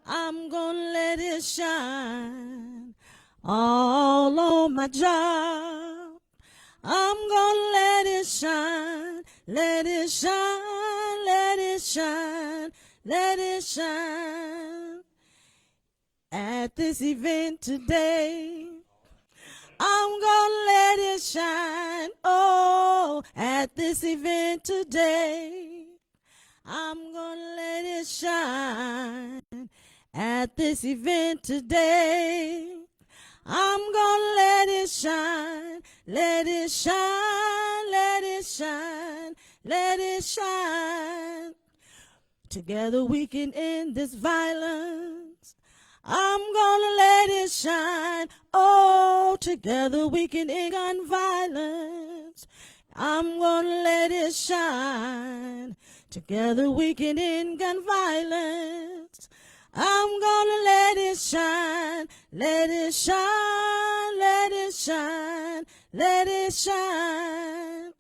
I'm gonna let it shine all on my job. I'm gonna let it shine, let it shine, let it shine, let it shine. At this event today, I'm gonna let it shine. Oh, at this event today, I'm gonna let it shine. At this event today, I'm gonna let it shine, let it shine, let it shine, let it shine. Together we can end this violence. I'm gonna let it shine. Oh, together we can end gun violence. I'm gonna let it shine. Together we can end gun violence. I'm gonna let it shine, let it shine, let it shine, let it shine.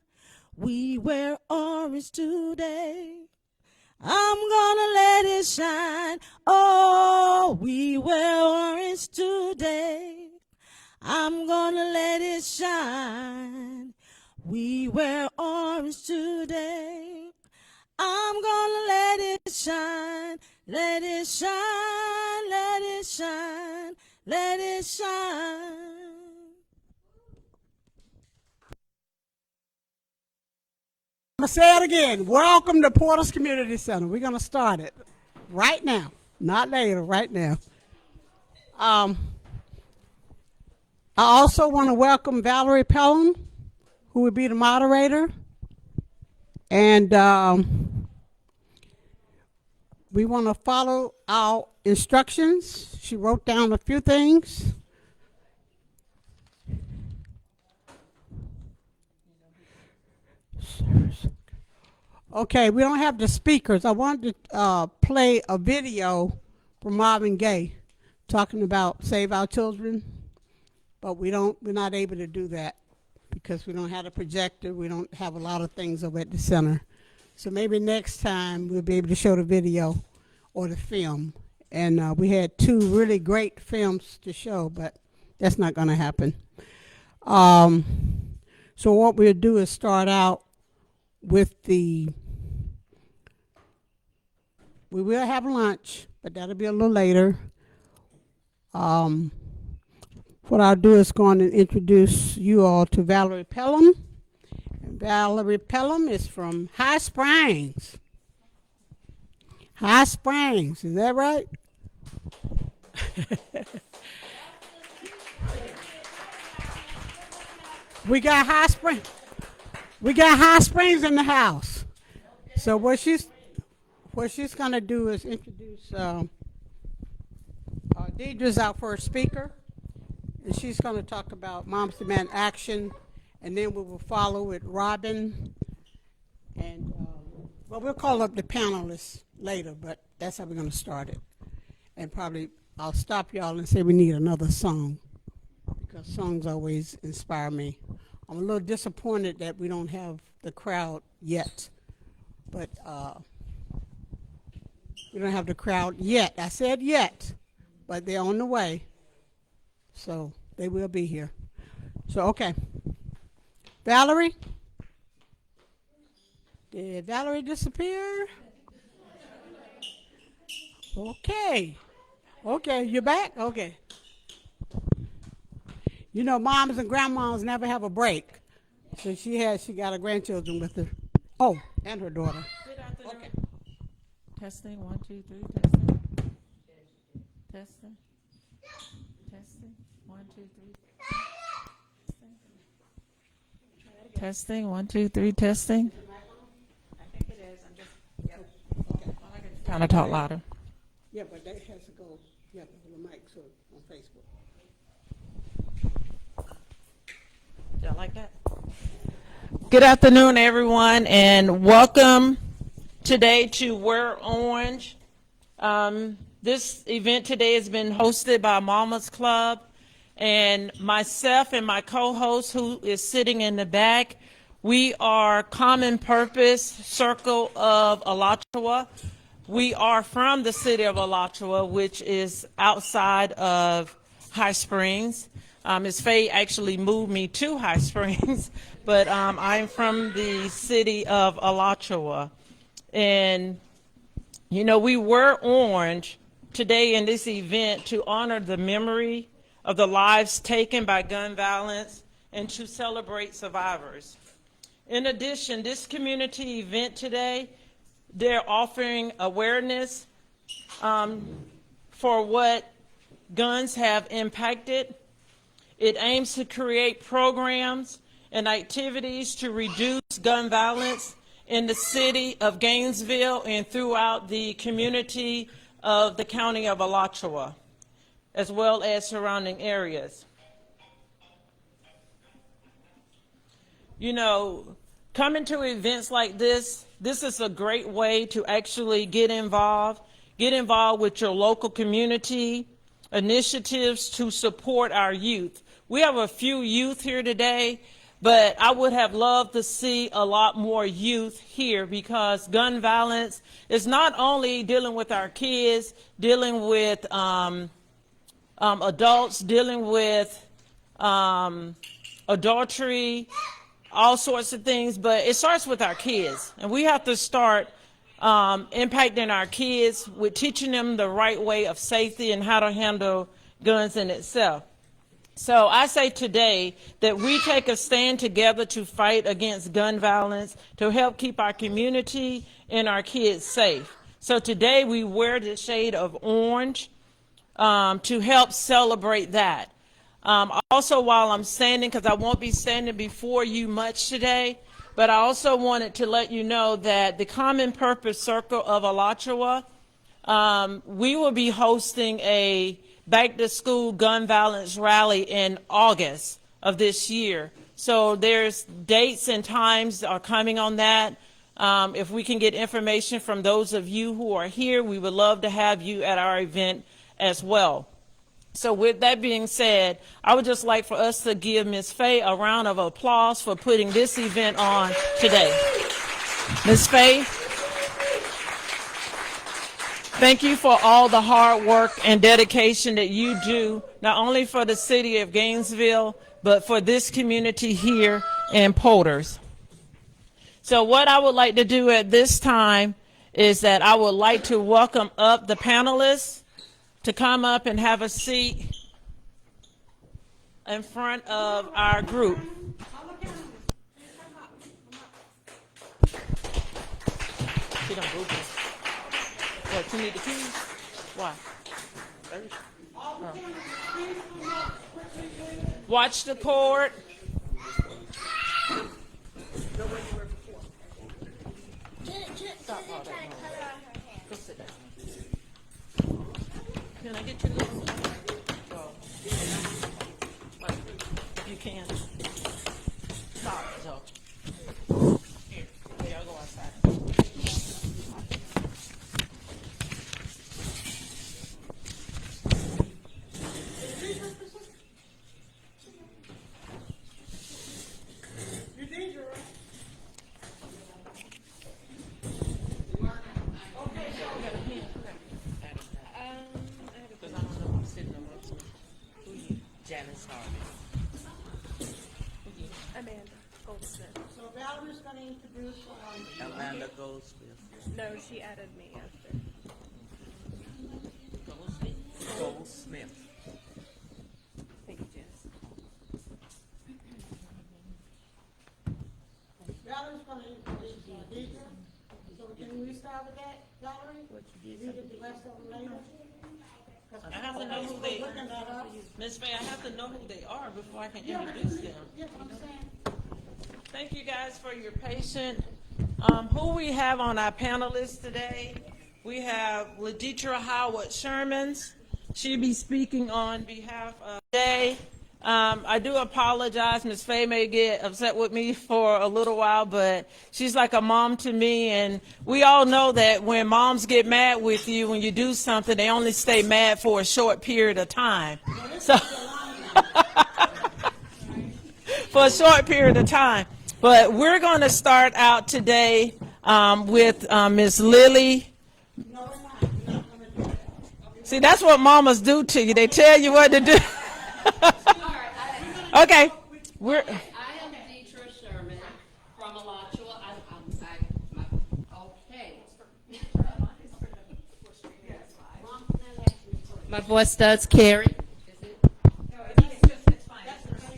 We wear orange today. I'm gonna let it shine. Oh, we wear orange today. I'm gonna let it shine. We wear orange today. I'm gonna let it shine, let it shine, let it shine, let it shine. I'm going to say it again. Welcome to Porter's Community Center. We're going to start it right now, not later, right now. I also want to welcome Valerie Pelham, who will be the moderator. And we want to follow our instructions. She wrote down a few things. Okay, we don't have the speakers. I wanted to play a video from Marvin Gaye talking about Save Our Children, but we're not able to do that because we don't have a projector. We don't have a lot of things over at the center. So maybe next time we'll be able to show the video or the film. And we had 2 really great films to show, but that's not going to happen. So what we'll do is start out with we will have lunch, but that'll be a little later. What I'll do is go on and introduce you all to Valerie Pelham. And Valerie Pelham is from High Springs. High Springs, is that right? We got High Springs. We got High Springs in the house. So what she's gonna do is introduce Deidre's our first speaker, and she's gonna talk about Moms Demand Action, and then we will follow with Robin, and well, we'll call up the panelists later, but that's how we're gonna start it. And probably I'll stop y'all and say we need another song because songs always inspire me. I'm a little disappointed that we don't have the crowd yet, but we don't have the crowd yet. I said yet, but they're on the way, so they will be here. So, okay. Valerie? Did Valerie disappear? Okay. Okay, you're back? Okay. You know, moms and grandmas never have a break. So she got her grandchildren with her. Oh, and her daughter. Good afternoon. Okay. Testing, 1, 2, 3, testing. Testing. Testing, 1, 2, 3. Testing, 1, 2, 3, testing. I think it is. I'm just, okay. Kind of talk louder. Yeah, but that has to go, yeah, the mic, so on Facebook. Y'all like that? Good afternoon, everyone, and welcome today to Wear Orange. This event today has been hosted by Mama's Club, and myself and my co-host, who is sitting in the back, we are Common Purpose Circle of Alachua. We are from the city of Alachua, which is outside of High Springs. Ms. Faye actually moved me to High Springs, but I'm from the city of Alachua. And, you know, we wear orange today in this event to honor the memory of the lives taken by gun violence and to celebrate survivors. In addition, this community event today, they're offering awareness for what guns have impacted. It aims to create programs and activities to reduce gun violence in the city of Gainesville and throughout the community of the county of Alachua, as well as surrounding areas. You know, coming to events like this is a great way to actually get involved with your local community initiatives to support our youth. We have a few youth here today, but I would have loved to see a lot more youth here, because gun violence is not only dealing with our kids, dealing with adults, dealing with adultery, all sorts of things, but it starts with our kids. And we have to start impacting our kids with teaching them the right way of safety and how to handle guns in itself. So I say today that we take a stand together to fight against gun violence, to help keep our community and our kids safe. So today we wear the shade of orange to help celebrate that. Also, while I'm standing, because I won't be standing before you much today, but I also wanted to let you know that the Common Purpose Circle of Alachua, we will be hosting a back to school gun violence rally in August of this year. So there's dates and times are coming on that. If we can get information from those of you who are here, we would love to have you at our event as well. So with that being said, I would just like for us to give Ms. Faye a round of applause for putting this event on today. Ms. Faye, thank you for all the hard work and dedication that you do, not only for the city of Gainesville, but for this community here in Polders. So what I would like to do at this time is that I would like to welcome up the panelists to come up and have a seat in front of our group. She don't move this. What, you need the keys? Why? Oh. Watch the cord. Stop all that noise. Go sit down. Can I get your little if you can. Stop, Joe. Here, y'all go outside. You think you're right? Okay, so we got a pen. Because I don't know who's sitting amongst me. Who you? Janice Harvey. Who you? Amanda Goldsmith. So Valerie's going to introduce Amanda Goldsmith. No, she added me after. Goldsmith. Thank you, Jess. Valerie's going to introduce Deidre. So can we start with that, Valerie? You get the rest of them later? I have to know who they are. Ms. Faye, I have to know who they are before I can introduce them. Yeah, I'm saying. Thank you guys for your patience. Who we have on our panelists today, we have Laditra Howard Shermans. She'll be speaking on behalf of Jay. I do apologize. Ms. Faye may get upset with me for a little while, but she's like a mom to me, and we all know that when moms get mad with you when you do something, they only stay mad for a short period of time. So for a short period of time. But we're going to start out today with Ms. Lily. No, See, that's what mamas do to you. They tell you what to do. Okay. We're I am Deetra Sherman from Alachua. Okay. My voice does carry.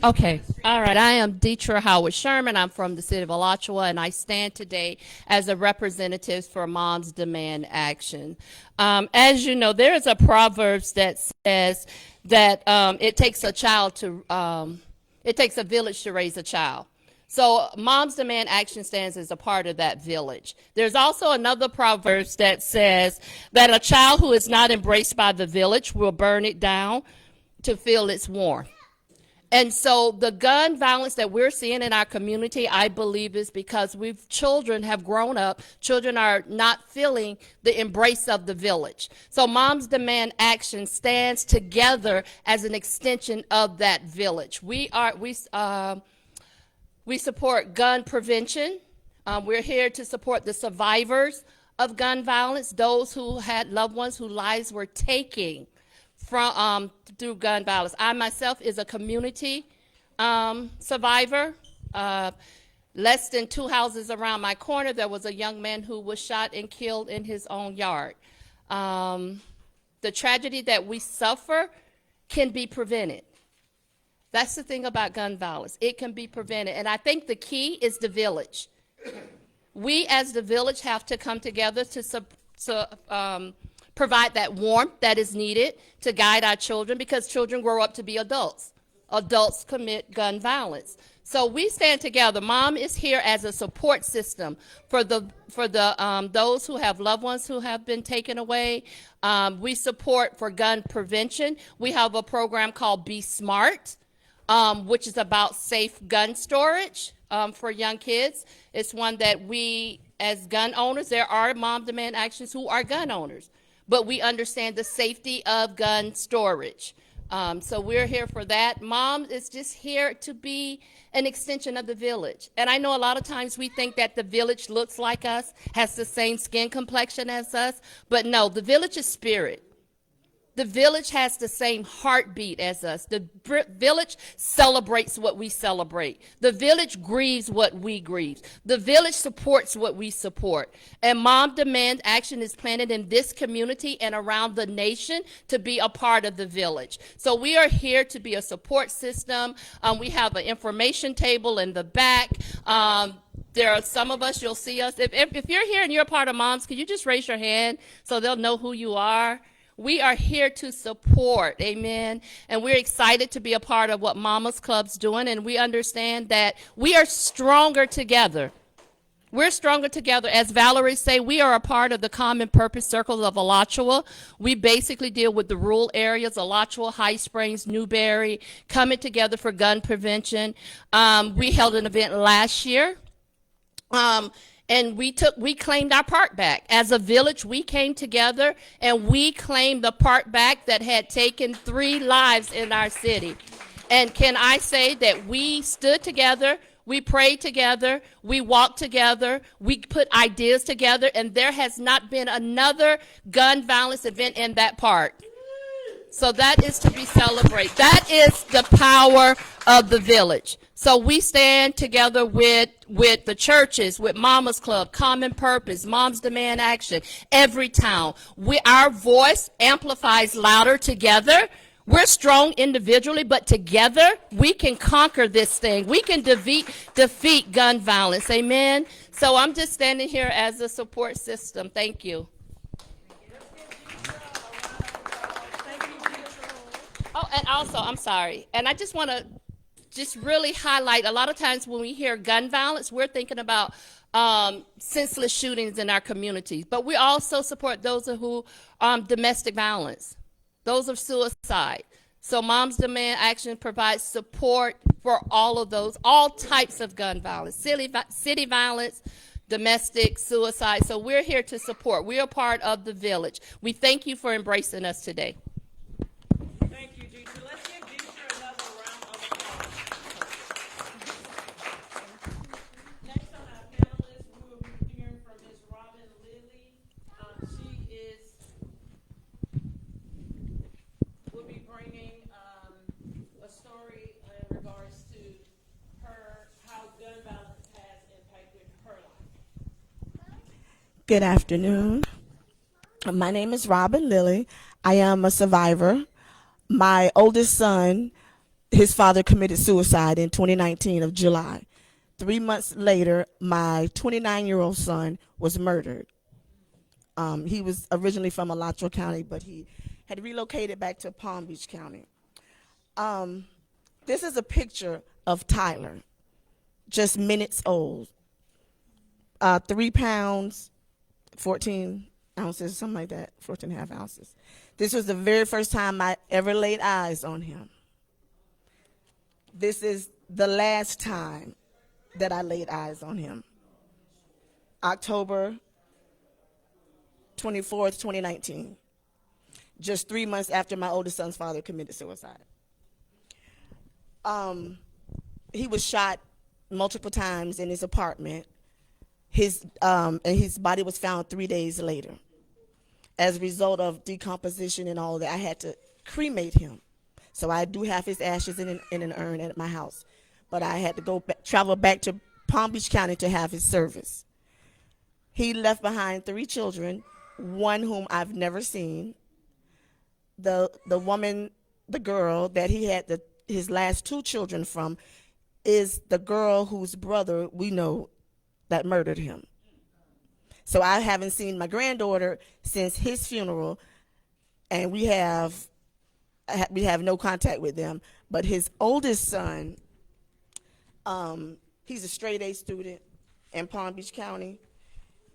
Okay. All right. I am Deetra Howard Sherman. I'm from the city of Alachua, and I stand today as a representative for Moms Demand Action. As you know, there is a Proverbs that says that it takes a village to raise a child. So Moms Demand Action stands as a part of that village. There's also another proverb that says that a child who is not embraced by the village will burn it down to feel its warmth. And so the gun violence that we're seeing in our community, I believe, is because children have grown up. Children are not feeling the embrace of the village. So Moms Demand Action stands together as an extension of that village. We support gun prevention. We're here to support the survivors of gun violence, those who had loved ones whose lives were taken from through gun violence. I myself is a community survivor. Less than 2 houses around my corner, there was a young man who was shot and killed in his own yard. The tragedy that we suffer can be prevented. That's the thing about gun violence. It can be prevented. And I think the key is the village. We as the village have to come together to provide that warmth that is needed to guide our children, because children grow up to be adults. Adults commit gun violence. So we stand together. Mom is here as a support system for those who have loved ones who have been taken away. We support for gun prevention. We have a program called Be Smart, which is about safe gun storage for young kids. It's one that we, as gun owners, there are Mom Demand Actions who are gun owners, but we understand the safety of gun storage. So we're here for that. Mom is just here to be an extension of the village. And I know a lot of times we think that the village looks like us, has the same skin complexion as us, but no, the village is spirit. The village has the same heartbeat as us. The village celebrates what we celebrate. The village grieves what we grieve. The village supports what we support. And Mom Demand Action is planted in this community and around the nation to be a part of the village. So we are here to be a support system. We have an information table in the back. There are some of us, you'll see us. If you're here and you're a part of Moms, can you just raise your hand so they'll know who you are? We are here to support, amen, and we're excited to be a part of what Mama's Club's doing, and we understand that we are stronger together. We're stronger together. As Valerie say, we are a part of the Common Purpose Circle of Alachua. We basically deal with the rural areas, Alachua, High Springs, Newberry, coming together for gun prevention. We held an event last year. And we claimed our park back. As a village, we came together and we claimed the park back that had taken 3 lives in our city. And can I say that we stood together, we prayed together, we walked together, we put ideas together, and there has not been another gun violence event in that park. So that is to be celebrated. That is the power of the village. So we stand together with the churches, with Mama's Club, Common Purpose, Moms Demand Action, every town. Our voice amplifies louder together. We're strong individually, but together we can conquer this thing. We can defeat gun violence. Amen. So I'm just standing here as a support system. Thank you. Oh, and also, I'm sorry, and I just want to really highlight, a lot of times when we hear gun violence, we're thinking about senseless shootings in our communities, but we also support those who domestic violence, those of suicide. So Moms Demand Action provides support for all of those, all types of gun violence, city violence, domestic, suicide. So we're here to support. We are part of the village. We thank you for embracing us today. Thank you, Deetra. Let's give Deetra another round of applause. Next on our panelist, we will be hearing from Ms. Robin Lilly. She is Good afternoon. My name is Robin Lilly. I am a survivor. My oldest son, his father committed suicide in 2019 of July. 3 months later, my 29-year-old son was murdered. He was originally from Alachua County, but he had relocated back to Palm Beach County. Um, this is a picture of Tyler, just minutes old. 3 pounds, 14 ounces, something like that, 14 and a half ounces. This was the very first time I ever laid eyes on him. This is the last time that I laid eyes on him. October 24th, 2019, just 3 months after my oldest son's father committed suicide. He was shot multiple times in his apartment. And his body was found 3 days later. As a result of decomposition and all that, I had to cremate him. So I do have his ashes in an urn at my house. But I had to travel back to Palm Beach County to have his service. He left behind 3 children, one whom I've never seen. The woman, the girl that he had his last 2 children from is the girl whose brother we know that murdered him. So I haven't seen my granddaughter since his funeral, and we have no contact with them. But his oldest son, he's a straight A student in Palm Beach County.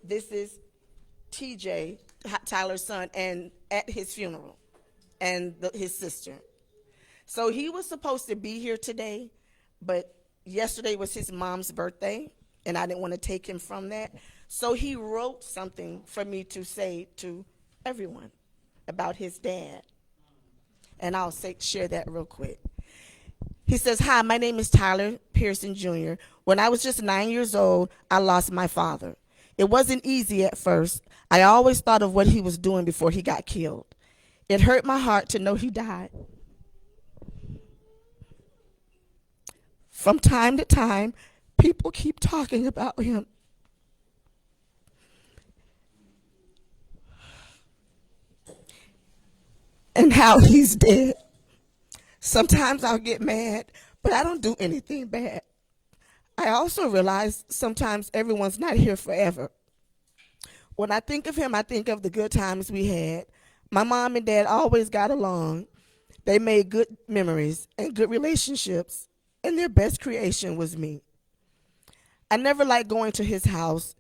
This is TJ, Tyler's son, and at his funeral, and his sister. So he was supposed to be here today, but yesterday was his mom's birthday, and I didn't want to take him from that. So he wrote something for me to say to everyone about his dad. And I'll share that real quick. He says, "Hi, my name is Tyler Pearson Jr. When I was just 9 years old, I lost my father. It wasn't easy at first. I always thought of what he was doing before he got killed. It hurt my heart to know he died. From time to time, people keep talking about him. And how he's dead. Sometimes I'll get mad, but I don't do anything bad. I also realize sometimes everyone's not here forever. When I think of him, I think of the good times we had. My mom and dad always got along. They made good memories and good relationships, and their best creation was me. I never liked going to his house,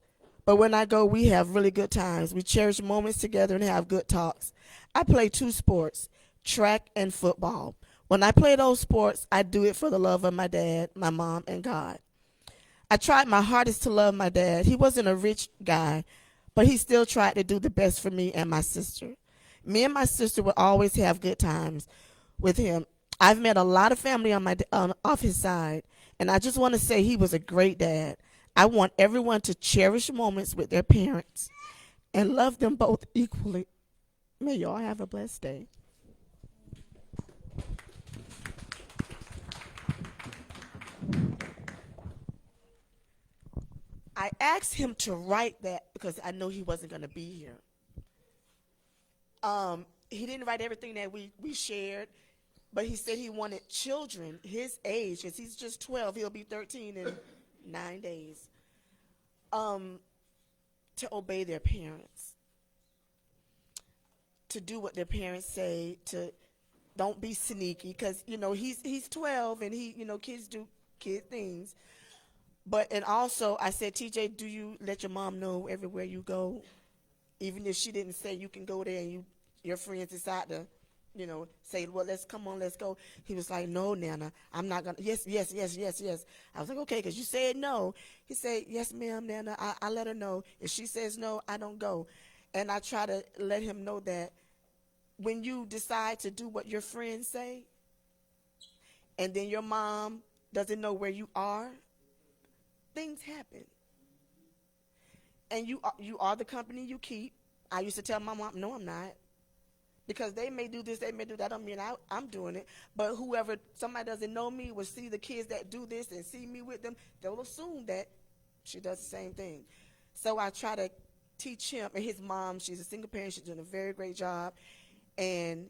but when I go, we have really good times. We cherish moments together and have good talks. I play 2 sports, track and football. When I play those sports, I do it for the love of my dad, my mom, and God. I tried my hardest to love my dad. He wasn't a rich guy, but he still tried to do the best for me and my sister. Me and my sister would always have good times with him. I've met a lot of family off his side, and I just want to say he was a great dad. I want everyone to cherish moments with their parents and love them both equally. May y'all have a blessed day." I asked him to write that because I know he wasn't going to be here. He didn't write everything that we shared, but he said he wanted children his age, because he's just 12. He'll be 13 in 9 days, to obey their parents, to do what their parents say, to don't be sneaky, because he's 12 and kids do kid things. And also I said, TJ, do you let your mom know everywhere you go, even if she didn't say you can go there and your friends decide to say, well, let's go. He was like, no, Nana, I'm not gonna. Yes. I was like, okay, because you said no. He said, yes, ma'am, Nana, I let her know. If she says no, I don't go. And I try to let him know that when you decide to do what your friends say, and then your mom doesn't know where you are, things happen. And you are the company you keep. I used to tell my mom, no, I'm not. Because they may do this, they may do that. I don't mean I'm doing it. But somebody doesn't know me, will see the kids that do this and see me with them, they'll assume that she does the same thing. So I try to teach him and his mom. She's a single parent. She's doing a very great job. And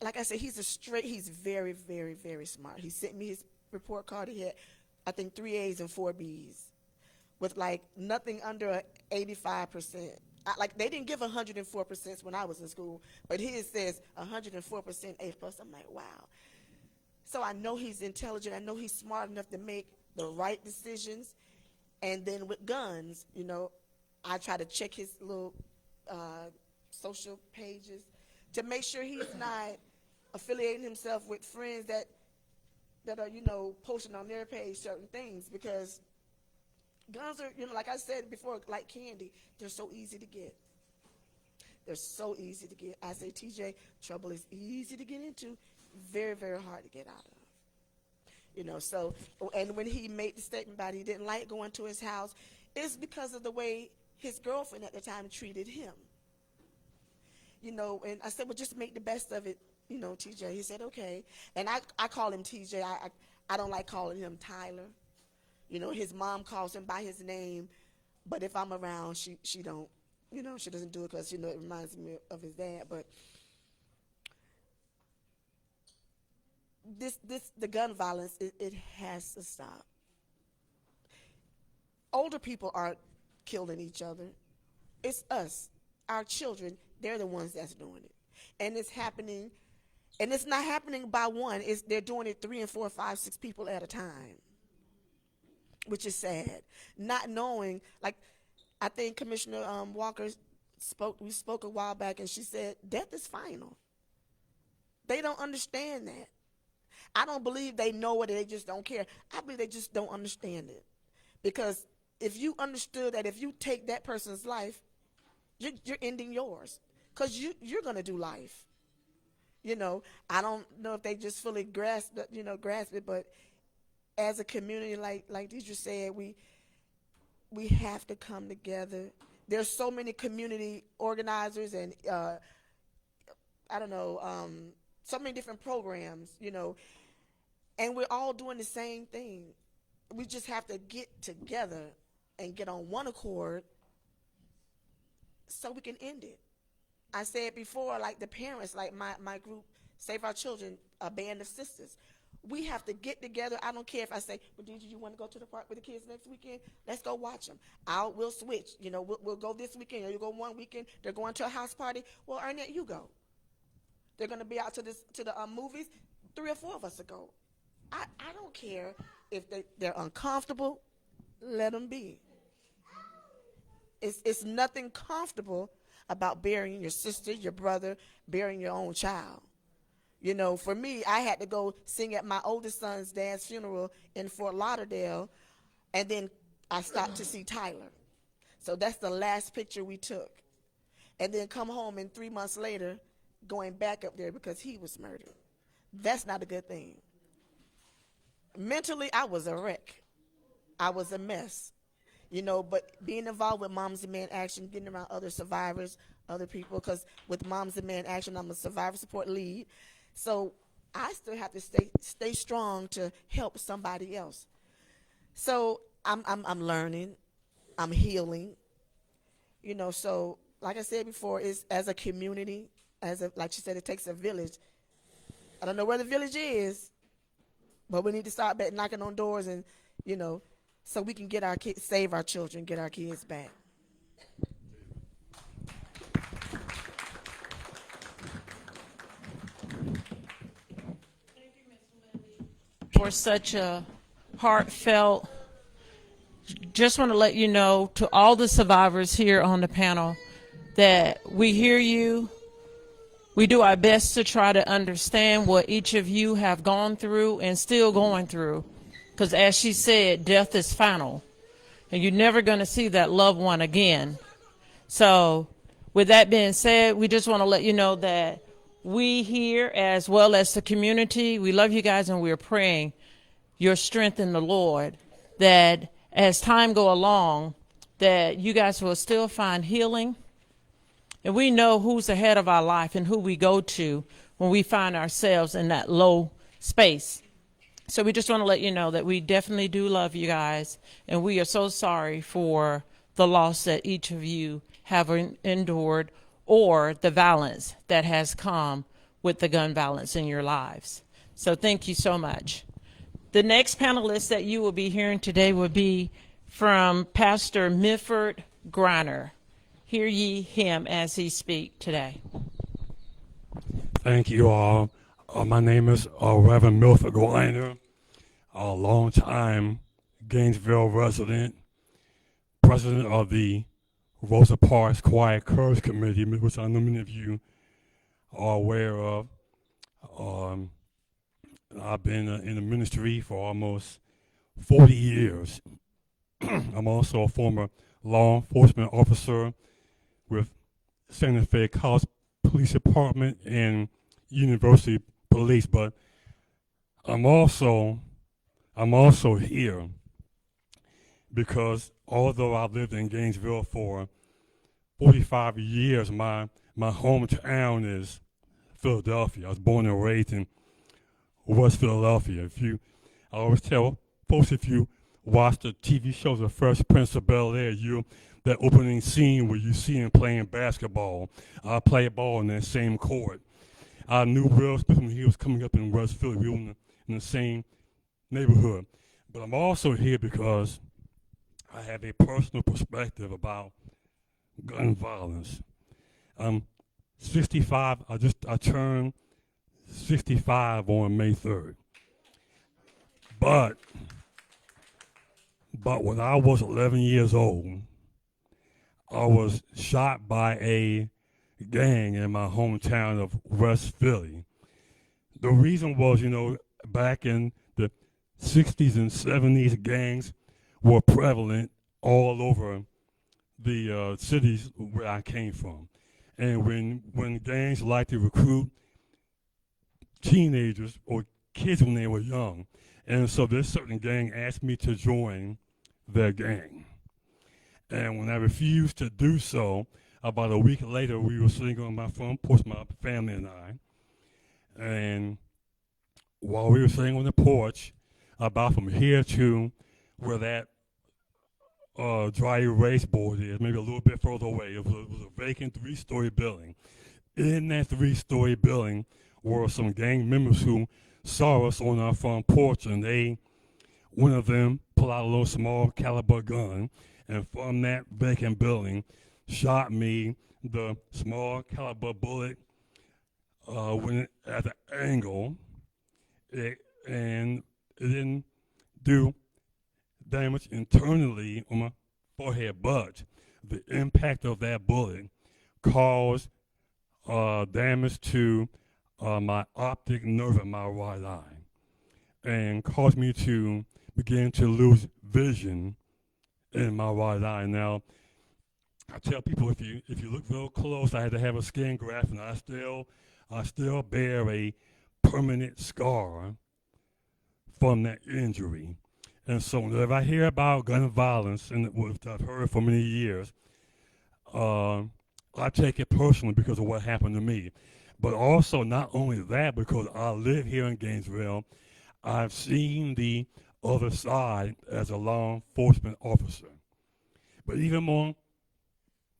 like I said, he's very, very, very smart. He sent me his report card. He had, I think, 3 A's and 4 B's with like nothing under a 85%. Like they didn't give 104% when I was in school, but his says 104% A plus. I'm like, wow. So I know he's intelligent. I know he's smart enough to make the right decisions. And then with guns, you know, I try to check his little social pages to make sure he's not affiliating himself with friends that are, you know, posting on their page certain things, because guns are, you know, like I said before, like candy. They're so easy to get. They're so easy to get. I say, TJ, trouble is easy to get into, very, very hard to get out of. You know, so, and when he made the statement about he didn't like going to his house, it's because of the way his girlfriend at the time treated him. You know, and I said, well, just make the best of it, you know, TJ. He said, okay. And I call him TJ. I don't like calling him Tyler. You know, his mom calls him by his name, but if I'm around, she don't, you know, she doesn't do it because, you know, it reminds me of his dad. But the gun violence, it has to stop. Older people aren't killing each other. It's us, our children. They're the ones that's doing it, and it's happening. And it's not happening by one. They're doing it 3 and 4, 5, 6 people at a time, which is sad. Not knowing, like, I think Commissioner Walker we spoke a while back, and she said death is final. They don't understand that. I don't believe they know it, they just don't care. I believe they just don't understand it. Because if you understood that if you take that person's life, you're ending yours. Because you're going to do life. You know, I don't know if they just fully grasp it, but as a community, like Deidre said, we have to come together. There's so many community organizers and, so many different programs, you know, and we're all doing the same thing. We just have to get together and get on one accord so we can end it. I said before, like the parents, like my group, Save Our Children, a band of sisters. We have to get together. I don't care if I say, well, did you want to go to the park with the kids next weekend? Let's go watch them. We'll switch. You know, we'll go this weekend. Or you go one weekend. They're going to a house party. Well, Arnett, you go. They're going to be out to the movies. 3 or 4 of us will go. I don't care if they're uncomfortable. Let them be. It's nothing comfortable about burying your sister, your brother, burying your own child. You know, for me, I had to go sing at my oldest son's dad's funeral in Fort Lauderdale, and then I stopped to see Tyler. So that's the last picture we took. And then come home, and 3 months later, going back up there because he was murdered. That's not a good thing. Mentally, I was a wreck. I was a mess. You know, but being involved with Moms and Man Action, getting around other survivors, other people, because with Moms and Man Action, I'm a survivor support lead. So I still have to stay strong to help somebody else. So I'm learning, I'm healing. You know, so like I said before, it's as a community, like she said, it takes a village. I don't know where the village is, but we need to start back knocking on doors and, you know, so we can get our kids, save our children, get our kids back. For such a heartfelt, just want to let you know, to all the survivors here on the panel, that we hear you. We do our best to try to understand what each of you have gone through and still going through. Because as she said, death is final. And you're never going to see that loved one again. So with that being said, we just want to let you know that we here, as well as the community, we love you guys, and we're praying your strength in the Lord, that as time go along, that you guys will still find healing. And we know who's ahead of our life and who we go to when we find ourselves in that low space. So we just want to let you know that we definitely do love you guys, and we are so sorry for the loss that each of you have endured or the violence that has come with the gun violence in your lives. So thank you so much. The next panelist that you will be hearing today will be from Pastor Mifford Griner. Hear ye him as he speak today. Thank you all. My name is Reverend Milford Griner, a longtime Gainesville resident, president of the Rosa Parks Quiet Courage Committee, which I know many of you are aware of. I've been in the ministry for almost 40 years. I'm also a former law enforcement officer with Santa Fe College Police Department and University Police, but I'm also here because although I lived in Gainesville for 45 years, my hometown is Philadelphia. I was born and raised in West Philadelphia. I always tell folks, if you watch the TV show The Fresh Prince of Bel-Air, that opening scene where you see him playing basketball. I played ball in that same court. I knew Will Smith when he was coming up in West Philly. We were in the same neighborhood. But I'm also here because I have a personal perspective about gun violence. I'm 65. I turned 65 on May 3rd. But when I was 11 years old, I was shot by a gang in my hometown of West Philly. The reason was, back in the 60s and 70s, gangs were prevalent all over the cities where I came from. And when gangs like to recruit teenagers or kids when they were young, and so this certain gang asked me to join their gang. And when I refused to do so, about a week later, we were sitting on my front porch, my family and I. And while we were sitting on the porch, about from here to where that dry erase board is, maybe a little bit further away, it was a vacant 3-story building. In that 3-story building were some gang members who saw us on our front porch, and one of them pulled out a little small caliber gun, and from that vacant building, shot me. The small caliber bullet went at the angle, and it didn't do damage internally on my forehead, but the impact of that bullet caused damage to my optic nerve in my right eye, and caused me to begin to lose vision in my right eye. Now, I tell people, if you look real close, I had to have a skin graft, and I still bear a permanent scar from that injury. And so whenever I hear about gun violence, and what I've heard for many years, I take it personally because of what happened to me. But also, not only that, because I live here in Gainesville, I've seen the other side as a law enforcement officer. But even more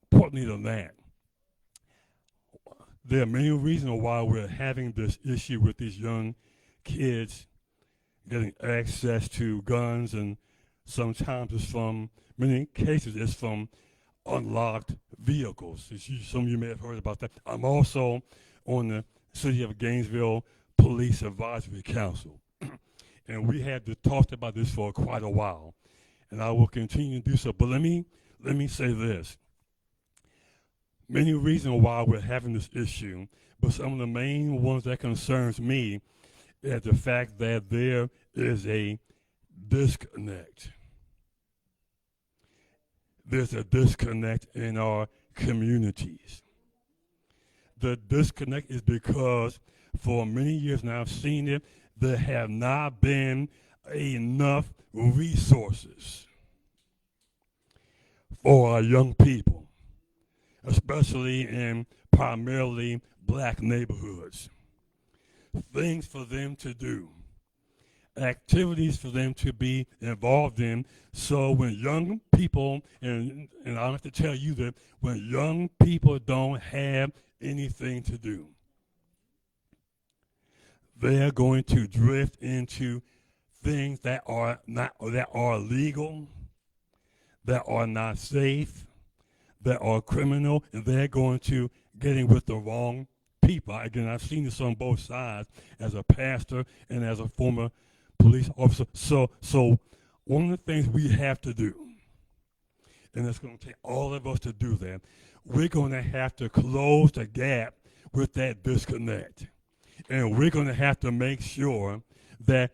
importantly than that, there are many reasons why we're having this issue with these young kids getting access to guns, and sometimes many cases it's from unlocked vehicles. Some of you may have heard about that. I'm also on the City of Gainesville Police Advisory Council. And we had talked about this for quite a while, and I will continue to do so. But let me say this. Many reasons why we're having this issue, but some of the main ones that concerns me is the fact that there is a disconnect. There's a disconnect in our communities. The disconnect is because for many years now, I've seen it, there have not been enough resources for our young people, especially in primarily black neighborhoods. Things for them to do. activities for them to be involved in. So when young people, and I don't have to tell you that when young people don't have anything to do, they're going to drift into things that are not, that are illegal, that are not safe, that are criminal, and they're going to get in with the wrong people. Again, I've seen this on both sides as a pastor and as a former police officer. So one of the things we have to do, and it's going to take all of us to do that, we're going to have to close the gap with that disconnect. And we're going to have to make sure that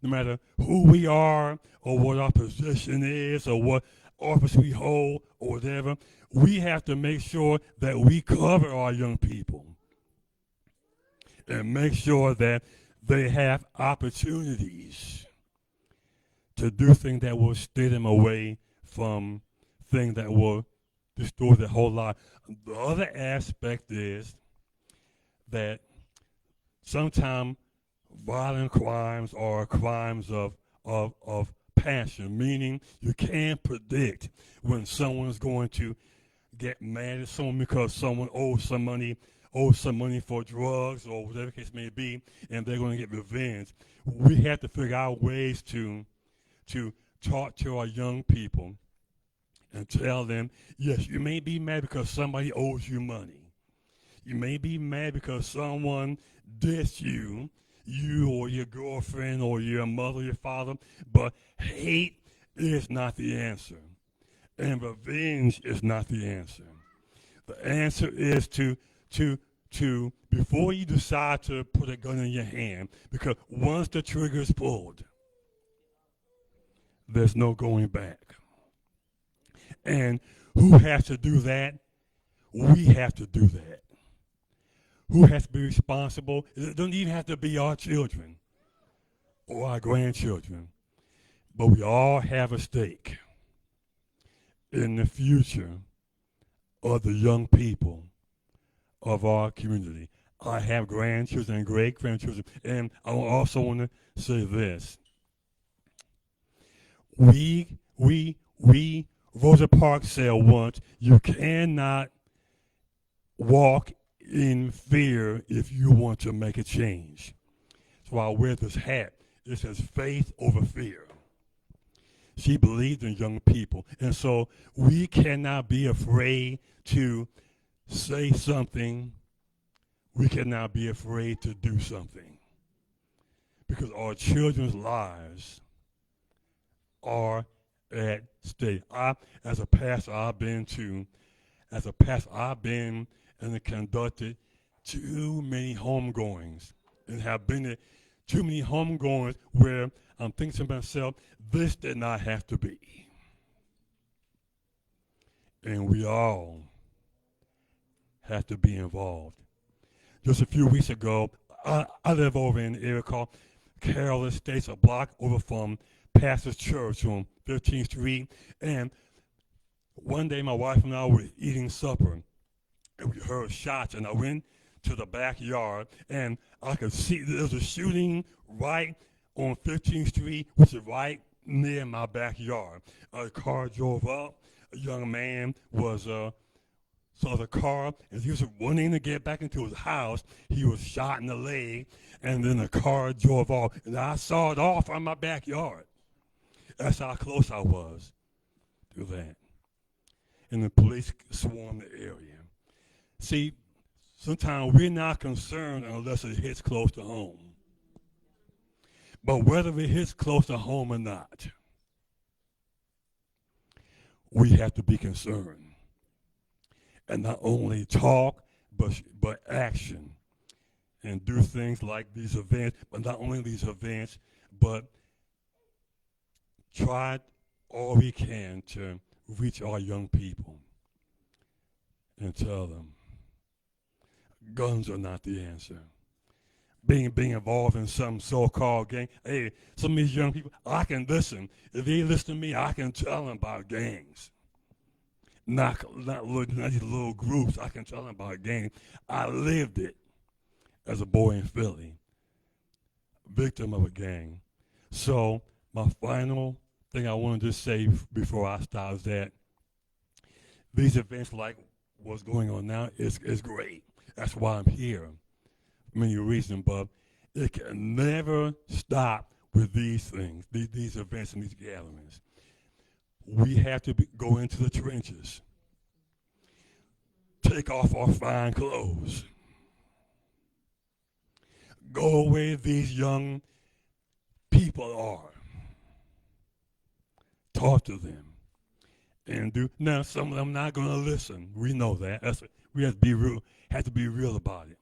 no matter who we are or what our position is or what office we hold or whatever, we have to make sure that we cover our young people and make sure that they have opportunities to do things that will steer them away from things that will destroy their whole life. The other aspect is that sometimes violent crimes are crimes of passion, meaning you can't predict when someone's going to get mad at someone because someone owes some money for drugs or whatever the case may be, and they're going to get revenge. We have to figure out ways to talk to our young people and tell them, yes, you may be mad because somebody owes you money. You may be mad because someone dissed you or your girlfriend or your mother, your father, but hate is not the answer. And revenge is not the answer. The answer is to before you decide to put a gun in your hand, because once the trigger is pulled, there's no going back. And who has to do that? We have to do that. Who has to be responsible? It doesn't even have to be our children or our grandchildren, but we all have a stake in the future of the young people of our community. I have grandchildren and great-grandchildren, and I also want to say this. We Rosa Parks said once, you cannot walk in fear if you want to make a change. So I wear this hat. It says faith over fear. She believed in young people. And so we cannot be afraid to say something. We cannot be afraid to do something. Because our children's lives are at stake. As a pastor, I've been and conducted too many homegoings and have been at too many homegoings where I'm thinking to myself, this did not have to be. And we all have to be involved. Just a few weeks ago, I live over in an area called Carroll Estates, a block over from Pastor's Church on 15th Street. And one day my wife and I were eating supper, and we heard shots, and I went to the backyard, and I could see there was a shooting right on 15th Street, which is right near my backyard. A car drove up. A young man saw the car, and he was running to get back into his house. He was shot in the leg, and then the car drove off, and I saw it all from my backyard. That's how close I was to that. And the police swarmed the area. See, sometimes we're not concerned unless it hits close to home. But whether it hits close to home or not, we have to be concerned. And not only talk, but action. And do things like these events, but not only these events, but try all we can to reach our young people and tell them guns are not the answer. Being involved in some so-called gang. Hey, some of these young people, I can listen. If they listen to me, I can tell them about gangs. Not these little groups. I can tell them about gangs. I lived it as a boy in Philly. victim of a gang. So my final thing I wanted to say before I stop is that these events like what's going on now is great. That's why I'm here. Many reasons, but it can never stop with these things, these events and these gatherings. We have to go into the trenches, take off our fine clothes, go where these young people are, talk to them, and do. Now, some of them not going to listen. We know that. We have to be real. Have to be real about it.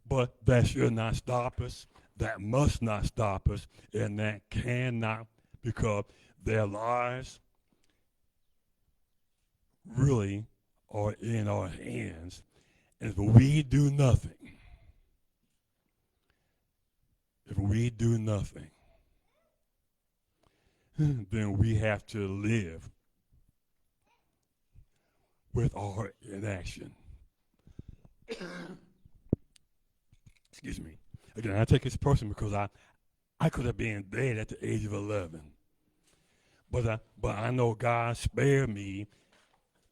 But that should not stop us. That must not stop us, and that cannot, because their lives really are in our hands. And if we do nothing, then we have to live with our inaction. Excuse me. Again, I take this person because I could have been dead at the age of 11. But I know God spared me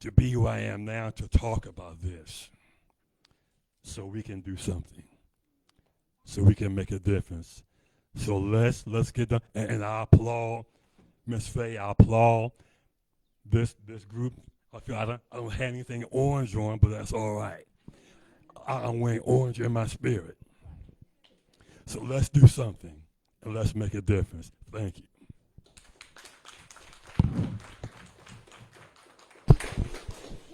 to be who I am now to talk about this. So we can do something. So we can make a difference. So let's get done. And I applaud Miss Faye. I applaud this group. I don't have anything orange on, but that's all right. I'm wearing orange in my spirit. So let's do something and let's make a difference. Thank you.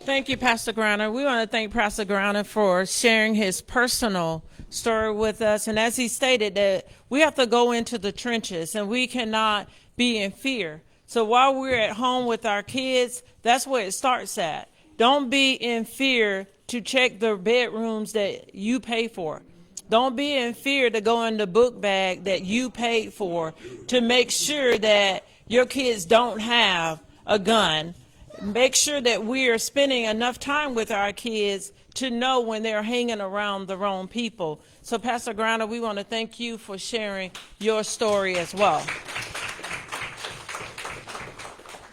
Thank you, Pastor Griner. We want to thank Pastor Griner for sharing his personal story with us. And as he stated, that we have to go into the trenches and we cannot be in fear. So while we're at home with our kids, that's where it starts at. Don't be in fear to check the bedrooms that you pay for. Don't be in fear to go in the book bag that you paid for to make sure that your kids don't have a gun. Make sure that we are spending enough time with our kids to know when they're hanging around the wrong people. So, Pastor Griner, we want to thank you for sharing your story as well.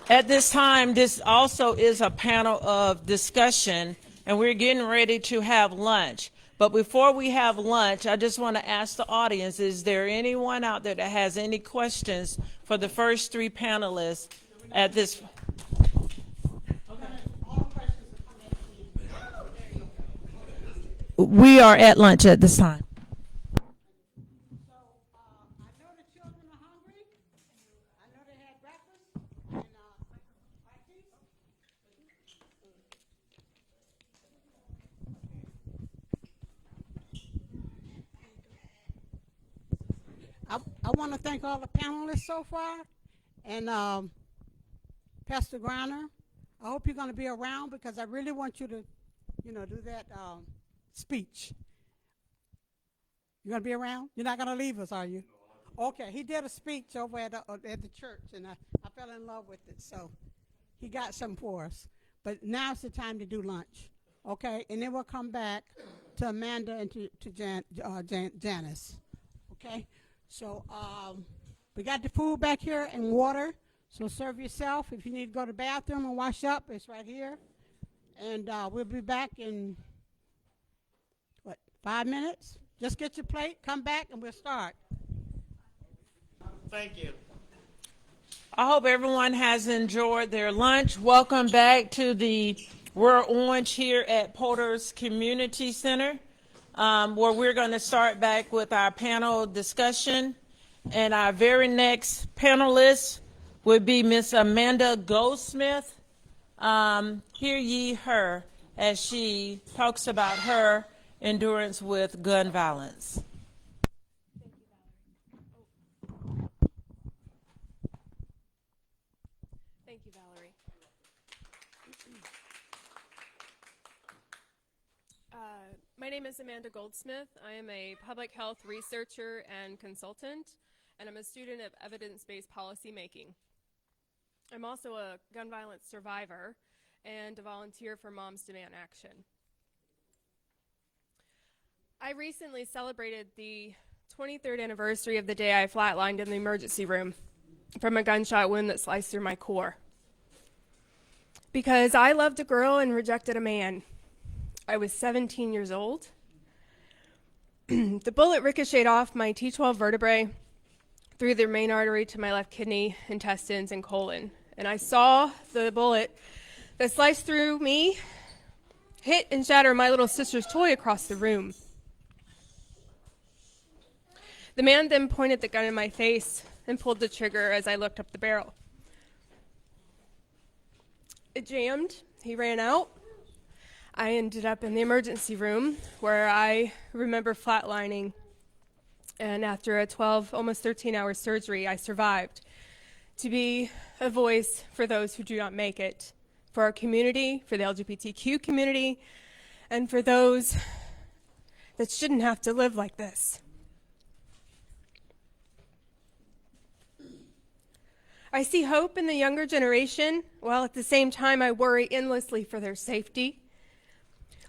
At this time, this also is a panel of discussion, and we're getting ready to have lunch. But before we have lunch, I just want to ask the audience, is there anyone out there that has any questions for the first three panelists at this? We are at lunch at this time. I know the children are hungry. I know they had breakfast. And I want to thank all the panelists so far. And Pastor Griner, I hope you're going to be around because I really want you to, do that speech. You gonna be around? You're not gonna leave us, are you? Okay. He did a speech over at the church, and I fell in love with it. So he got something for us. But now's the time to do lunch, okay? And then we'll come back to Amanda and to Janice, okay? So we got the food back here and water. So serve yourself. If you need to go to the bathroom and wash up, it's right here. And we'll be back in 5 minutes. Just get your plate, come back, and we'll start. Thank you. I hope everyone has enjoyed their lunch. Welcome back to the We're Orange here at Porter's Community Center, where we're going to start back with our panel discussion. And our very next panelist would be Miss Amanda Goldsmith. Hear ye her as she talks about her endurance with gun violence. Thank you, Valerie. My name is Amanda Goldsmith. I am a public health researcher and consultant, and I'm a student of evidence-based policy making. I'm also a gun violence survivor and a volunteer for Moms Demand Action. I recently celebrated the 23rd anniversary of the day I flatlined in the emergency room from a gunshot wound that sliced through my core. Because I loved a girl and rejected a man. I was 17 years old. The bullet ricocheted off my T12 vertebrae through the main artery to my left kidney, intestines, and colon. And I saw the bullet that sliced through me hit and shatter my little sister's toy across the room. The man then pointed the gun in my face and pulled the trigger as I looked up the barrel. It jammed. He ran out. I ended up in the emergency room where I remember flatlining. And after a 12, almost 13-hour surgery, I survived to be a voice for those who do not make it, for our community, for the LGBTQ community, and for those that shouldn't have to live like this. I see hope in the younger generation, while at the same time I worry endlessly for their safety.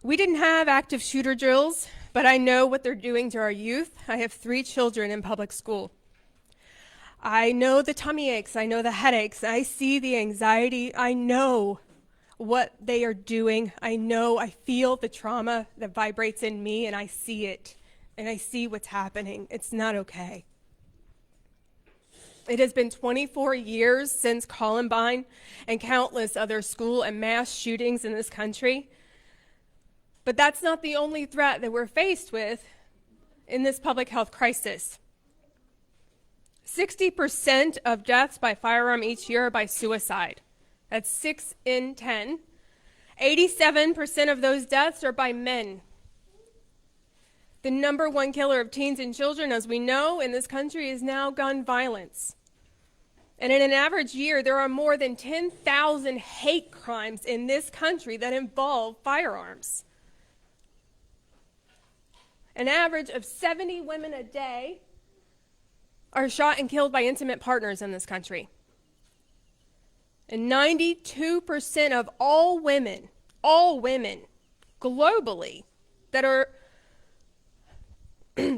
We didn't have active shooter drills, but I know what they're doing to our youth. I have 3 children in public school. I know the tummy aches, I know the headaches, I see the anxiety, I know what they are doing. I feel the trauma that vibrates in me, and I see it, and I see what's happening. It's not okay. It has been 24 years since Columbine and countless other school and mass shootings in this country. But that's not the only threat that we're faced with in this public health crisis. 60% of deaths by firearm each year are by suicide. That's 6 in 10. 87% of those deaths are by men. The number one killer of teens and children, as we know, in this country is now gun violence. And in an average year, there are more than 10,000 hate crimes in this country that involve firearms. An average of 70 women a day are shot and killed by intimate partners in this country. And 92% of all women globally that are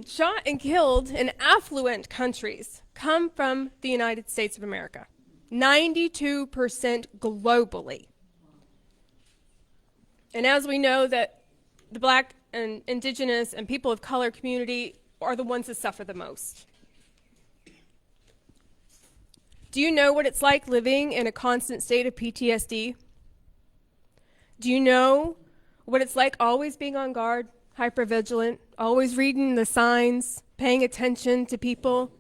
shot and killed in affluent countries come from the United States of America. 92% globally. And as we know that the Black and Indigenous and people of color community are the ones that suffer the most. Do you know what it's like living in a constant state of PTSD? Do you know what it's like always being on guard, hypervigilant, always reading the signs, paying attention to people,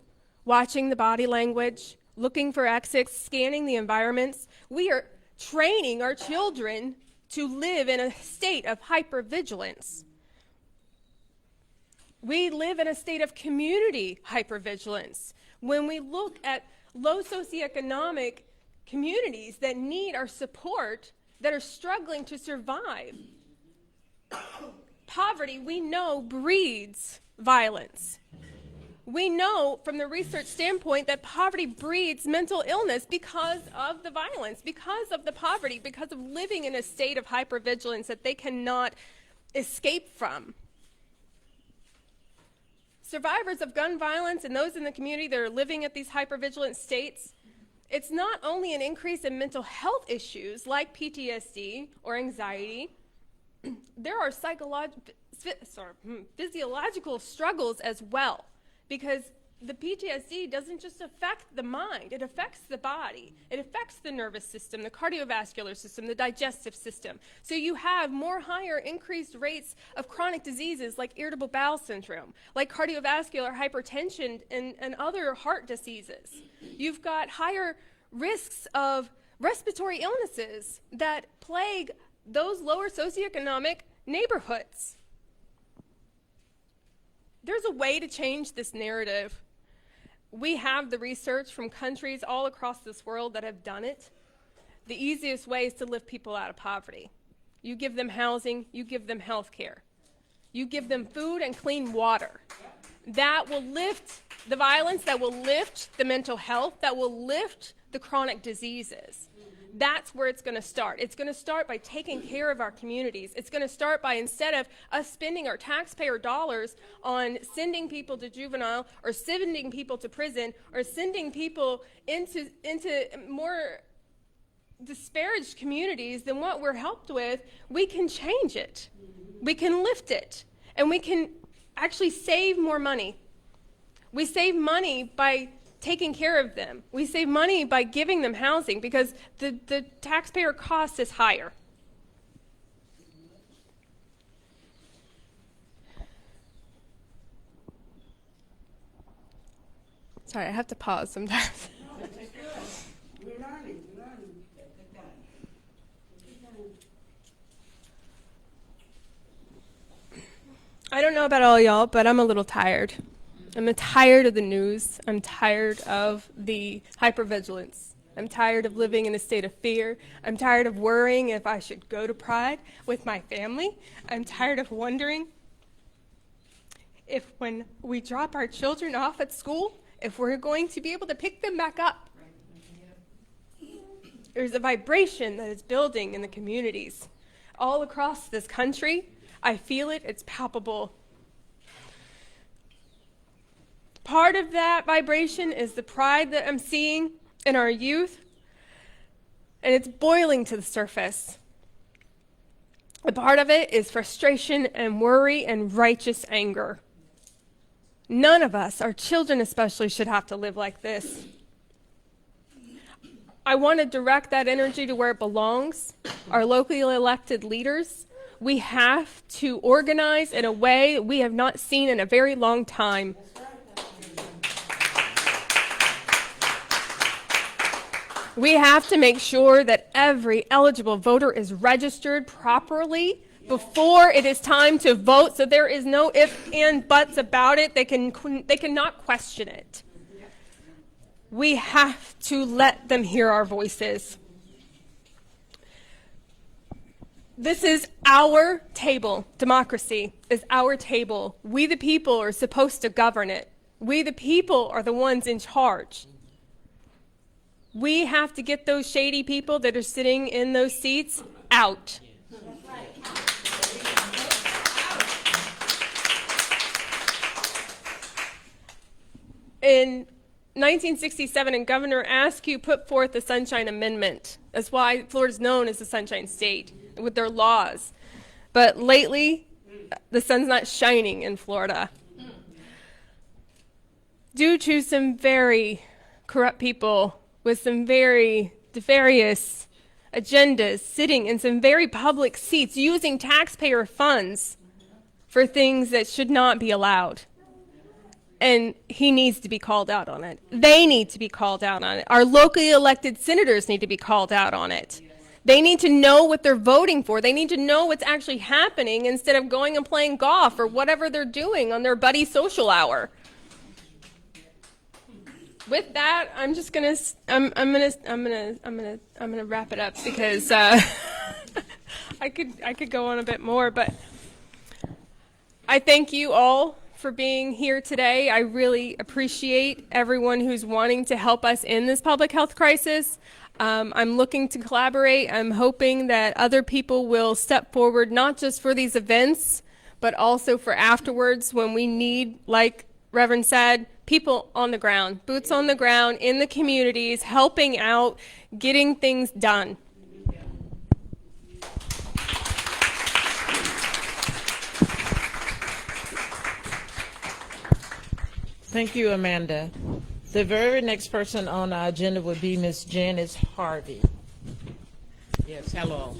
watching the body language, looking for exits, scanning the environments? We are training our children to live in a state of hypervigilance. We live in a state of community hypervigilance. When we look at low socioeconomic communities that need our support, that are struggling to survive, poverty, we know, breeds violence. We know from the research standpoint that poverty breeds mental illness because of the violence, because of the poverty, because of living in a state of hypervigilance that they cannot escape from. Survivors of gun violence and those in the community that are living at these hypervigilant states, it's not only an increase in mental health issues like PTSD or anxiety, there are physiological struggles as well, because the PTSD doesn't just affect the mind, it affects the body, it affects the nervous system, the cardiovascular system, the digestive system. So you have higher increased rates of chronic diseases like irritable bowel syndrome, like cardiovascular hypertension and other heart diseases. You've got higher risks of respiratory illnesses that plague those lower socioeconomic neighborhoods. There's a way to change this narrative. We have the research from countries all across this world that have done it. The easiest way is to lift people out of poverty. You give them housing, you give them health care. You give them food and clean water. That will lift the violence, that will lift the mental health, that will lift the chronic diseases. That's where it's going to start. It's going to start by taking care of our communities. It's going to start by, instead of us spending our taxpayer dollars on sending people to juvenile or sending people to prison or sending people into more disparaged communities than what we're helped with, we can change it. We can lift it. And we can actually save more money. We save money by taking care of them. We save money by giving them housing because the taxpayer cost is higher. Sorry, I have to pause sometimes. We're learning. I don't know about all y'all, but I'm a little tired. I'm tired of the news. I'm tired of the hypervigilance. I'm tired of living in a state of fear. I'm tired of worrying if I should go to Pride with my family. I'm tired of wondering if when we drop our children off at school, if we're going to be able to pick them back up. There's a vibration that is building in the communities all across this country. I feel it. It's palpable. Part of that vibration is the pride that I'm seeing in our youth, and it's boiling to the surface. A part of it is frustration and worry and righteous anger. None of us, our children especially, should have to live like this. I want to direct that energy to where it belongs, our locally elected leaders. We have to organize in a way we have not seen in a very long time. We have to make sure that every eligible voter is registered properly before it is time to vote, so there is no ifs and buts about it. They cannot question it. We have to let them hear our voices. This is our table. Democracy is our table. We the people are supposed to govern it. We the people are the ones in charge. We have to get those shady people that are sitting in those seats out. In 1967, Governor Askew put forth the Sunshine Amendment. That's why Florida's known as the Sunshine State with their laws. But lately, the sun's not shining in Florida. Due to some very corrupt people with some very nefarious agendas sitting in some very public seats using taxpayer funds for things that should not be allowed. And he needs to be called out on it. They need to be called out on it. Our locally elected senators need to be called out on it. They need to know what they're voting for. They need to know what's actually happening instead of going and playing golf or whatever they're doing on their buddy social hour. With that, I'm just gonna wrap it up because I could go on a bit more, but I thank you all for being here today. I really appreciate everyone who's wanting to help us in this public health crisis. I'm looking to collaborate. I'm hoping that other people will step forward, not just for these events, but also for afterwards when we need, like Reverend said, people on the ground, boots on the ground in the communities, helping out, getting things done. Thank you, Amanda. The very next person on our agenda would be Ms. Janice Harvey. Yes, hello.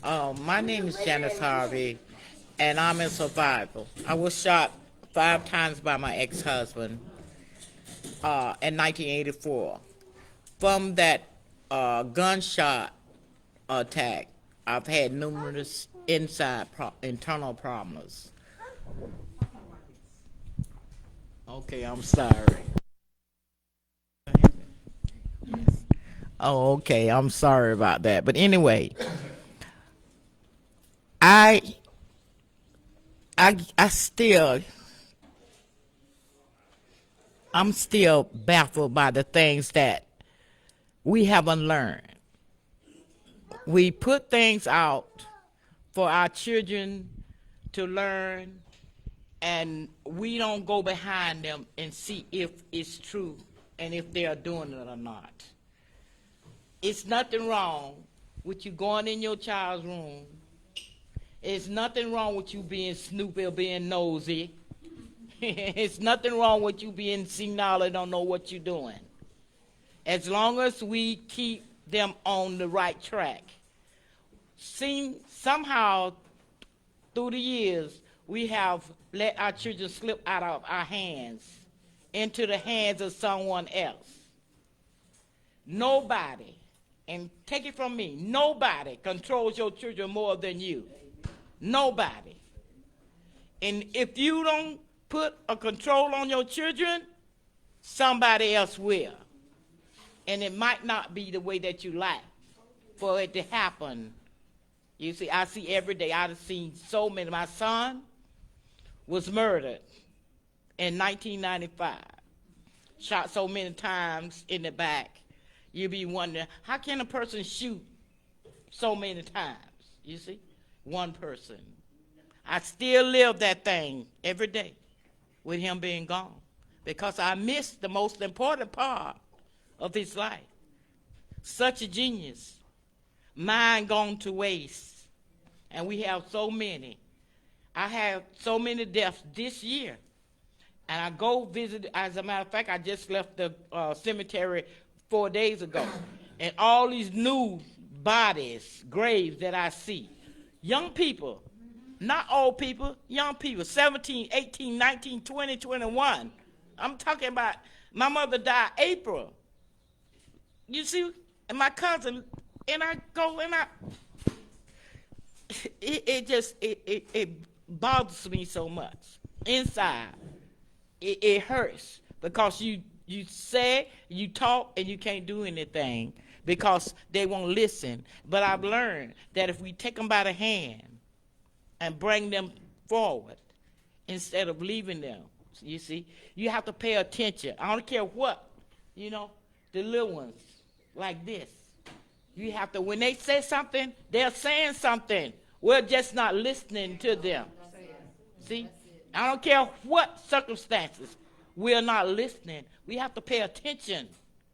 My name is Janice Harvey, and I'm a survivor. I was shot 5 times by my ex-husband in 1984. From that gunshot attack, I've had numerous internal problems. Okay, I'm sorry. Oh, okay, I'm sorry about that. But anyway, I'm still baffled by the things that we haven't learned. we put things out for our children to learn, and we don't go behind them and see if it's true and if they are doing it or not. It's nothing wrong with you going in your child's room. It's nothing wrong with you being snoopy or being nosy. It's nothing wrong with you being senile and don't know what you're doing. As long as we keep them on the right track. Somehow, through the years, we have let our children slip out of our hands into the hands of someone else. Nobody, and take it from me, nobody controls your children more than you. Nobody. And if you don't put a control on your children, somebody else will. And it might not be the way that you like for it to happen. You see, I see every day. I've seen so many. My son was murdered in 1995. Shot so many times in the back. You be wondering, how can a person shoot so many times? You see, one person. I still live that thing every day with him being gone because I missed the most important part of his life. Such a genius. Mind gone to waste. And we have so many. I have so many deaths this year. And I go visit, as a matter of fact, I just left the cemetery 4 days ago. And all these new bodies, graves that I see. Young people, not old people, young people, 17, 18, 19, 20, 21. I'm talking about, my mother died April. You see, and my cousin, and I go and it bothers me so much. Inside, it hurts because you say, you talk, and you can't do anything because they won't listen. But I've learned that if we take them by the hand and bring them forward instead of leaving them, you see, you have to pay attention. I don't care what, the little ones like this. You have to, when they say something, they're saying something. We're just not listening to them. See? I don't care what circumstances. We're not listening. We have to pay attention.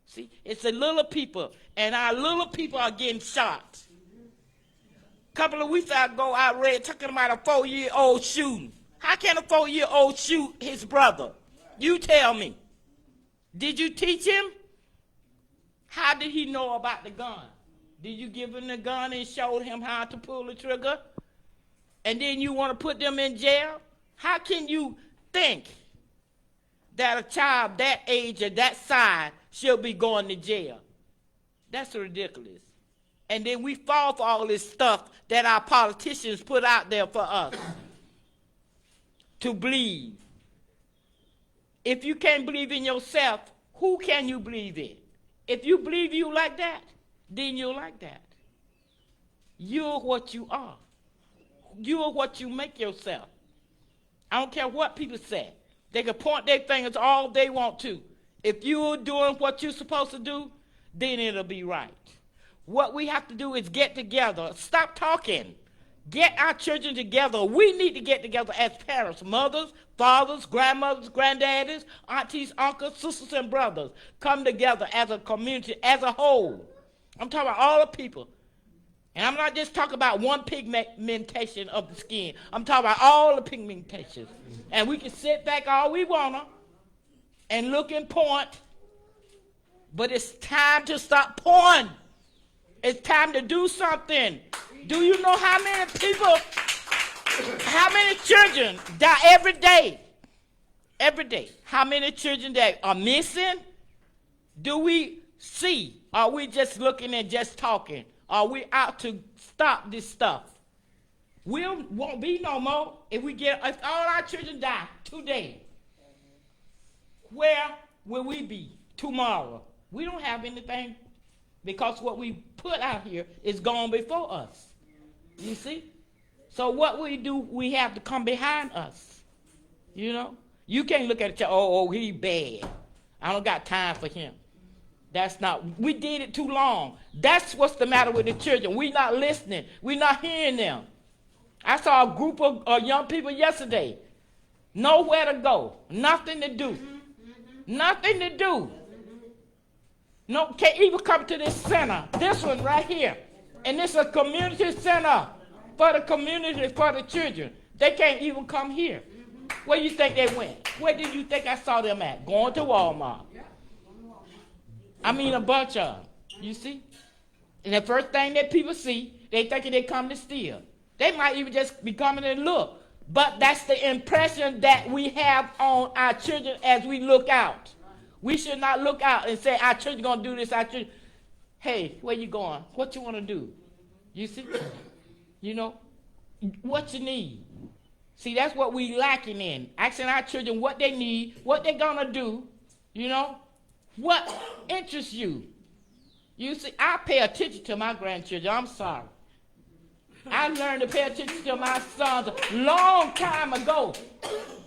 See? It's the little people, and our little people are getting shot. A couple of weeks ago, I read talking about a 4-year-old shooting. How can a 4-year-old shoot his brother? You tell me. Did you teach him? How did he know about the gun? Did you give him the gun and show him how to pull the trigger? And then you want to put them in jail? How can you think that a child that age or that size should be going to jail? That's ridiculous. And then we fall for all this stuff that our politicians put out there for us to believe. If you can't believe in yourself, who can you believe in? If you believe you like that, then you're like that. You're what you are. You're what you make yourself. I don't care what people say. They can point their fingers all they want to. If you're doing what you're supposed to do, then it'll be right. What we have to do is get together. Stop talking. Get our children together. We need to get together as parents, mothers, fathers, grandmothers, granddaddies, aunties, uncles, sisters, and brothers. Come together as a community, as a whole. I'm talking about all the people. And I'm not just talking about one pigmentation of the skin. I'm talking about all the pigmentations. And we can sit back all we want to and look and point. But it's time to stop pointing. It's time to do something. Do you know how many people, how many children die every day? Every day. How many children that are missing? Do we see? Are we just looking and just talking? Are we out to stop this stuff? We won't be no more if all our children die today. Where will we be tomorrow? We don't have anything because what we put out here is gone before us. You see? So what we do, we have to come behind us. You know? You can't look at it and say, oh, he bad. I don't got time for him. That's not, we did it too long. That's what's the matter with the children. We not listening. We not hearing them. I saw a group of young people yesterday. Nowhere to go. Nothing to do. Nothing to do. No, can't even come to this center. This one right here. And this is a community center for the community, for the children. They can't even come here. Where you think they went? Where did you think I saw them at? Going to Walmart. I mean, a bunch of them. You see? And the first thing that people see, they thinking they come to steal. They might even just be coming to look. But that's the impression that we have on our children as we look out. We should not look out and say, our children going to do this, our children. Hey, where you going? What you want to do? You see? You know? What you need. See, that's what we lacking in. Asking our children what they need, what they're going to do, you know? What interests you? You see, I pay attention to my grandchildren. I'm sorry. I learned to pay attention to my sons a long time ago.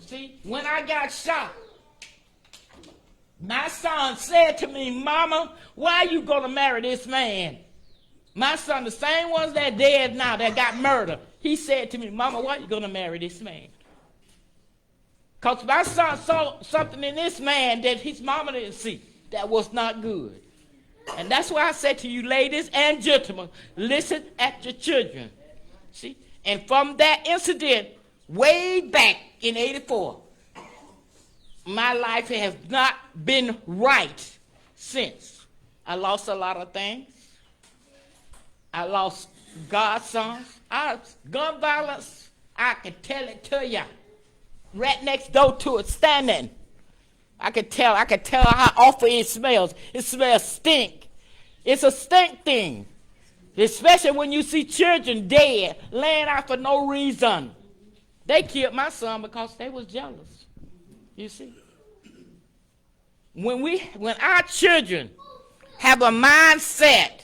See, when I got shot, my son said to me, Mama, why are you going to marry this man? My son, the same ones that dead now, that got murdered, he said to me, Mama, why are you going to marry this man? Because my son saw something in this man that his mama didn't see that was not good. And that's why I said to you ladies and gentlemen, listen at your children. See? And from that incident, way back in 84, my life has not been right since. I lost a lot of things. I lost godsons. Gun violence, I can tell it to you. Right next door to it, standing. I can tell how awful it smells. It smells stink. It's a stink thing. Especially when you see children dead, laying out for no reason. They killed my son because they was jealous. You see? When our children have a mindset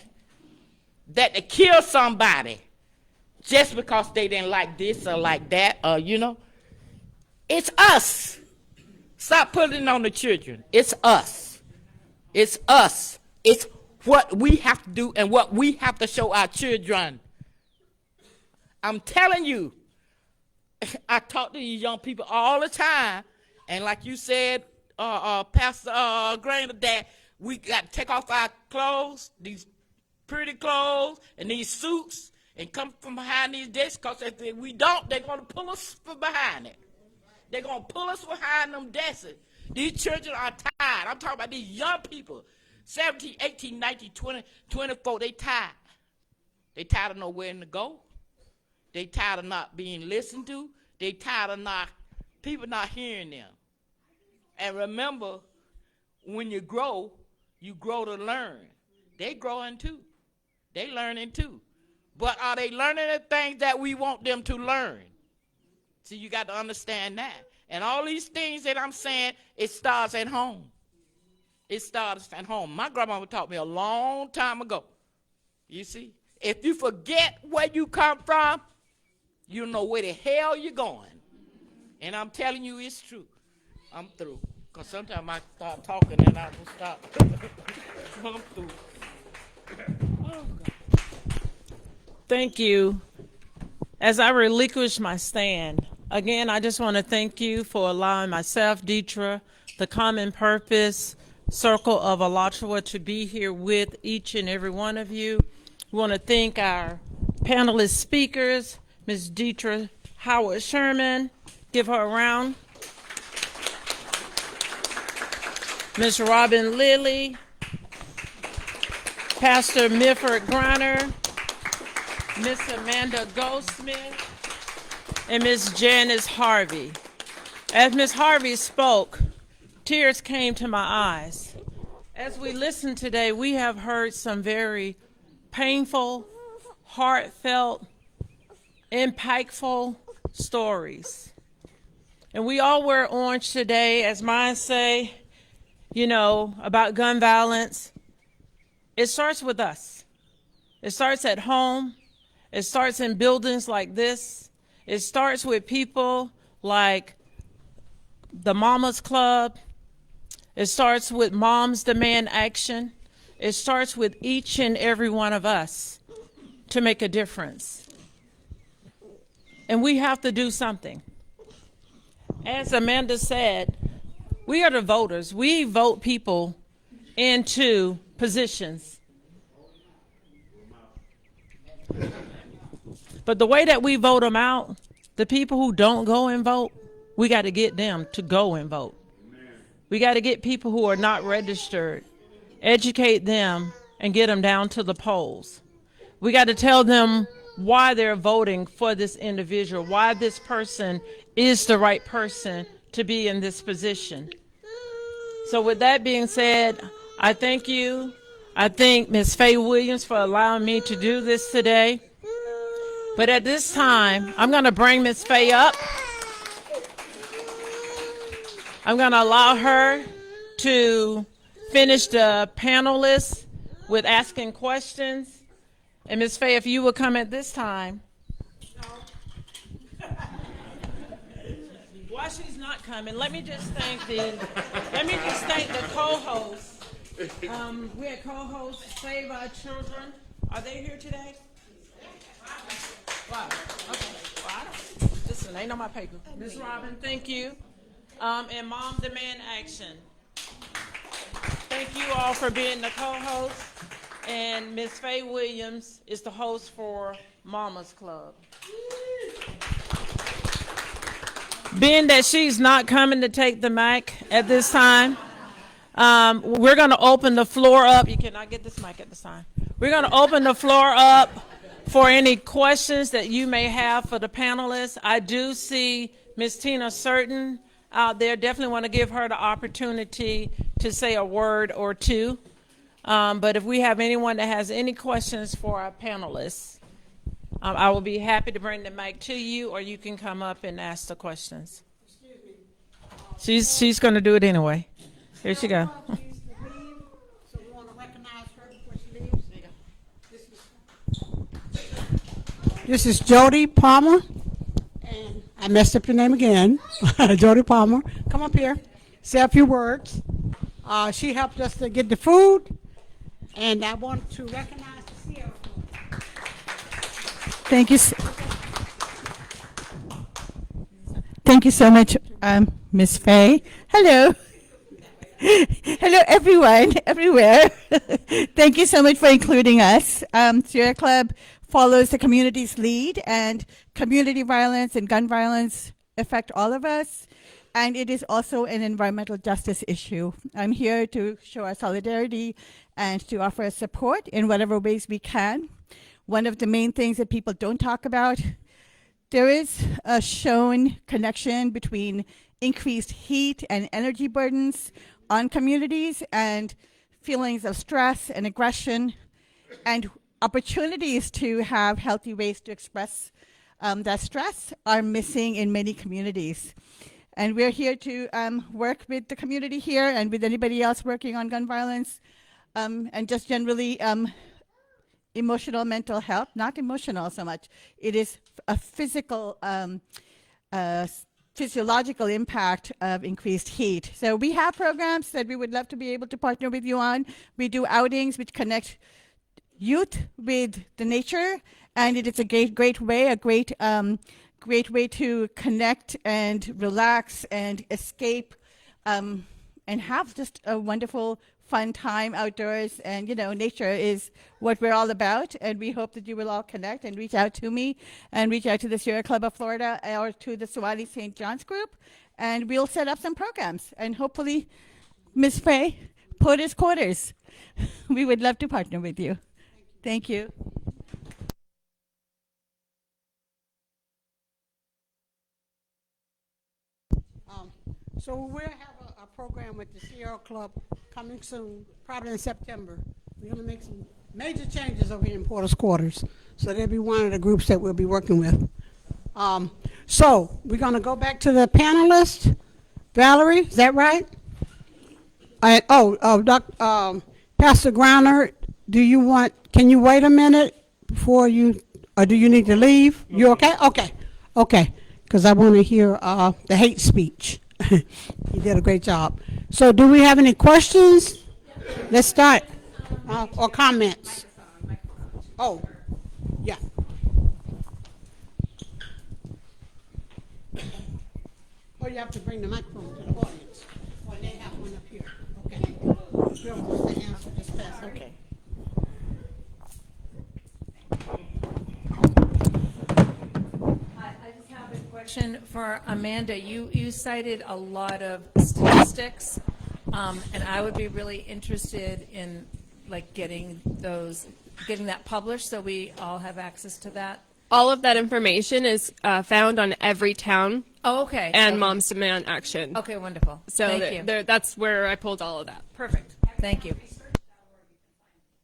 that to kill somebody just because they didn't like this or like that, or you know, it's us. Stop putting it on the children. It's us. It's us. It's what we have to do and what we have to show our children. I'm telling you, I talk to these young people all the time, and like you said, Pastor Grainer, that we got to take off our clothes, these pretty clothes, and these suits, and come from behind these desks, because if we don't, they're going to pull us from behind it. They're going to pull us behind them desks. These children are tired. I'm talking about these young people, 17, 18, 19, 20, 24, they tired. They tired of nowhere to go. They tired of not being listened to. They tired of people not hearing them. And remember, when you grow to learn. They growing too. They learning too. But are they learning the things that we want them to learn? See, you got to understand that. And all these things that I'm saying, it starts at home. It starts at home. My grandmama taught me a long time ago. You see, if you forget where you come from, you know where the hell you're going. And I'm telling you, it's true. I'm through. Because sometimes I start talking and I will stop. I'm through. Oh, God. Thank you. As I relinquish my stand, again, I just want to thank you for allowing myself, Deetra, the Common Purpose Circle of Alachua to be here with each and every one of you. We want to thank our panelist speakers, Ms. Deetra Howard Sherman. Give her a round. Ms. Robin Lilly, Pastor Milford Griner, Ms. Amanda Goldsmith, and Ms. Janice Harvey. As Ms. Harvey spoke, tears came to my eyes. As we listened today, we have heard some very painful, heartfelt, impactful stories. And we all wear orange today, as mine say, you know, about gun violence. It starts with us. It starts at home. It starts in buildings like this. It starts with people like the Mama's Club. It starts with Moms Demand Action. It starts with each and every one of us to make a difference. And we have to do something. As Amanda said, we are the voters. We vote people into positions. But the way that we vote them out, the people who don't go and vote, we got to get them to go and vote. We got to get people who are not registered, educate them, and get them down to the polls. We got to tell them why they're voting for this individual, why this person is the right person to be in this position. So with that being said, I thank you. I thank Ms. Faye Williams for allowing me to do this today. But at this time, I'm going to bring Ms. Faye up. I'm going to allow her to finish the panelists with asking questions. And Ms. Faye, if you would come at this time. While she's not coming, let me just thank the co-hosts. We had co-hosts Save Our Children. Are they here today? Wow. Okay. Well, I don't. Listen, ain't on my paper. Ms. Robin, thank you. And M.A.M.A Demand Action. Thank you all for being the co-host. And Ms. Faye Williams is the host for Mama's Club. Being that she's not coming to take the mic at this time, we're going to open the floor up. You cannot get this mic at this time. We're going to open the floor up for any questions that you may have for the panelists. I do see Ms. Tina Certain out there. Definitely want to give her the opportunity to say a word or two. But if we have anyone that has any questions for our panelists, I will be happy to bring the mic to you, or you can come up and ask the questions. She's going to do it anyway. Here she goes. So we want to recognize her before she leaves. This is Jody Palmer, and I messed up your name again. Jody Palmer, come up here, say a few words. She helped us to get the food, and I want to recognize the Sierra Club. Thank you. Thank you so much, Ms. Faye. Hello. Hello, everyone, everywhere. Thank you so much for including us. Sierra Club follows the community's lead, and community violence and gun violence affect all of us, and it is also an environmental justice issue. I'm here to show our solidarity and to offer support in whatever ways we can. One of the main things that people don't talk about, there is a shown connection between increased heat and energy burdens on communities and feelings of stress and aggression and opportunities to have healthy ways to express that stress are missing in many communities. And we're here to work with the community here and with anybody else working on gun violence and just generally emotional mental health, not emotional so much. It is a physical, physiological impact of increased heat. So we have programs that we would love to be able to partner with you on. We do outings which connect youth with the nature, and it is a great way, a great way to connect and relax and escape and have just a wonderful, fun time outdoors. And, you know, nature is what we're all about, and we hope that you will all connect and reach out to me and reach out to the Sierra Club of Florida or to the Sewanee St. John's group, and we'll set up some programs. And hopefully, Ms. Faye, Porter's Quarters, we would love to partner with you. Thank you. So we'll have a program with the Sierra Club coming soon, probably in September. We're going to make some major changes over here in Porter's Quarters. So they'll be one of the groups that we'll be working with. So we're going to go back to the panelists. Valerie, is that right? Pastor Griner, can you wait a minute before or do you need to leave? You okay? Okay. Because I want to hear the hate speech. You did a great job. So do we have any questions? Let's start. Or comments? Oh, yeah. Or you have to bring the microphone to the audience. Or they have one up here. Okay. Whoever wants to answer, just pass it. Okay. I just have a question for Amanda. You cited a lot of statistics, and I would be really interested in like getting that published so we all have access to that. All of that information is found on every town Oh, okay. and Okay. Mom's Demand Action. Okay, wonderful. So Thank you. that's where I pulled all of that. Perfect. Thank you.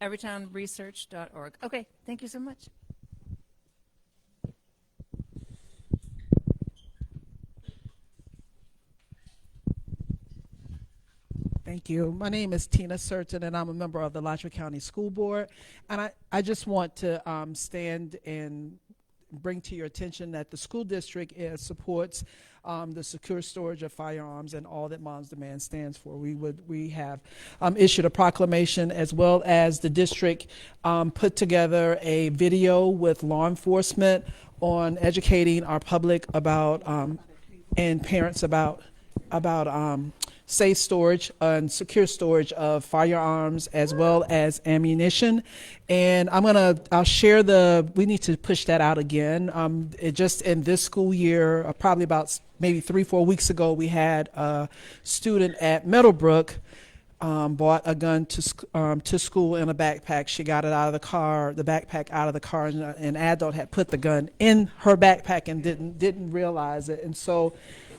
Everytownresearch.org. Okay, thank you so much. Thank you. My name is Tina Surton, and I'm a member of the Alachua County School Board. And I just want to stand and bring to your attention that the school district supports the secure storage of firearms and all that Mom's Demand stands for. We have issued a proclamation, as well as the district put together a video with law enforcement on educating our public about and parents about safe storage and secure storage of firearms as well as ammunition. And I'll share we need to push that out again. It just in this school year, probably about maybe 3-4 weeks ago, we had a student at Meadowbrook bought a gun to school in a backpack. She got it out of the car, the backpack out of the car, and an adult had put the gun in her backpack and didn't realize it. And so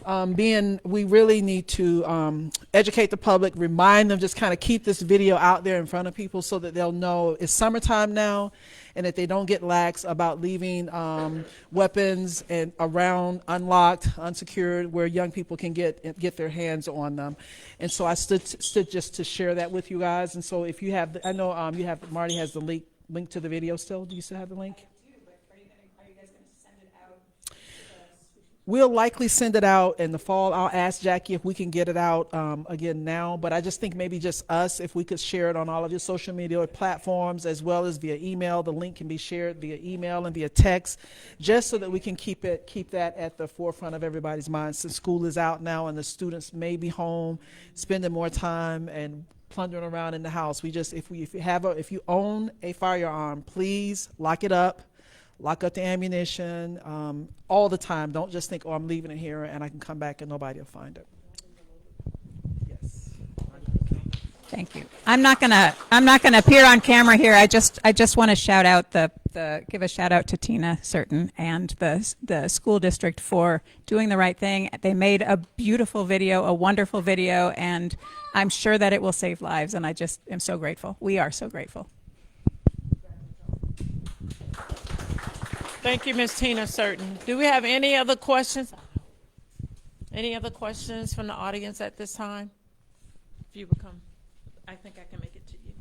we really need to educate the public, remind them, just kind of keep this video out there in front of people so that they'll know it's summertime now, and that they don't get lax about leaving weapons and around unlocked, unsecured, where young people can get their hands on them. And so I stood just to share that with you guys. And so if you have, I know Marty has the link to the video still. Do you still have the link? We'll likely send it out in the fall. I'll ask Jackie if we can get it out again now, but I just think maybe just us, if we could share it on all of your social media platforms as well as via email. The link can be shared via email and via text, just so that we can keep that at the forefront of everybody's mind, since school is out now and the students may be home spending more time and plundering around in the house. If you own a firearm, please lock it up. Lock up the ammunition all the time. Don't just think, oh, I'm leaving it here and I can come back and nobody will find it. Yes. Thank you. I'm not gonna appear on camera here. I just want to shout out give a shout out to Tina Surton and the school district for doing the right thing. They made a beautiful video, a wonderful video, and I'm sure that it will save lives. And I just am so grateful. We are so grateful. Thank you, Ms. Tina Surton. Do we have any other questions? Any other questions from the audience at this time? If you would come, I think I can make it to you.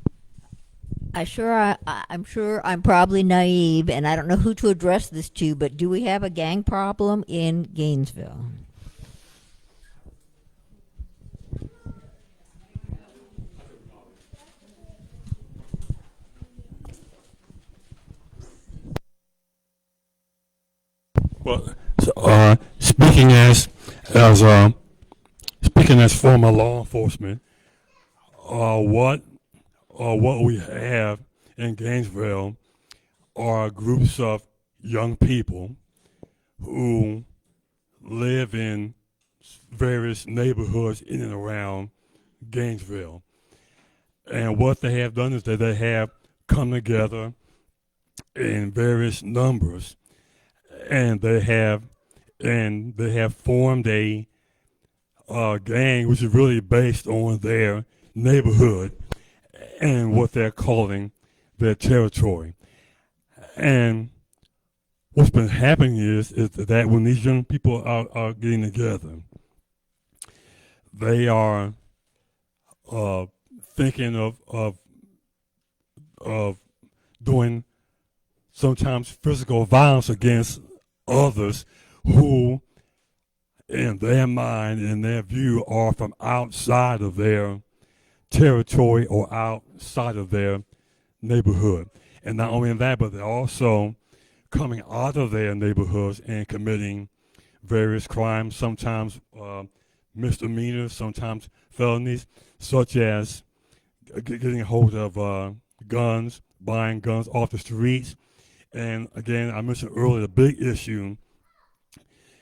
I'm sure I'm probably naive, and I don't know who to address this to, but do we have a gang problem in Gainesville? Well, speaking as former law enforcement, what we have in Gainesville are groups of young people who live in various neighborhoods in and around Gainesville, and what they have done is that they have come together in various numbers. And they have formed a gang which is really based on their neighborhood and what they're calling their territory. And what's been happening is that when these young people are getting together, they are thinking of doing sometimes physical violence against others who, in their mind, in their view, are from outside of their territory or outside of their neighborhood. And not only that, but they're also coming out of their neighborhoods and committing various crimes, sometimes misdemeanors, sometimes felonies, such as getting a hold of guns, buying guns off the streets. And again, I mentioned earlier, the big issue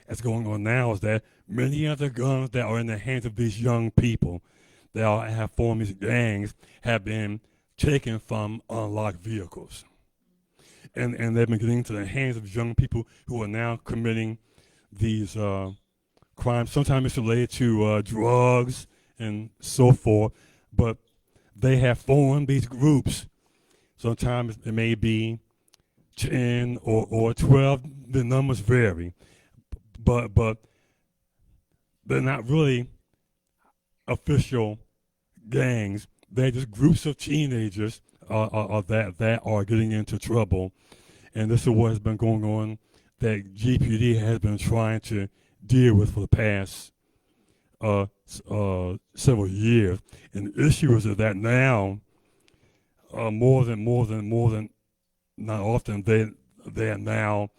that's going on now is that many of the guns that are in the hands of these young people that have formed these gangs have been taken from unlocked vehicles. And they've been getting into the hands of young people who are now committing these crimes. Sometimes it's related to drugs and so forth, but they have formed these groups. Sometimes it may be 10 or 12, the numbers vary, but they're not really official gangs. They're just groups of teenagers that are getting into trouble. And this is what has been going on that GPD has been trying to deal with for the past several years. And the issue is that now, more than not often, they are now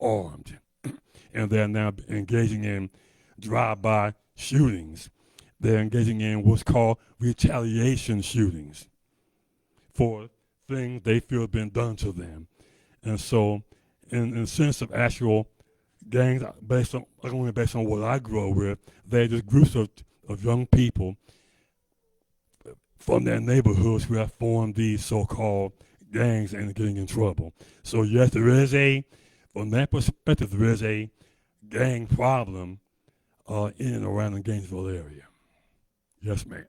armed, and they are now engaging in drive-by shootings. They're engaging in what's called retaliation shootings for things they feel have been done to them. And so, in the sense of actual gangs, only based on what I grew up with, they're just groups of young people from their neighborhoods who have formed these so-called gangs and getting in trouble. So yes, from that perspective, there is a gang problem in and around the Gainesville area. Yes, ma'am.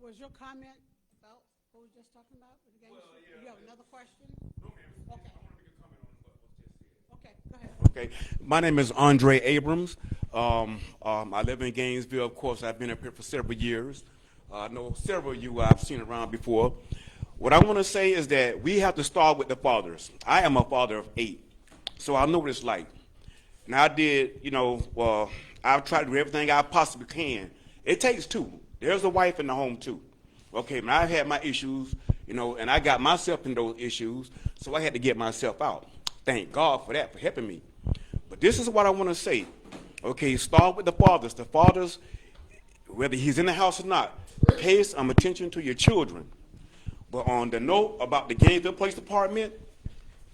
Was your comment about what we were just talking about with the gangs? You have another question? Okay. Okay, go ahead. Okay, my name is Andre Abrams. I live in Gainesville. Of course, I've been up here for several years. I know several of you I've seen around before. What I want to say is that we have to start with the fathers. I am a father of 8, so I know what it's like. And I did, I've tried to do everything I possibly can. It takes 2. There's a wife in the home too. Okay, but I've had my issues, and I got myself in those issues, so I had to get myself out. Thank God for that, for helping me. But this is what I want to say. Okay, start with the fathers. The fathers, whether he's in the house or not, pay some attention to your children. But on the note about the Gainesville Police Department,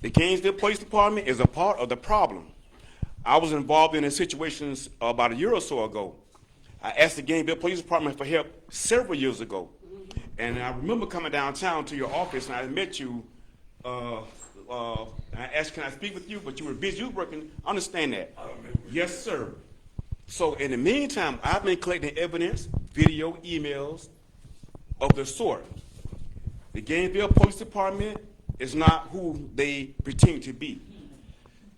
the Gainesville Police Department is a part of the problem. I was involved in a situation about a year or so ago. I asked the Gainesville Police Department for help several years ago. And I remember coming downtown to your office, and I met you. I asked, can I speak with you? But you were busy. You were working. I understand that. Yes, sir. So in the meantime, I've been collecting evidence, video, emails of the sort. The Gainesville Police Department is not who they pretend to be.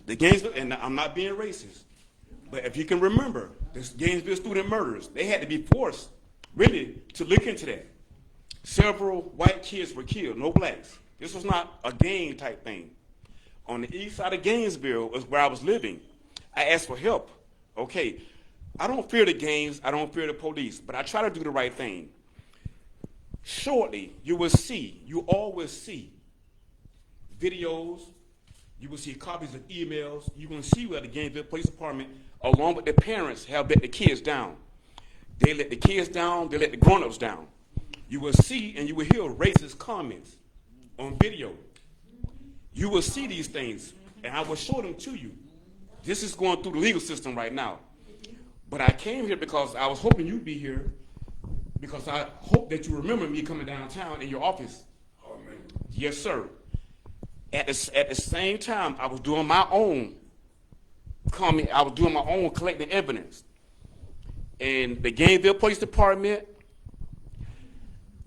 The Gainesville, and I'm not being racist, but if you can remember, the Gainesville student murders, they had to be forced, really, to look into that. Several white kids were killed, no blacks. This was not a gang type thing. On the east side of Gainesville was where I was living. I asked for help. Okay, I don't fear the gangs, I don't fear the police, but I try to do the right thing. Shortly, you always see videos, you will see copies of emails, you will see where the Gainesville Police Department, along with the parents, have let the kids down. They let the kids down, they let the grown-ups down. You will see and you will hear racist comments on video. You will see these things, and I will show them to you. This is going through the legal system right now. But I came here because I was hoping you'd be here, because I hope that you remember me coming downtown in your office. Oh, man. Yes, sir. At the same time, I was doing my own collecting evidence. And the Gainesville Police Department,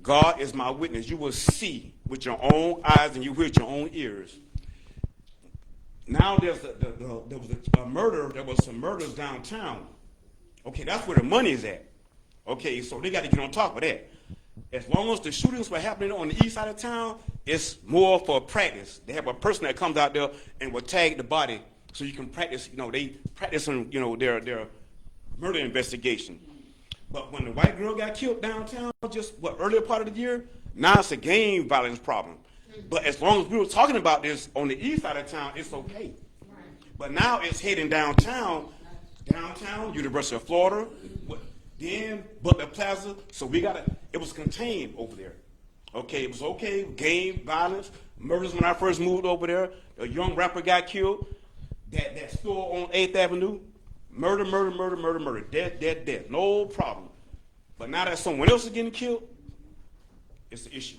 God is my witness. You will see with your own eyes and you hear with your own ears. Now there was a murder. There was some murders downtown. Okay, that's where the money is at. Okay, so they got to get on top of that. As long as the shootings were happening on the east side of town, it's more for practice. They have a person that comes out there and will tag the body so you can practice. They practice on their murder investigation. But when the white girl got killed downtown, just earlier part of the year, now it's a gang violence problem. But as long as we were talking about this on the east side of town, it's okay. But now it's heading downtown, University of Florida, then Butler Plaza. So it was contained over there. Okay, it was okay. Gang violence, murders when I first moved over there. A young rapper got killed. That store on 8th Avenue, murder, death, no problem. But now that someone else is getting killed, it's an issue.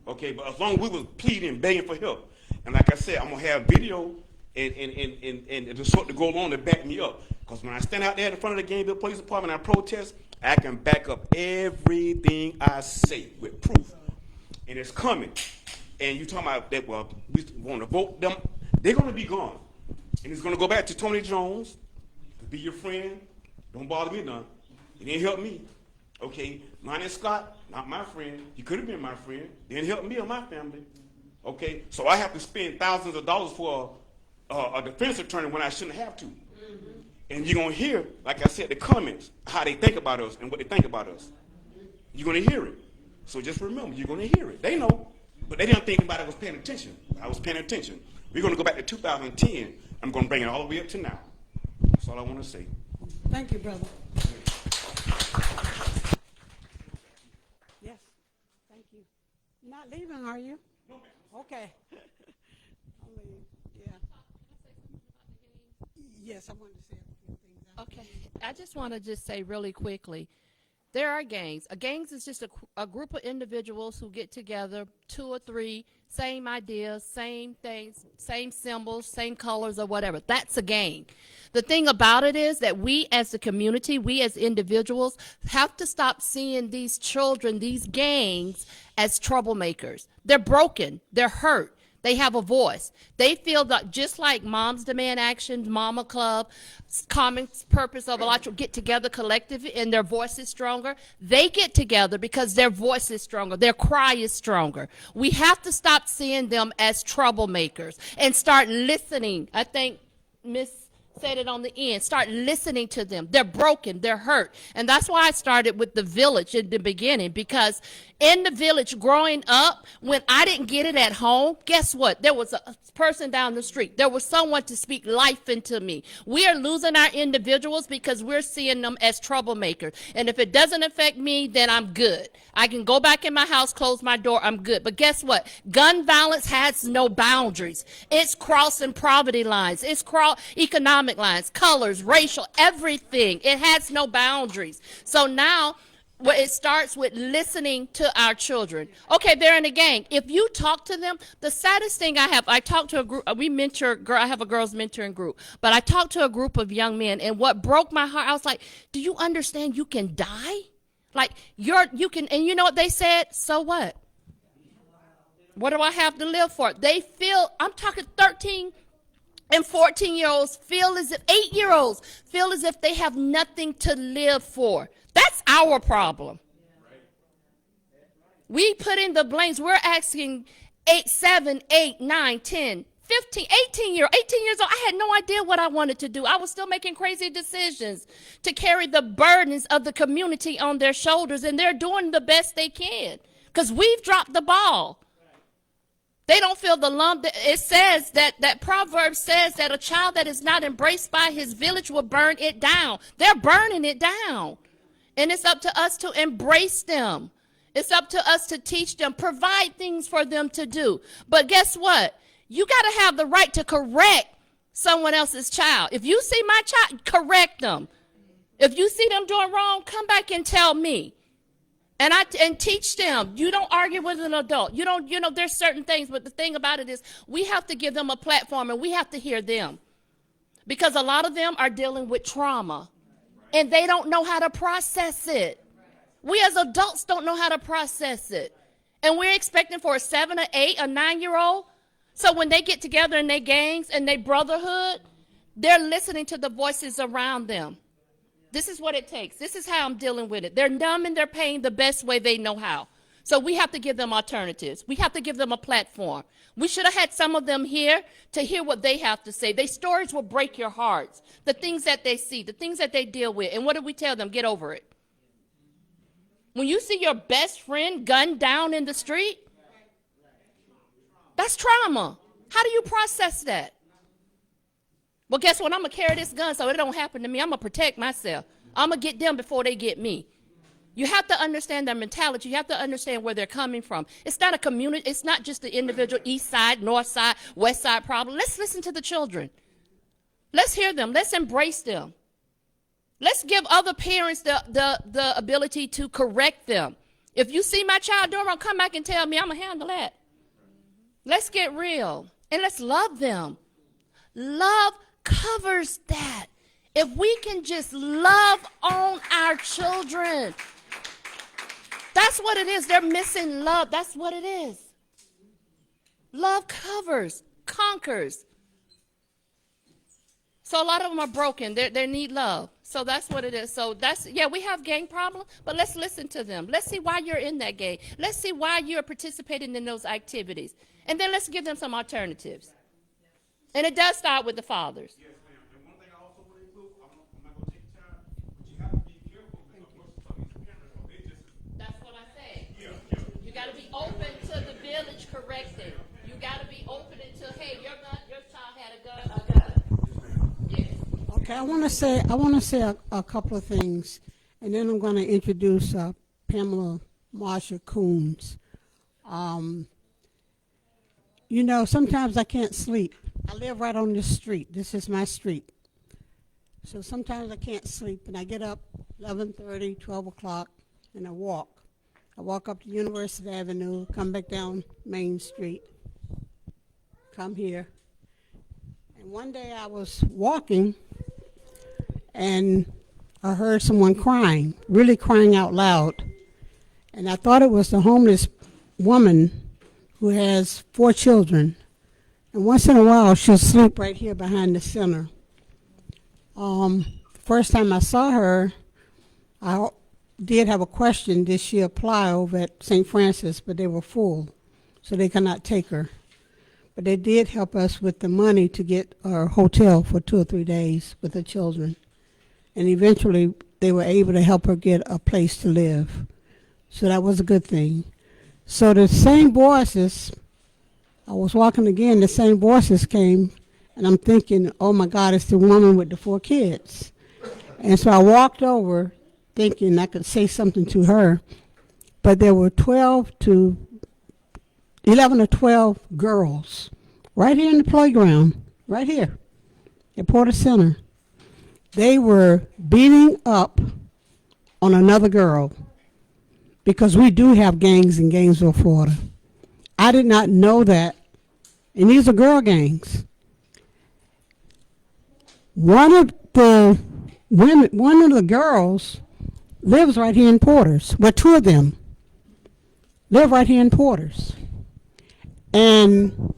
Okay, but as long as we was pleading, begging for help, and like I said, I'm gonna have video and the sort to go along to back me up. Because when I stand out there in front of the Gainesville Police Department and I protest, I can back up everything I say with proof. And it's coming. And you talking about that, well, we want to vote them, they're gonna be gone. And it's gonna go back to Tony Jones, to be your friend, don't bother me none. He didn't help me. Okay, Lonnie Scott, not my friend. He could have been my friend. Didn't help me or my family. Okay, so I have to spend thousands of dollars for a defense attorney when I shouldn't have to. And you're going to hear, like I said, the comments, how they think about us and what they think about us. You're going to hear it. So just remember, you're going to hear it. They know, but they didn't think about it. I was paying attention. I was paying attention. We're going to go back to 2010. I'm going to bring it all the way up to now. That's all I want to say. Thank you, brother. Yes, thank you. You're not leaving, are you? No, ma'am. Okay. Yeah. Yes, I wanted to say a few things. Okay, I just want to say really quickly, there are gangs. Gangs is just a group of individuals who get together, 2 or 3, same ideas, same things, same symbols, same colors or whatever. That's a gang. The thing about it is that we as a community, we as individuals have to stop seeing these children, these gangs, as troublemakers. They're broken. They're hurt. They have a voice. They feel that just like Moms Demand Action, Mama Club, common purpose of a lot of get together collectively and their voice is stronger. They get together because their voice is stronger. Their cry is stronger. We have to stop seeing them as troublemakers and start listening. I think Miss said it on the end. Start listening to them. They're broken. They're hurt. And that's why I started with the village in the beginning, because in the village growing up, when I didn't get it at home, guess what? There was a person down the street. There was someone to speak life into me. We are losing our individuals because we're seeing them as troublemakers. And if it doesn't affect me, then I'm good. I can go back in my house, close my door, I'm good. But guess what? Gun violence has no boundaries. It's crossing poverty lines. It's economic lines, colors, racial, everything. It has no boundaries. So now, well, it starts with listening to our children. Okay, they're in a gang. If you talk to them, the saddest thing I talked to a group, I have a girls mentoring group, but I talked to a group of young men, and what broke my heart, I was like, do you understand you can die? Like, you can, and you know what they said? So what? What do I have to live for? They feel, I'm talking 13 and 14-year-olds feel as if, 8-year-olds feel as if they have nothing to live for. That's our problem. We put in the blames. We're asking 8, 7, 8, 9, 10, 15, 18 years old. I had no idea what I wanted to do. I was still making crazy decisions to carry the burdens of the community on their shoulders, and they're doing the best they can because we've dropped the ball. They don't feel the lump. It says that proverb says that a child that is not embraced by his village will burn it down. They're burning it down. And it's up to us to embrace them. It's up to us to teach them, provide things for them to do. But guess what? You got to have the right to correct someone else's child. If you see my child, correct them. If you see them doing wrong, come back and tell me. And teach them. You don't argue with an adult. There's certain things, but the thing about it is we have to give them a platform and we have to hear them. Because a lot of them are dealing with trauma. And they don't know how to process it. We as adults don't know how to process it. And we're expecting for a 7 or 8 or 9-year-old. So when they get together in their gangs and their brotherhood, they're listening to the voices around them. This is what it takes. This is how I'm dealing with it. They're numb and they're pain the best way they know how. So we have to give them alternatives. We have to give them a platform. We should have had some of them here to hear what they have to say. Their stories will break your hearts. The things that they see, the things that they deal with. And what do we tell them? Get over it. When you see your best friend gunned down in the street, that's trauma. How do you process that? Well, guess what? I'm going to carry this gun so it don't happen to me. I'm going to protect myself. I'm going to get them before they get me. You have to understand their mentality. You have to understand where they're coming from. It's not a community. It's not just the individual east side, north side, west side problem. Let's listen to the children. Let's hear them. Let's embrace them. Let's give other parents the ability to correct them. If you see my child doing wrong, come back and tell me. I'm going to handle that. Let's get real. And let's love them. Love covers that. If we can just love on our children, that's what it is. They're missing love. That's what it is. Love covers, conquers. So a lot of them are broken. They need love. So that's what it is. So that's, yeah, we have gang problems, but let's listen to them. Let's see why you're in that gang. Let's see why you're participating in those activities. And then let's give them some alternatives. And it does start with the fathers. Yes, ma'am. And one thing I also want to include, I'm not going to take time, but you have to be careful because most of these parents, they just... That's what I said. Yeah. You got to be open to the village correcting. You got to be open to, hey, your child had a gun. Yes. Okay, I want to say a couple of things, and then I'm going to introduce Pamela Marsha Coons. You know, sometimes I can't sleep. I live right on this street. This is my street. So sometimes I can't sleep, and I get up 11:30, 12 o'clock, and I walk. I walk up to University Avenue, come back down Main Street, come here. And one day I was walking, and I heard someone crying, really crying out loud. And I thought it was the homeless woman who has 4 children. And once in a while, she'll sleep right here behind the center. First time I saw her, I did have a question, did she apply over at St. Francis, but they were full, so they could not take her. But they did help us with the money to get a hotel for 2 or 3 days with her children. And eventually, they were able to help her get a place to live. So that was a good thing. So the same voices, I was walking again, the same voices came, and I'm thinking, oh my God, it's the woman with the 4 kids. And so I walked over thinking I could say something to her, but there were 11 or 12 girls right here in the playground, right here at Porter Center. They were beating up on another girl because we do have gangs in Gainesville, Florida. I did not know that, and these are girl gangs. One of the girls lives right here in Porter's. Well, 2 of them live right here in Porter's. And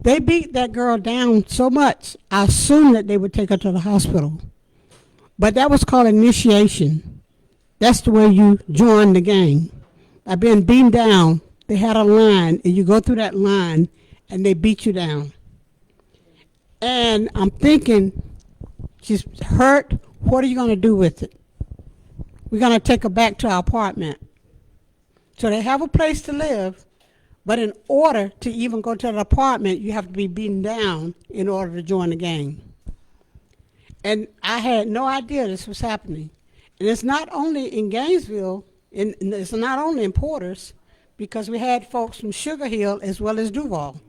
they beat that girl down so much, I assumed that they would take her to the hospital. But that was called initiation. That's the way you join the gang. By being beaten down, they had a line, and you go through that line, and they beat you down. And I'm thinking, she's hurt. What are you going to do with it? We're going to take her back to our apartment. So they have a place to live, but in order to even go to the apartment, you have to be beaten down in order to join the gang. And I had no idea this was happening. And it's not only in Gainesville, and it's not only in Porter's, because we had folks from Sugar Hill as well as Duval.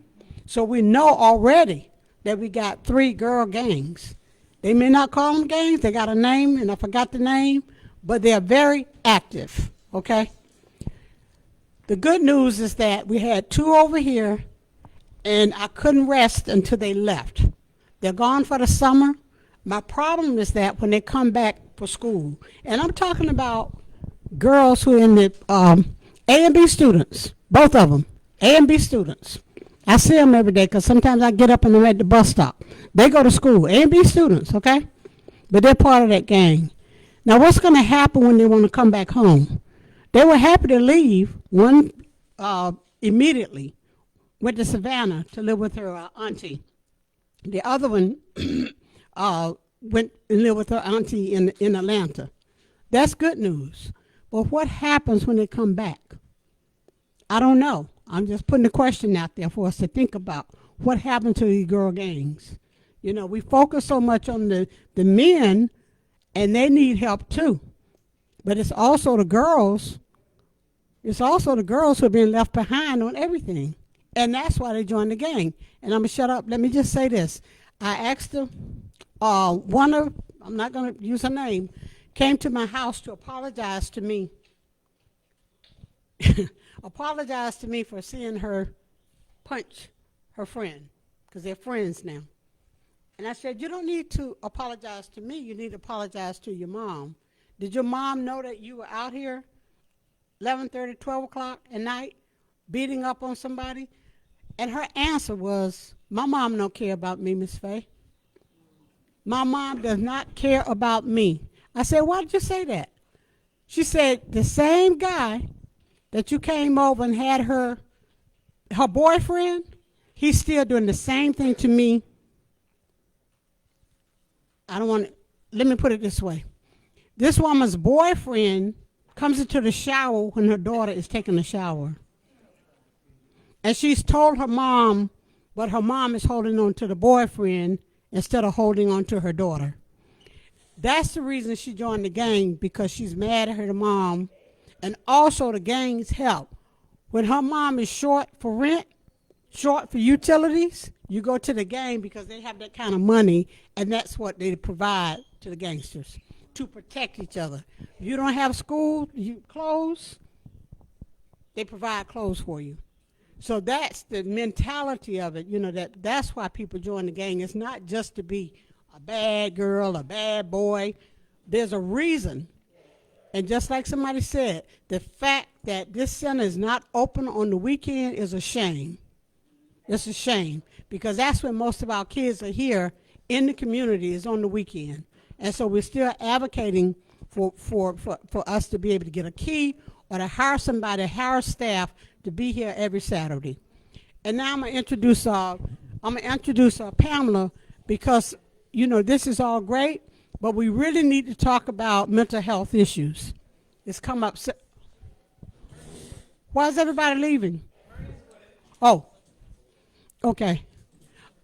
So we know already that we got 3 girl gangs. They may not call them gangs, they got a name, and I forgot the name, but they're very active, okay? The good news is that we had 2 over here, and I couldn't rest until they left. They're gone for the summer. My problem is that when they come back for school, and I'm talking about girls who are in the A and B students, both of them, A and B students. I see them every day because sometimes I get up and I'm at the bus stop. They go to school, A and B students, okay? But they're part of that gang. Now what's going to happen when they want to come back home? They were happy to leave. One immediately went to Savannah to live with her auntie. The other one went and lived with her auntie in Atlanta. That's good news. But what happens when they come back? I don't know. I'm just putting a question out there for us to think about. What happened to these girl gangs? You know, we focus so much on the men, and they need help too. But it's also the girls. It's also the girls who are being left behind on everything. And that's why they joined the gang. And I'm going to shut up. Let me just say this. I asked them, I'm not going to use her name, came to my house to apologize to me. Apologize to me for seeing her punch her friend, because they're friends now. And I said, you don't need to apologize to me. You need to apologize to your mom. Did your mom know that you were out here 11:30, 12 o'clock at night beating up on somebody? And her answer was, my mom don't care about me, Miss Faye. My mom does not care about me. I said, why did you say that? She said, the same guy that you came over and had her boyfriend, he's still doing the same thing to me. Let me put it this way. This woman's boyfriend comes into the shower when her daughter is taking a shower. And she's told her mom, but her mom is holding on to the boyfriend instead of holding on to her daughter. That's the reason she joined the gang, because she's mad at her mom. And also the gang's help. When her mom is short for rent, short for utilities, you go to the gang because they have that kind of money, and that's what they provide to the gangsters, to protect each other. If you don't have school, clothes, they provide clothes for you. So that's the mentality of it, you know, that's why people join the gang. It's not just to be a bad girl, a bad boy. There's a reason. And just like somebody said, the fact that this center is not open on the weekend is a shame. It's a shame, because that's when most of our kids are here in the community, is on the weekend. And so we're still advocating for us to be able to get a key or to hire somebody, hire staff to be here every Saturday. And now I'm gonna introduce Pamela, because you know this is all great, but we really need to talk about mental health issues. It's come up. Why is everybody leaving? Oh, okay.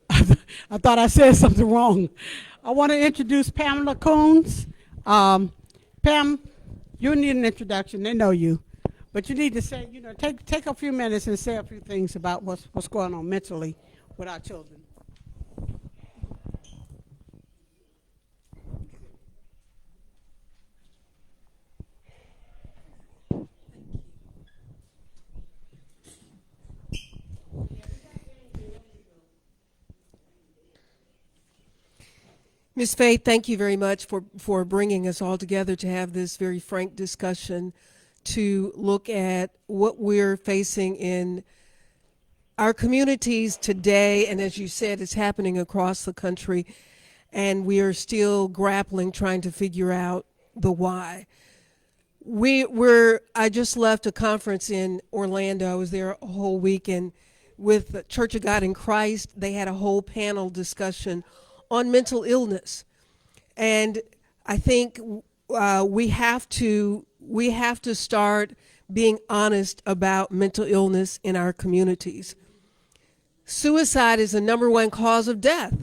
I thought I said something wrong. I want to introduce Pamela Coons. Pam, you need an introduction. They know you. But you need to say, you know, take a few minutes and say a few things about what's going on mentally with our children. Ms. Faye, thank you very much for bringing us all together to have this very frank discussion, to look at what we're facing in our communities today. And as you said, it's happening across the country, and we are still grappling, trying to figure out the why. I just left a conference in Orlando. I was there a whole weekend with the Church of God in Christ. They had a whole panel discussion on mental illness. And I think we have to start being honest about mental illness in our communities. Suicide is the #1 cause of death.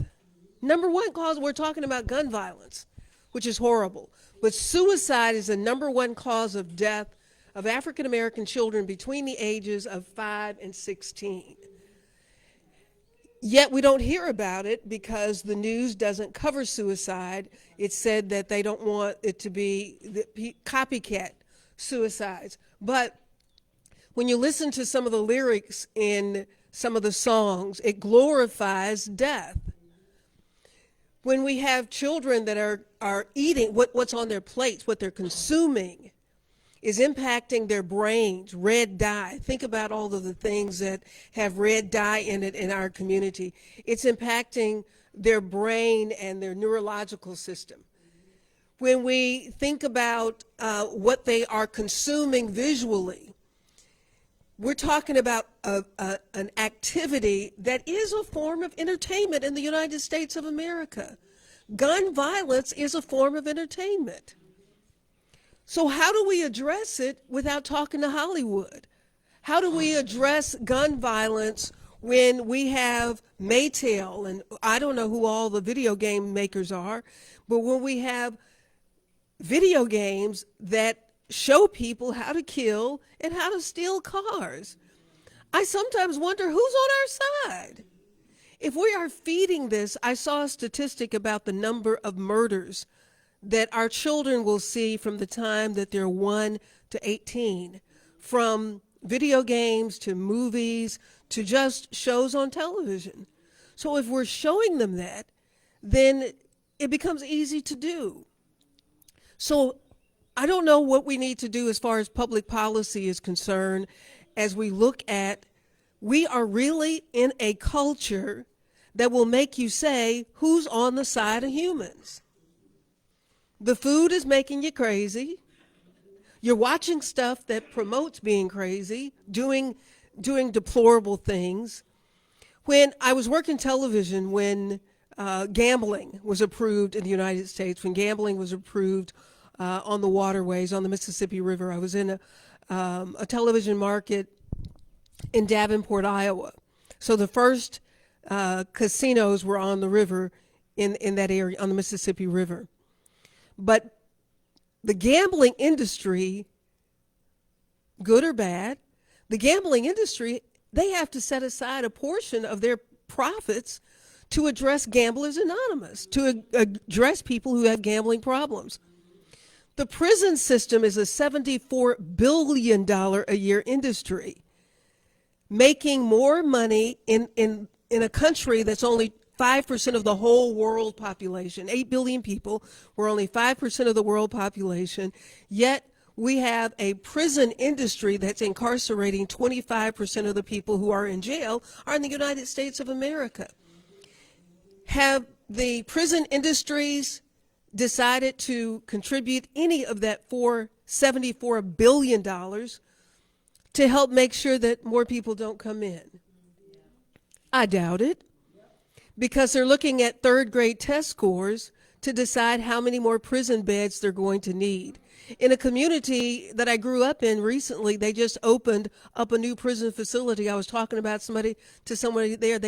#1 cause, we're talking about gun violence, which is horrible. But suicide is the #1 cause of death of African American children between the ages of 5 and 16. Yet we don't hear about it because the news doesn't cover suicide. It's said that they don't want it to be copycat suicides. But when you listen to some of the lyrics in some of the songs, it glorifies death. When we have children that are eating what's on their plates, what they're consuming, is impacting their brains. Red dye. Think about all of the things that have red dye in it in our community. It's impacting their brain and their neurological system. when we think about what they are consuming visually, we're talking about an activity that is a form of entertainment in the United States of America. Gun violence is a form of entertainment. So how do we address it without talking to Hollywood? How do we address gun violence when we have Maytel, and I don't know who all the video game makers are, but when we have video games that show people how to kill and how to steal cars? I sometimes wonder who's on our side. If we are feeding this, I saw a statistic about the number of murders that our children will see from the time that they're 1 to 18, from video games to movies to just shows on television. So if we're showing them that, then it becomes easy to do. So I don't know what we need to do as far as public policy is concerned as we look at, we are really in a culture that will make you say, who's on the side of humans? The food is making you crazy. You're watching stuff that promotes being crazy, doing deplorable things. When I was working television, when gambling was approved in the United States, when gambling was approved on the waterways, on the Mississippi River, I was in a television market in Davenport, Iowa. So the first casinos were on the river in that area, on the Mississippi River. But the gambling industry, good or bad, the gambling industry, they have to set aside a portion of their profits to address Gamblers Anonymous, to address people who have gambling problems. The prison system is a $74 billion a year industry, making more money in a country that's only 5% of the whole world population. 8 billion people. We're only 5% of the world population. Yet we have a prison industry that's incarcerating 25% of the people who are in jail are in the United States of America. Have the prison industries decided to contribute any of that $74 billion to help make sure that more people don't come in? I doubt it, because they're looking at third grade test scores to decide how many more prison beds they're going to need. In a community that I grew up in recently, they just opened up a new prison facility. I was talking about somebody there.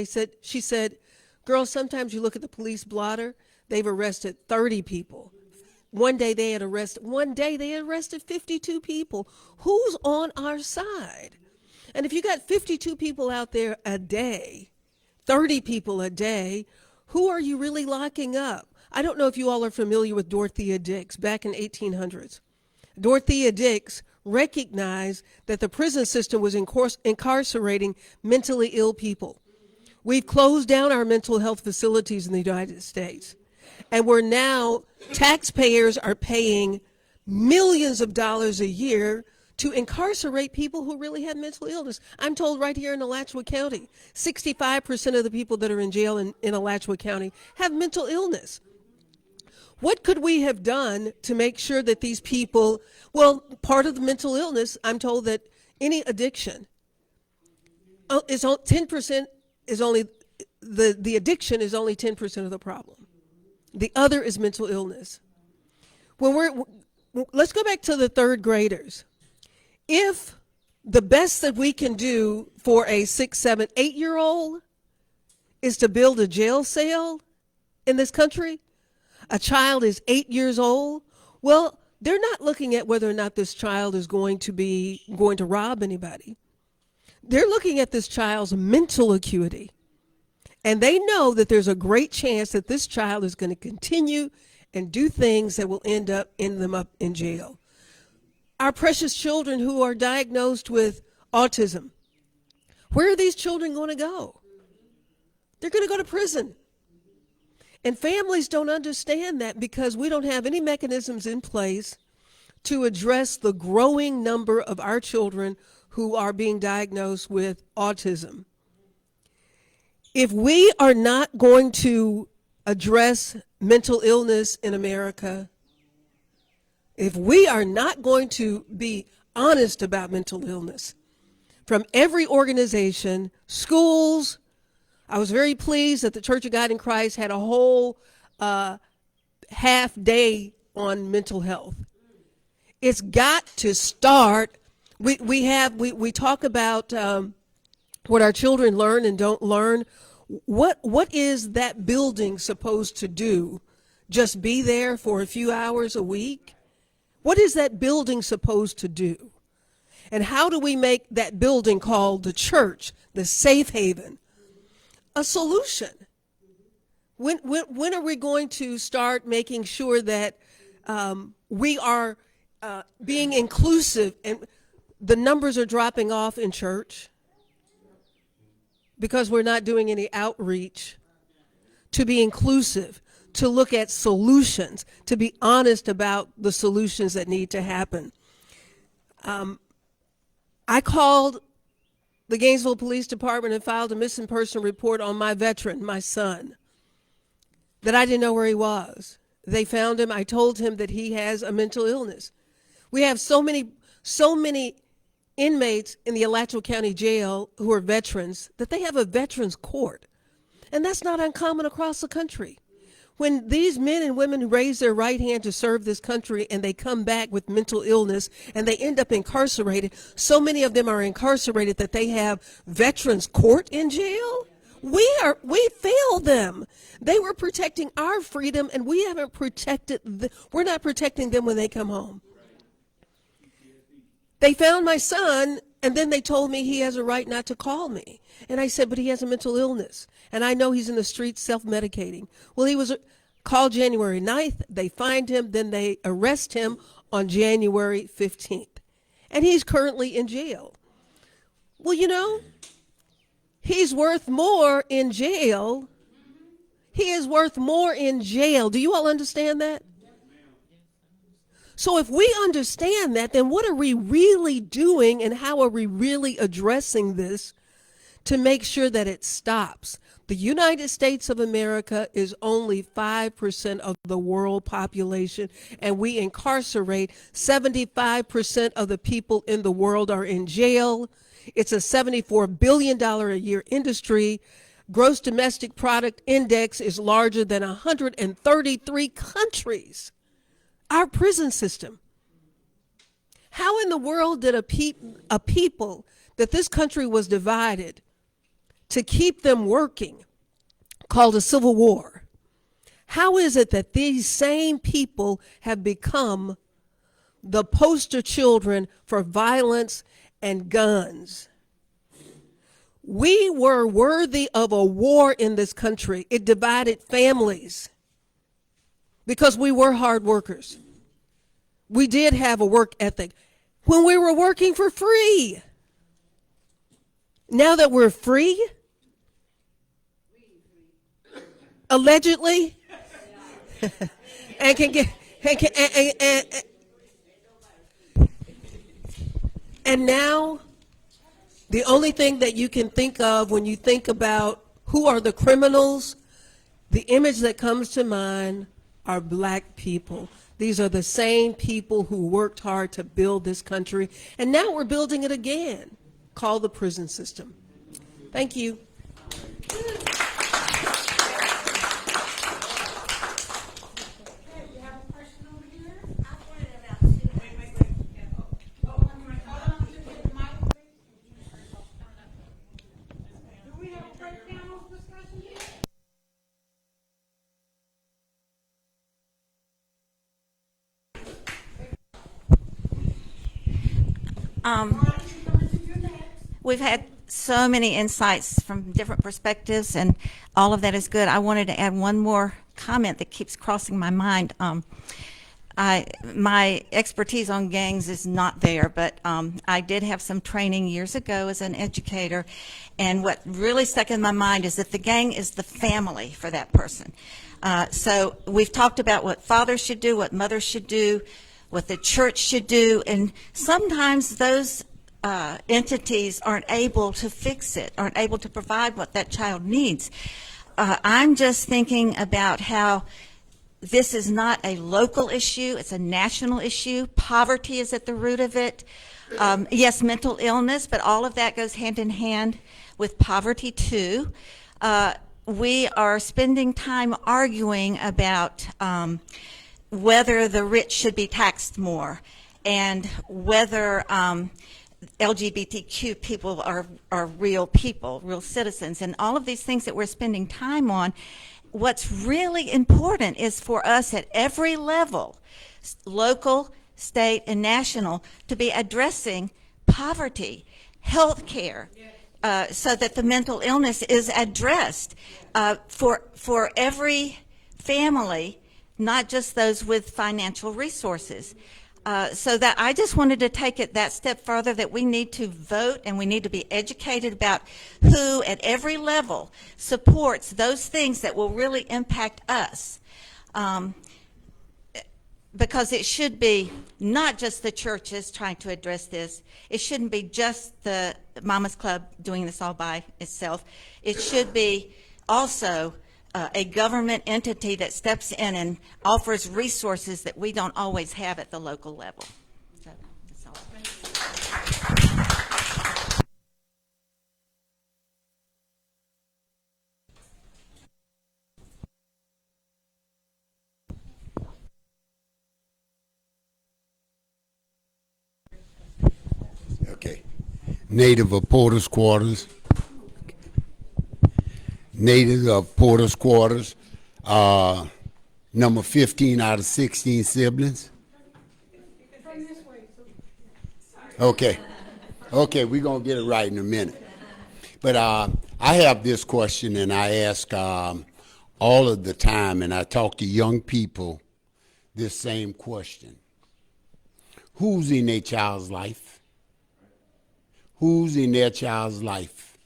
She said, girl, sometimes you look at the police blotter, they've arrested 30 people. One day they had arrested 52 people. Who's on our side? And if you got 52 people out there a day, 30 people a day, who are you really locking up? I don't know if you all are familiar with Dorothea Dix back in 1800s. Dorothea Dix recognized that the prison system was incarcerating mentally ill people. We've closed down our mental health facilities in the United States. And we're now, taxpayers are paying millions of dollars a year to incarcerate people who really have mental illness. I'm told right here in Alachua County, 65% of the people that are in jail in Alachua County have mental illness. What could we have done to make sure that these people, well, part of the mental illness, I'm told that any addiction, 10% is only, the addiction is only 10% of the problem. The other is mental illness. Let's go back to the third graders. If the best that we can do for a 6, 7, 8-year-old is to build a jail cell in this country, a child is 8 years old, well, they're not looking at whether or not this child is going to rob anybody. They're looking at this child's mental acuity. And they know that there's a great chance that this child is going to continue and do things that will end them up in jail. Our precious children who are diagnosed with autism, where are these children going to go? They're going to go to prison. And families don't understand that because we don't have any mechanisms in place to address the growing number of our children who are being diagnosed with autism. If we are not going to address mental illness in America, If we are not going to be honest about mental illness, from every organization, schools, I was very pleased that the Church of God in Christ had a whole half day on mental health. It's got to start. We talk about what our children learn and don't learn. What is that building supposed to do? Just be there for a few hours a week? What is that building supposed to do? And how do we make that building called the church, the safe haven, a solution? When are we going to start making sure that we are being inclusive? And the numbers are dropping off in church because we're not doing any outreach to be inclusive, to look at solutions, to be honest about the solutions that need to happen. I called the Gainesville Police Department and filed a missing person report on my veteran, my son, that I didn't know where he was. They found him. I told him that he has a mental illness. We have so many inmates in the Alachua County Jail who are veterans that they have a veterans court. And that's not uncommon across the country. When these men and women raise their right hand to serve this country and they come back with mental illness and they end up incarcerated, so many of them are incarcerated that they have veterans court in jail. We failed them. They were protecting our freedom, and we haven't protected we're not protecting them when they come home. They found my son, and then they told me he has a right not to call me. And I said, but he has a mental illness, and I know he's in the streets self-medicating. Well, he was called January 9th. They find him, then they arrest him on January 15th. And he's currently in jail. Well, you know, he's worth more in jail. He is worth more in jail. Do you all understand that? So if we understand that, then what are we really doing and how are we really addressing this to make sure that it stops? The United States of America is only 5% of the world population, and we incarcerate 75% of the people in the world are in jail. It's a $74 billion a year industry. Gross domestic product index is larger than 133 countries. Our prison system. How in the world did a people that this country was divided to keep them working, called a civil war? How is it that these same people have become the poster children for violence and guns? We were worthy of a war in this country. It divided families because we were hard workers. We did have a work ethic when we were working for free. Now that we're free, allegedly, and can get and now the only thing that you can think of when you think about who are the criminals, the image that comes to mind are black people. These are the same people who worked hard to build this country, and now we're building it again, called the prison system. Thank you. We've had so many insights from different perspectives, and all of that is good. I wanted to add one more comment that keeps crossing my mind. My expertise on gangs is not there, but I did have some training years ago as an educator, and what really stuck in my mind is that the gang is the family for that person. So we've talked about what fathers should do, what mothers should do, what the church should do, and sometimes those entities aren't able to fix it, aren't able to provide what that child needs. I'm just thinking about how this is not a local issue, it's a national issue. Poverty is at the root of it. Yes, mental illness, but all of that goes hand in hand with poverty too. We are spending time arguing about whether the rich should be taxed more and whether LGBTQ people are real people, real citizens, and all of these things that we're spending time on. What's really important is for us at every level, local, state, and national, to be addressing poverty, health care, so that the mental illness is addressed for every family, not just those with financial resources. So that I just wanted to take it that step further, that we need to vote and we need to be educated about who at every level supports those things that will really impact us. Because it should be not just the churches trying to address this. It shouldn't be just the Mama's Club doing this all by itself. It should be also a government entity that steps in and offers resources that we don't always have at the local level. So, that's all. Okay. Native of Porter's Quarters. Native of Porter's Quarters. Number 15 out of 16 siblings. Okay. Okay, we're going to get it right in a minute. But I have this question, and I ask all of the time, and I talk to young people this same question. Who's in their child's life? Who's in their child's life?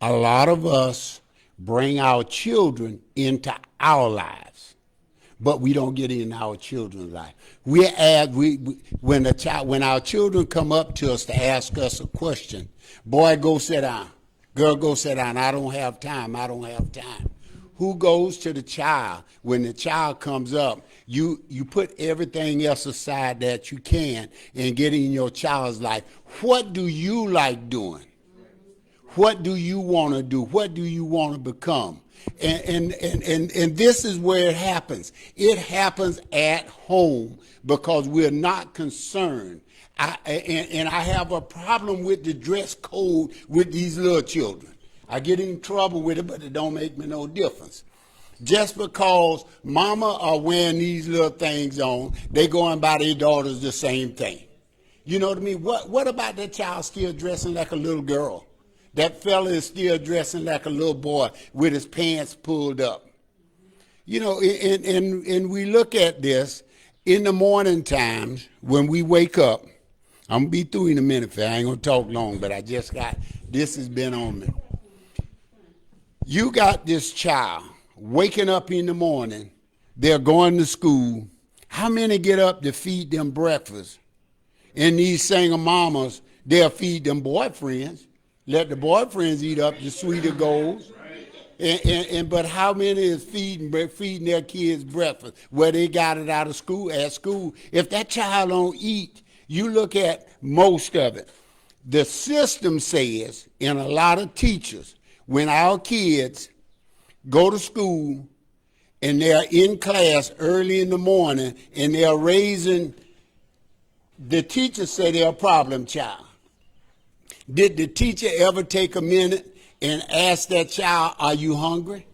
A lot of us bring our children into our lives, but we don't get in our children's life. When our children come up to us to ask us a question, boy, go sit down. Girl, go sit down. I don't have time. I don't have time. Who goes to the child when the child comes up? You put everything else aside that you can and get in your child's life. What do you like doing? What do you want to do? What do you want to become? And this is where it happens. It happens at home because we're not concerned. And I have a problem with the dress code with these little children. I get in trouble with it, but it don't make me no difference. Just because mama are wearing these little things on, they going by their daughters the same thing. You know what I mean? What about that child still dressing like a little girl? That fella is still dressing like a little boy with his pants pulled up. You know, and we look at this in the morning times when we wake up. I'm going to be through in a minute, I ain't going to talk long, but this has been on me. You got this child waking up in the morning, they're going to school. How many get up to feed them breakfast? And these single mamas, they'll feed them boyfriends. Let the boyfriends eat up the sweeter goals. But how many is feeding their kids breakfast? Well, they got it out of school, at school. If that child don't eat, you look at most of it. The system says, and a lot of teachers, when our kids go to school and they're in class early in the morning and they're raising, the teachers say they're a problem child. Did the teacher ever take a minute and ask that child, are you hungry?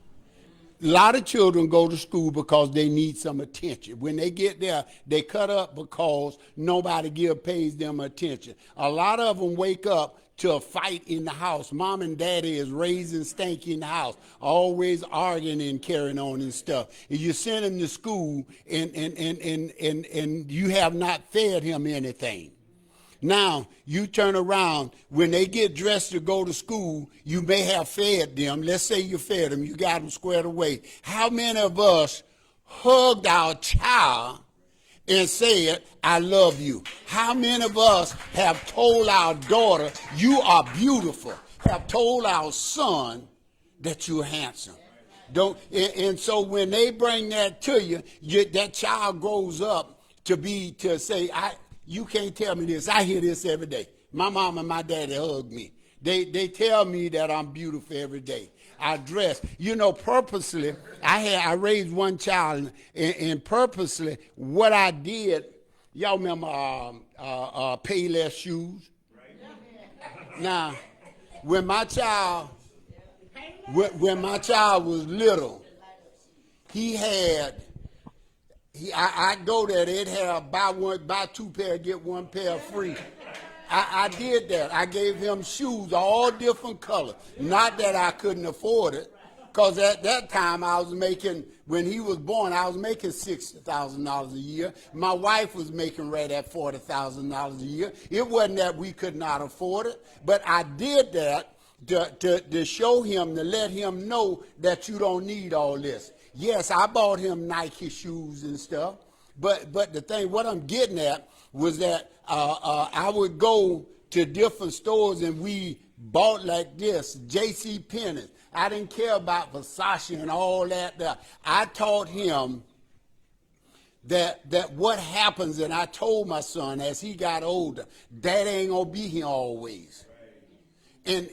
A lot of children go to school because they need some attention. When they get there, they cut up because nobody pays them attention. A lot of them wake up to a fight in the house. Mom and daddy is raising stank in the house, always arguing and carrying on and stuff. And you send him to school and you have not fed him anything. Now, you turn around, when they get dressed to go to school, you may have fed them. Let's say you fed them, you got them squared away. How many of us hugged our child and said, I love you? How many of us have told our daughter, you are beautiful? Have told our son that you're handsome? Don't. And so when they bring that to you, that child grows up to say, you can't tell me this. I hear this every day. My mom and my daddy hug me. They tell me that I'm beautiful every day. I dress, purposely. I raised one child, and purposely what I did. Y'all remember Payless shoes? Now, when my child was little, I go there, they'd have buy two pair, get one pair free. I did that. I gave him shoes, all different colors. Not that I couldn't afford it, because at that time when he was born, I was making $60,000 a year. My wife was making right at $40,000 a year. It wasn't that we could not afford it, but I did that to show him, to let him know that you don't need all this. Yes, I bought him Nike shoes and stuff, but the thing, what I'm getting at was that I would go to different stores and we bought like this, J.C. Penney. I didn't care about Versace and all that. I taught him that what happens, and I told my son as he got older, Dad ain't gonna be here always. And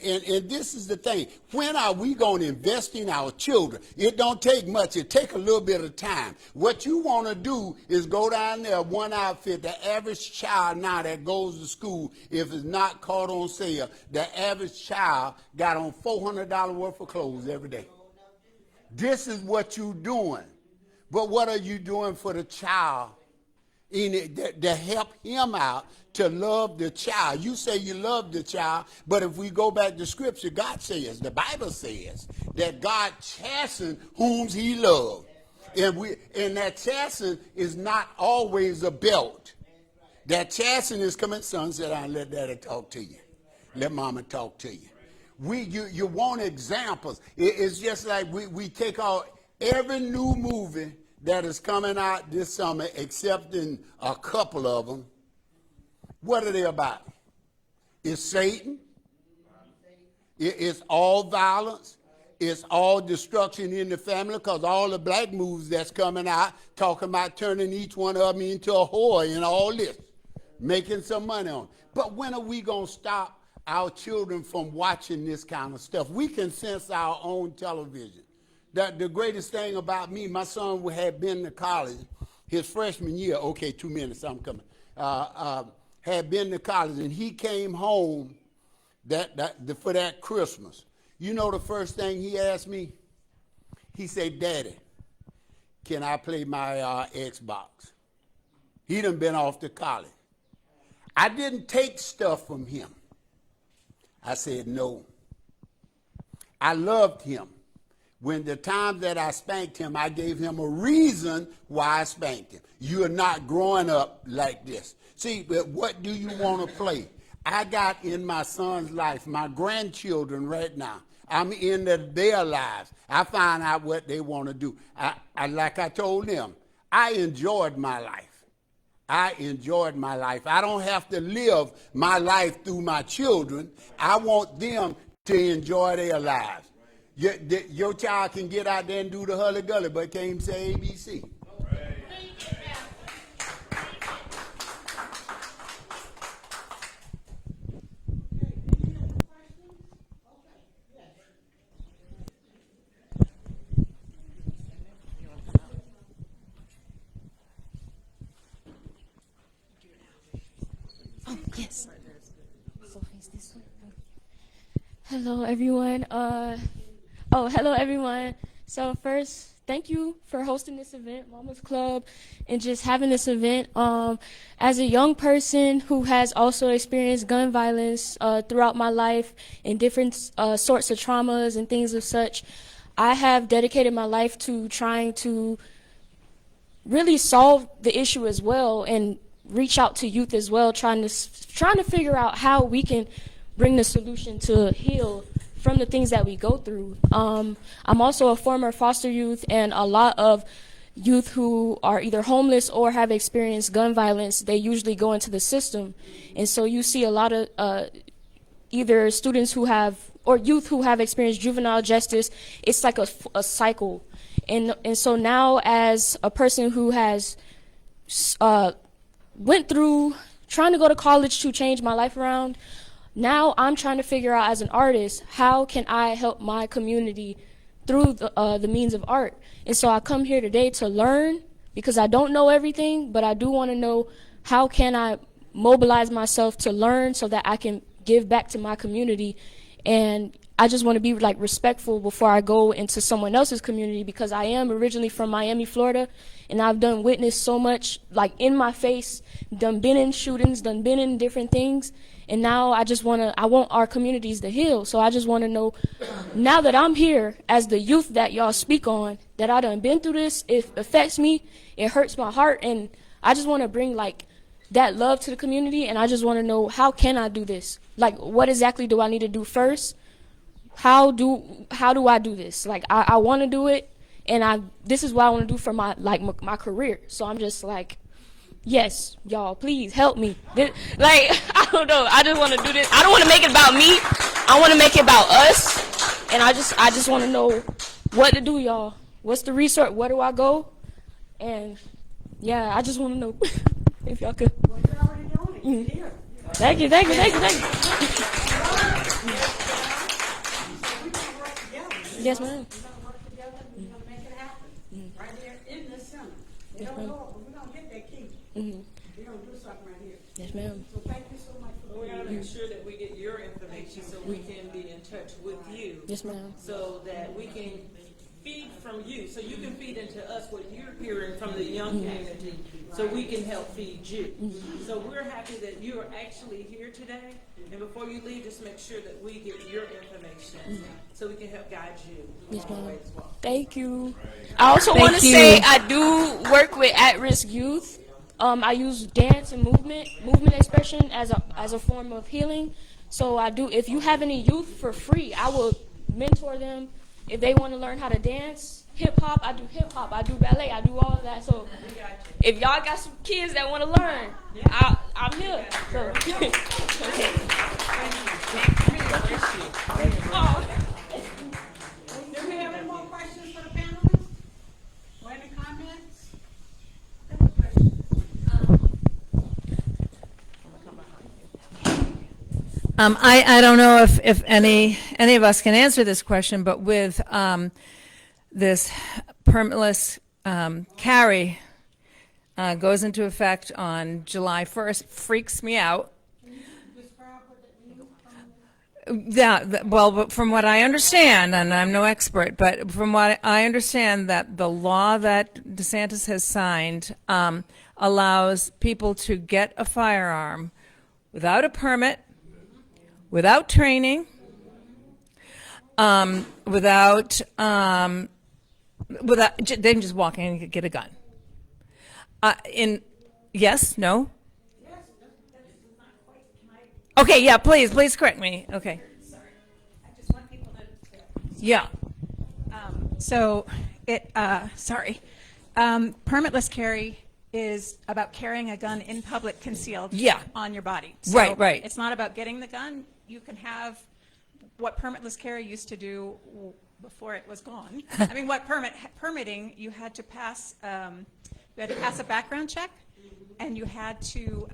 this is the thing. When are we going to invest in our children? It don't take much. It take a little bit of time. What you want to do is go down there, one outfit. The average child now that goes to school, if it's not caught on sale, the average child got on $400 worth of clothes every day. This is what you're doing. But what are you doing for the child to help him out, to love the child? You say you love the child, but if we go back to Scripture, God says, the Bible says, that God chastens whom he loves. And that chastening is not always a belt. That chastening is coming. Son, sit down and let daddy talk to you. Let mama talk to you. You want examples. It's just like we take out every new movie that is coming out this summer, except in a couple of them. What are they about? It's Satan. It's all violence. It's all destruction in the family, because all the black movies that's coming out talking about turning each one of them into a whore and all this, making some money on it. But when are we going to stop our children from watching this kind of stuff? We can sense our own television. The greatest thing about me, my son had been to college his freshman year. Okay, 2 minutes, I'm coming. Had been to college, and he came home for that Christmas. You know the first thing he asked me? He said, Daddy, can I play my Xbox? He done been off to college. I didn't take stuff from him. I said no. I loved him. When the time that I spanked him, I gave him a reason why I spanked him. You are not growing up like this. See, but what do you want to play? I got in my son's life, my grandchildren right now. I'm in their lives. I find out what they want to do. Like I told them, I enjoyed my life. I enjoyed my life. I don't have to live my life through my children. I want them to enjoy their lives. Your child can get out there and do the hully gully, but can't even say ABC. Oh, yes. Hello, everyone. Hello, everyone. So first, thank you for hosting this event, Mama's Club, and just having this event. As a young person who has also experienced gun violence throughout my life and different sorts of traumas and things of such, I have dedicated my life to trying to really solve the issue as well and reach out to youth as well, trying to figure out how we can bring the solution to heal from the things that we go through. I'm also a former foster youth, and a lot of youth who are either homeless or have experienced gun violence, they usually go into the system. And so you see a lot of either students who have or youth who have experienced juvenile justice, it's like a cycle. And so now, as a person who has went through trying to go to college to change my life around, now I'm trying to figure out as an artist, how can I help my community through the means of art. And so I come here today to learn, because I don't know everything, but I do want to know how can I mobilize myself to learn so that I can give back to my community. And I just want to be like respectful before I go into someone else's community, because I am originally from Miami, Florida, and I've done witnessed so much like in my face, done been in shootings, done been in different things. And now I want our communities to heal. So I just want to know, now that I'm here as the youth that y'all speak on, that I done been through this, it affects me, it hurts my heart, and I just want to bring like that love to the community. And I just want to know, how can I do this? Like, what exactly do I need to do first? How do I do this? Like, I want to do it, and this is what I want to do for my career. So I'm just like, yes, y'all, please help me. I don't know. I just want to do this. I don't want to make it about me. I want to make it about us. And I just want to know what to do, y'all. What's the resource? Where do I go? And yeah, I just want to know if y'all could. Well, you're already doing it. Here. Thank you. Yes, ma'am. Right there in the center. They Yes, don't ma'am. know it, but we're going to get that key. Mm-hmm. We're going to do something right here. Yes, ma'am. So thank you so much for We being gotta here. make sure that we get your information so we can be in touch with you. Yes, ma'am. So that we can feed from you, so you can feed into us what you're hearing from the young community, so we can help feed you. So we're happy that you are actually here today, and before you leave, just make sure that we get your information, so we can help guide you Yes, along the ma'am. way as well. Thank you. I also Thank want to you. say I do work with at-risk youth. I use dance and movement expression as a form of healing. So I do. If you have any youth for free, I will mentor them. If they want to learn how to dance, hip hop, I do hip hop. I do ballet. I do all of that. So if y'all got some kids that want to learn, I'm here. So. Okay. Oh. Do we have any more questions for the panelists? Or any comments? I don't know if any of us can answer this question, but with this permitless carry goes into effect on July 1st, freaks me out. Yeah, well, but from what I understand, and I'm no expert, but from what I understand, that the law that DeSantis has signed allows people to get a firearm without a permit, without training, without they can just walk in and get a gun. Yes, no. Okay, yeah, please correct me. Okay. Sorry. I just want people to. Yeah. Permitless carry is about carrying a gun in public concealed on your body. So Right. It's not about getting the gun. You can have what permitless carry used to do before it was gone. I mean, what permitting, you had to pass a background check, and you had to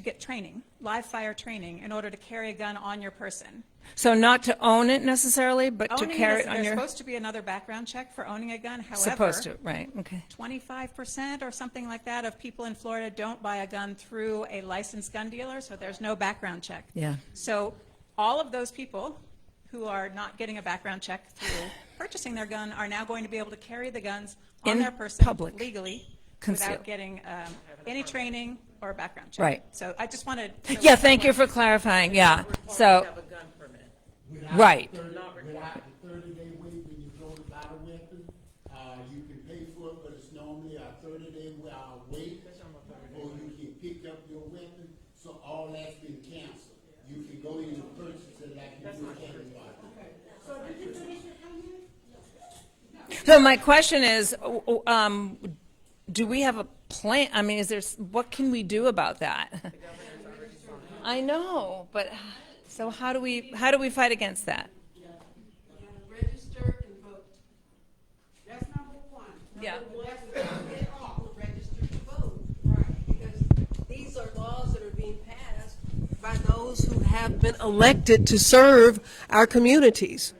get training, live fire training, in order to carry a gun on your person. So not to own it necessarily, but to carry it on There's your. supposed to be another background check for owning a gun. However, Supposed to, right? Okay. 25% or something like that of people in Florida don't buy a gun through a licensed gun dealer, so there's no background check. Yeah. So all of those people who are not getting a background check through purchasing their gun are now going to be able to carry the guns on In their person public. legally Concealed. without getting any training or a background check. Right. So I just wanted. Yeah, thank you for clarifying. Yeah. So. Have a gun permit. Right. Without the 30-day wait when you go to buy a weapon, you can pay for it, but it's normally a 30-day wait before you can pick up your weapon. So all that's been canceled. You can go in and purchase it like you do everybody. So did you finish your comment? So my question is, do we have a plan? I mean, what can we do about that? I know, but So how do we fight against that? Register and vote. That's number one. Yeah. Get off, register to vote. Right. Because these are laws that are being passed by those who have been elected to serve our communities.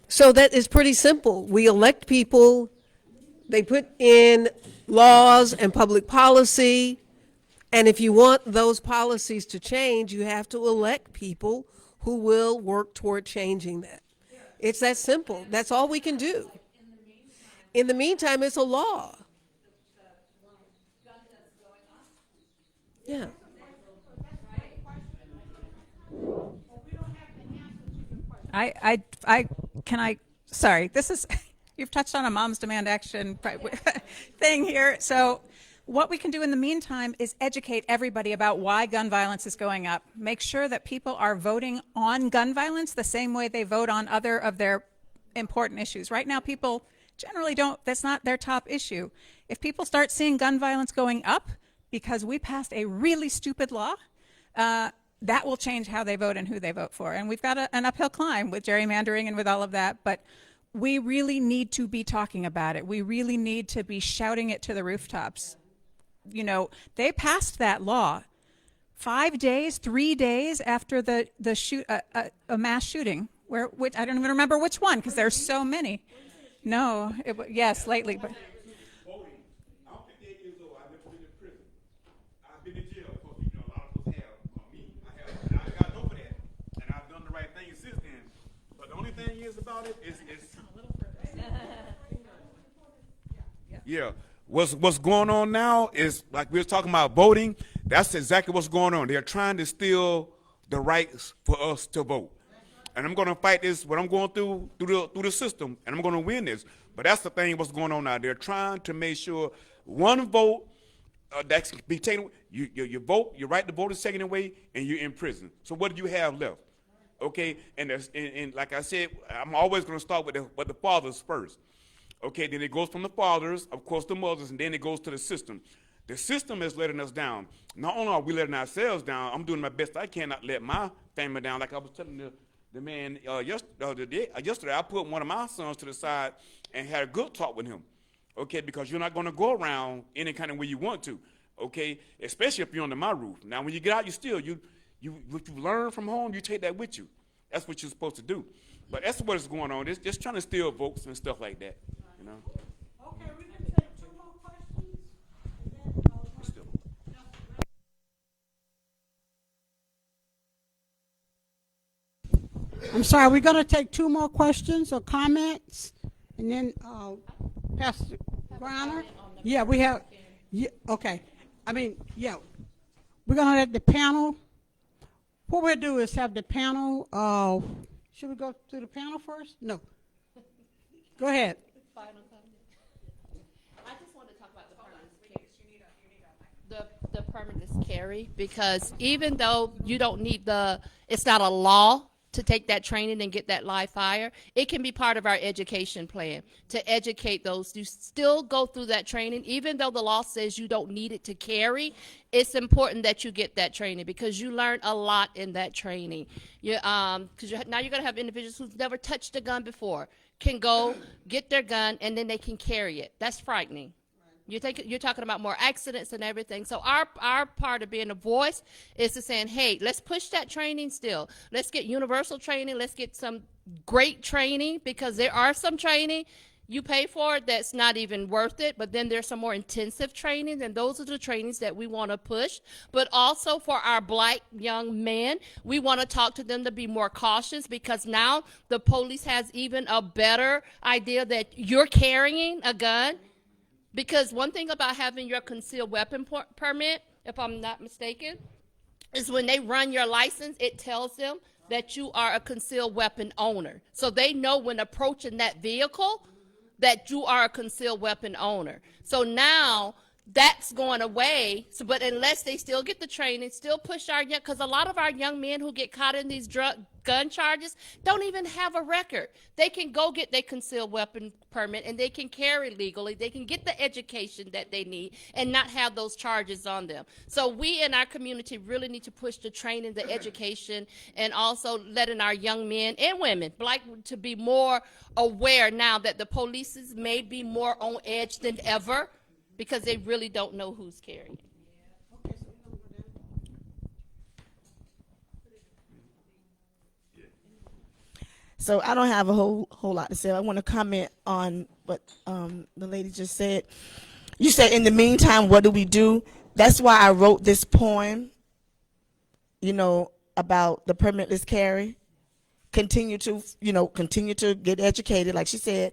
So that is pretty simple. We elect people, they put in laws and public policy, and if you want those policies to change, you have to elect people who will work toward changing that. It's that simple. That's all we can do. In the meantime, it's a law. Yeah. Sorry, this is, you've touched on a Mom's Demand Action thing here. So what we can do in the meantime is educate everybody about why gun violence is going up. Make sure that people are voting on gun violence the same way they vote on other of their important issues. Right now, people generally don't, that's not their top issue. If people start seeing gun violence going up because we passed a really stupid law, that will change how they vote and who they vote for. And we've got an uphill climb with gerrymandering and with all of that, but we really need to be talking about it. We really need to be shouting it to the rooftops. You know, they passed that law 3 days after a mass shooting, which I don't even remember which one because there's so many. No, yes, lately, but. I'm 58 years old. I've never been in prison. I've been in jail. Because, you know, a lot of us have. Me, I have. And I got over that. And I've done the right thing since then. But the only thing is about it is yeah. What's going on now is, like we were talking about voting, that's exactly what's going on. They're trying to steal the rights for us to vote. And I'm going to fight this, what I'm going through the system, and I'm going to win this. But that's the thing, what's going on now. They're trying to make sure one vote that can be taken, you vote, your right to vote is taken away, and you're in prison. So what do you have left? Okay, and like I said, I'm always going to start with the fathers first. Okay, then it goes from the fathers, of course the mothers, and then it goes to the system. The system is letting us down. Not only are we letting ourselves down, I'm doing my best I can not let my family down. Like I was telling the man yesterday, I put one of my sons to the side and had a good talk with him. Okay, because you're not going to go around any kind of way you want to. Okay, especially if you're under my roof. Now, when you get out, what you learn from home, you take that with you. That's what you're supposed to do. But that's what is going on. It's just trying to steal votes and stuff like that. You know. Okay, we can take 2 more questions. I'm sorry, we're going to take 2 more questions or comments, and then Pastor Griner. Yeah, we have. Yeah, okay. I mean, yeah, we're going to let the panel. What we'll do is have the panel. Should we go through the panel first? No. Go ahead. I just want to talk about the permanent carry, because even though you don't need it's not a law to take that training and get that live fire, it can be part of our education plan to educate those. You still go through that training, even though the law says you don't need it to carry. It's important that you get that training because you learn a lot in that training. Now you're going to have individuals who've never touched a gun before can go get their gun and then they can carry it. That's frightening. You're talking about more accidents and everything. So our part of being a voice is to saying, hey, let's push that training still. Let's get universal training. Let's get some great training, because there are some training you pay for it that's not even worth it. But then there's some more intensive training, and those are the trainings that we want to push. But also for our black young men, we want to talk to them to be more cautious, because now the police has even a better idea that you're carrying a gun. Because one thing about having your concealed weapon permit, if I'm not mistaken, is when they run your license, it tells them that you are a concealed weapon owner. So they know when approaching that vehicle that you are a concealed weapon owner. So now that's going away. So, but unless they still get the training, still push our young, because a lot of our young men who get caught in these gun charges don't even have a record. They can go get their concealed weapon permit and they can carry legally. They can get the education that they need and not have those charges on them. So we in our community really need to push the training, the education, and also letting our young men and women like to be more aware now that the police may be more on edge than ever, because they really don't know who's carrying it. So I don't have a whole lot to say. I want to comment on what the lady just said. You said, in the meantime, what do we do? That's why I wrote this poem, you know, about the permitless carry. Continue to get educated, like she said,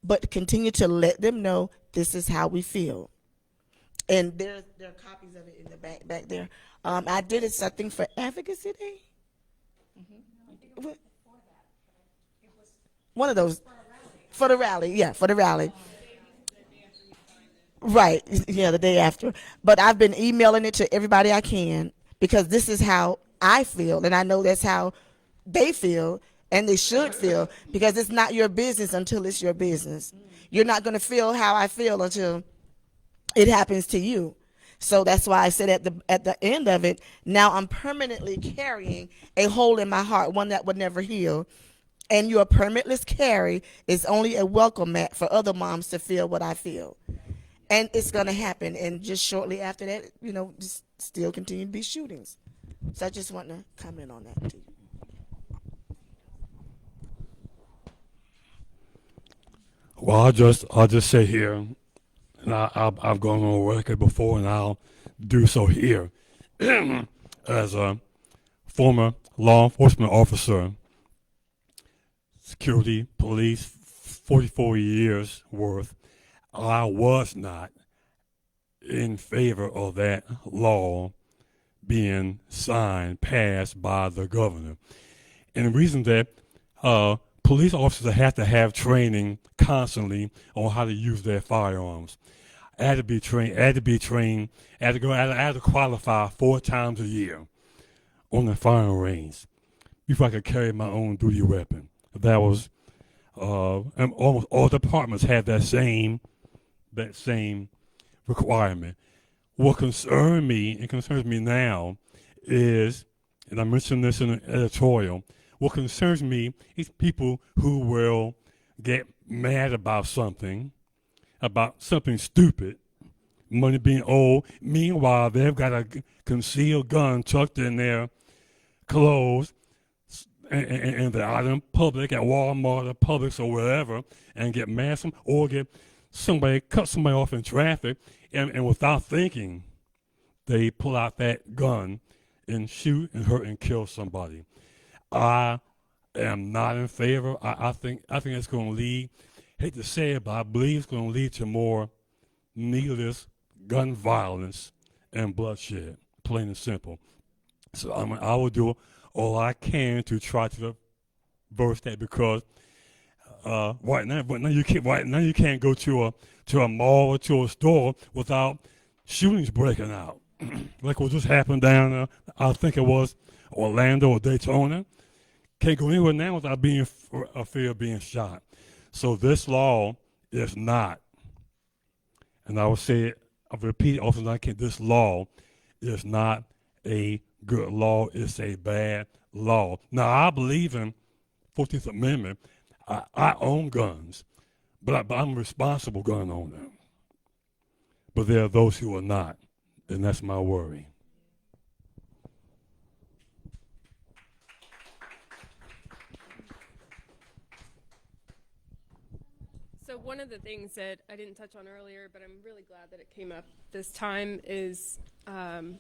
but continue to let them know this is how we feel. And there are copies of it in the back there. I did something for Advocacy Day. What? One of those for the rally. Yeah, for the rally. Right. Yeah, the day after. But I've been emailing it to everybody I can, because this is how I feel, and I know that's how they feel, and they should feel, because it's not your business until it's your business. You're not going to feel how I feel until it happens to you. So that's why I said at the end of it, now I'm permanently carrying a hole in my heart, one that would never heal. And your permitless carry is only a welcome mat for other moms to feel what I feel. And it's going to happen. And just shortly after that, just still continue to be shootings. So I just want to comment on that too. Well, I'll just say here, and I've gone on record before, and I'll do so here. As a former law enforcement officer, security, police, 44 years worth, I was not in favor of that law being passed by the governor. And the reason that police officers have to have training constantly on how to use their firearms. I had to be trained. I had to qualify 4 times a year on the firing range before I could carry my own duty weapon. That was, and almost all departments had that same requirement. What concerns me now is, and I mentioned this in an editorial, what concerns me is people who will get mad about something stupid, money being owed. Meanwhile, they've got a concealed gun tucked in their clothes, and they're out in public at Walmart or Publix or wherever, and get mad or cut somebody off in traffic, and without thinking, they pull out that gun and shoot and hurt and kill somebody. I am not in favor. I think it's going to lead, hate to say it, but I believe it's going to lead to more needless gun violence and bloodshed, plain and simple. So I will do all I can to try to reverse that, because right now you can't go to a mall or to a store without shootings breaking out. Like what just happened down I think it was Orlando or Daytona. Can't go anywhere now without being a fear of being shot. So this law is not, and I will say it, I'll repeat it often as I can, this law is not a good law. It's a bad law. Now, I believe in 14th Amendment. I own guns, but I'm a responsible gun owner. But there are those who are not, and that's my worry. So one of the things that I didn't touch on earlier, but I'm really glad that it came up this time, is the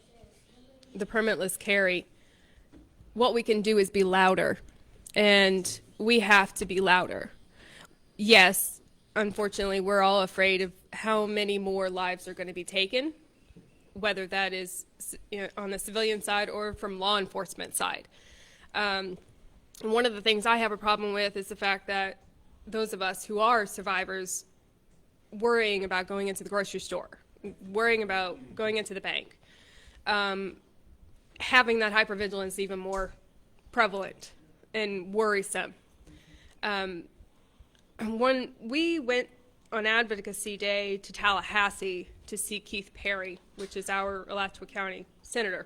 permitless carry. What we can do is be louder, and we have to be louder. Yes, unfortunately, we're all afraid of how many more lives are going to be taken, whether that is on the civilian side or from law enforcement side. And one of the things I have a problem with is the fact that those of us who are survivors worrying about going into the grocery store worrying about going into the bank, having that hypervigilance even more prevalent and worrisome. When we went on Advocacy Day to Tallahassee to see Keith Perry, which is our Alachua County senator,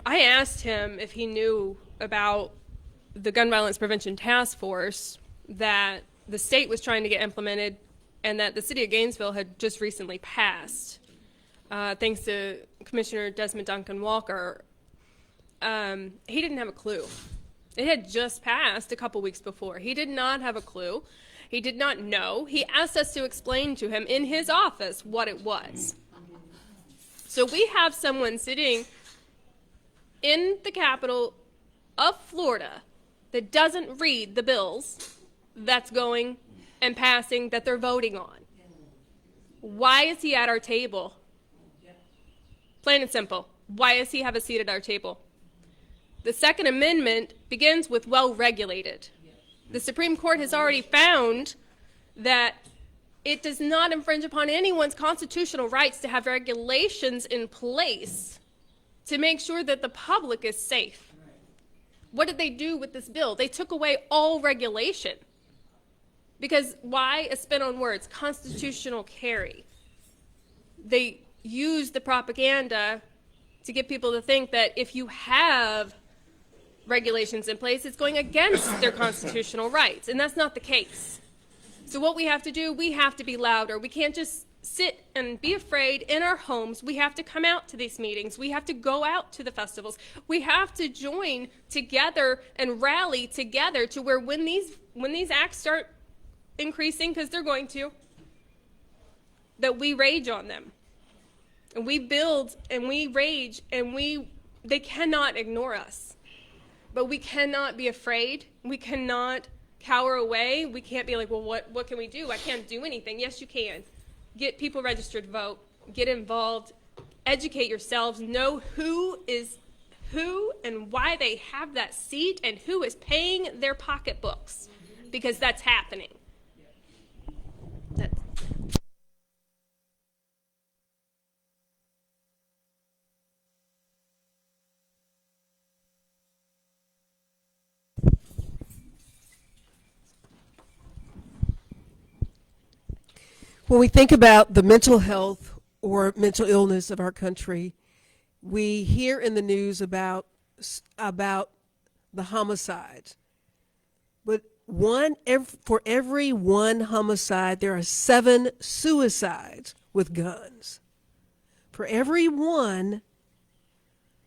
I asked him if he knew about the Gun Violence Prevention Task Force that the state was trying to get implemented and that the city of Gainesville had just recently passed, thanks to Commissioner Desmond Duncan Walker. He didn't have a clue. It had just passed a couple weeks before. He did not have a clue. He did not know. He asked us to explain to him in his office what it was. So we have someone sitting in the capital of Florida that doesn't read the bills that's going and passing that they're voting on. Why is he at our table? Plain and simple. Why does he have a seat at our table? The Second Amendment begins with well-regulated. The Supreme Court has already found that it does not infringe upon anyone's constitutional rights to have regulations in place to make sure that the public is safe. What did they do with this bill? They took away all regulation. Because why? A spin on words, constitutional carry. They use the propaganda to get people to think that if you have regulations in place, it's going against their constitutional rights, and that's not the case. So what we have to do, we have to be louder. We can't just sit and be afraid in our homes. We have to come out to these meetings. We have to go out to the festivals. We have to join together and rally together to where when these acts start increasing, because they're going to, that we rage on them. And we build and we rage and they cannot ignore us. But we cannot be afraid. We cannot cower away. We can't be like, well, what can we do? I can't do anything. Yes, you can. Get people registered to vote. Get involved. Educate yourselves. Know who is who and why they have that seat and who is paying their pocketbooks. Because that's happening. When we think about the mental health or mental illness of our country, we hear in the news about the homicides. But for every one homicide, there are 7 suicides with guns. For every one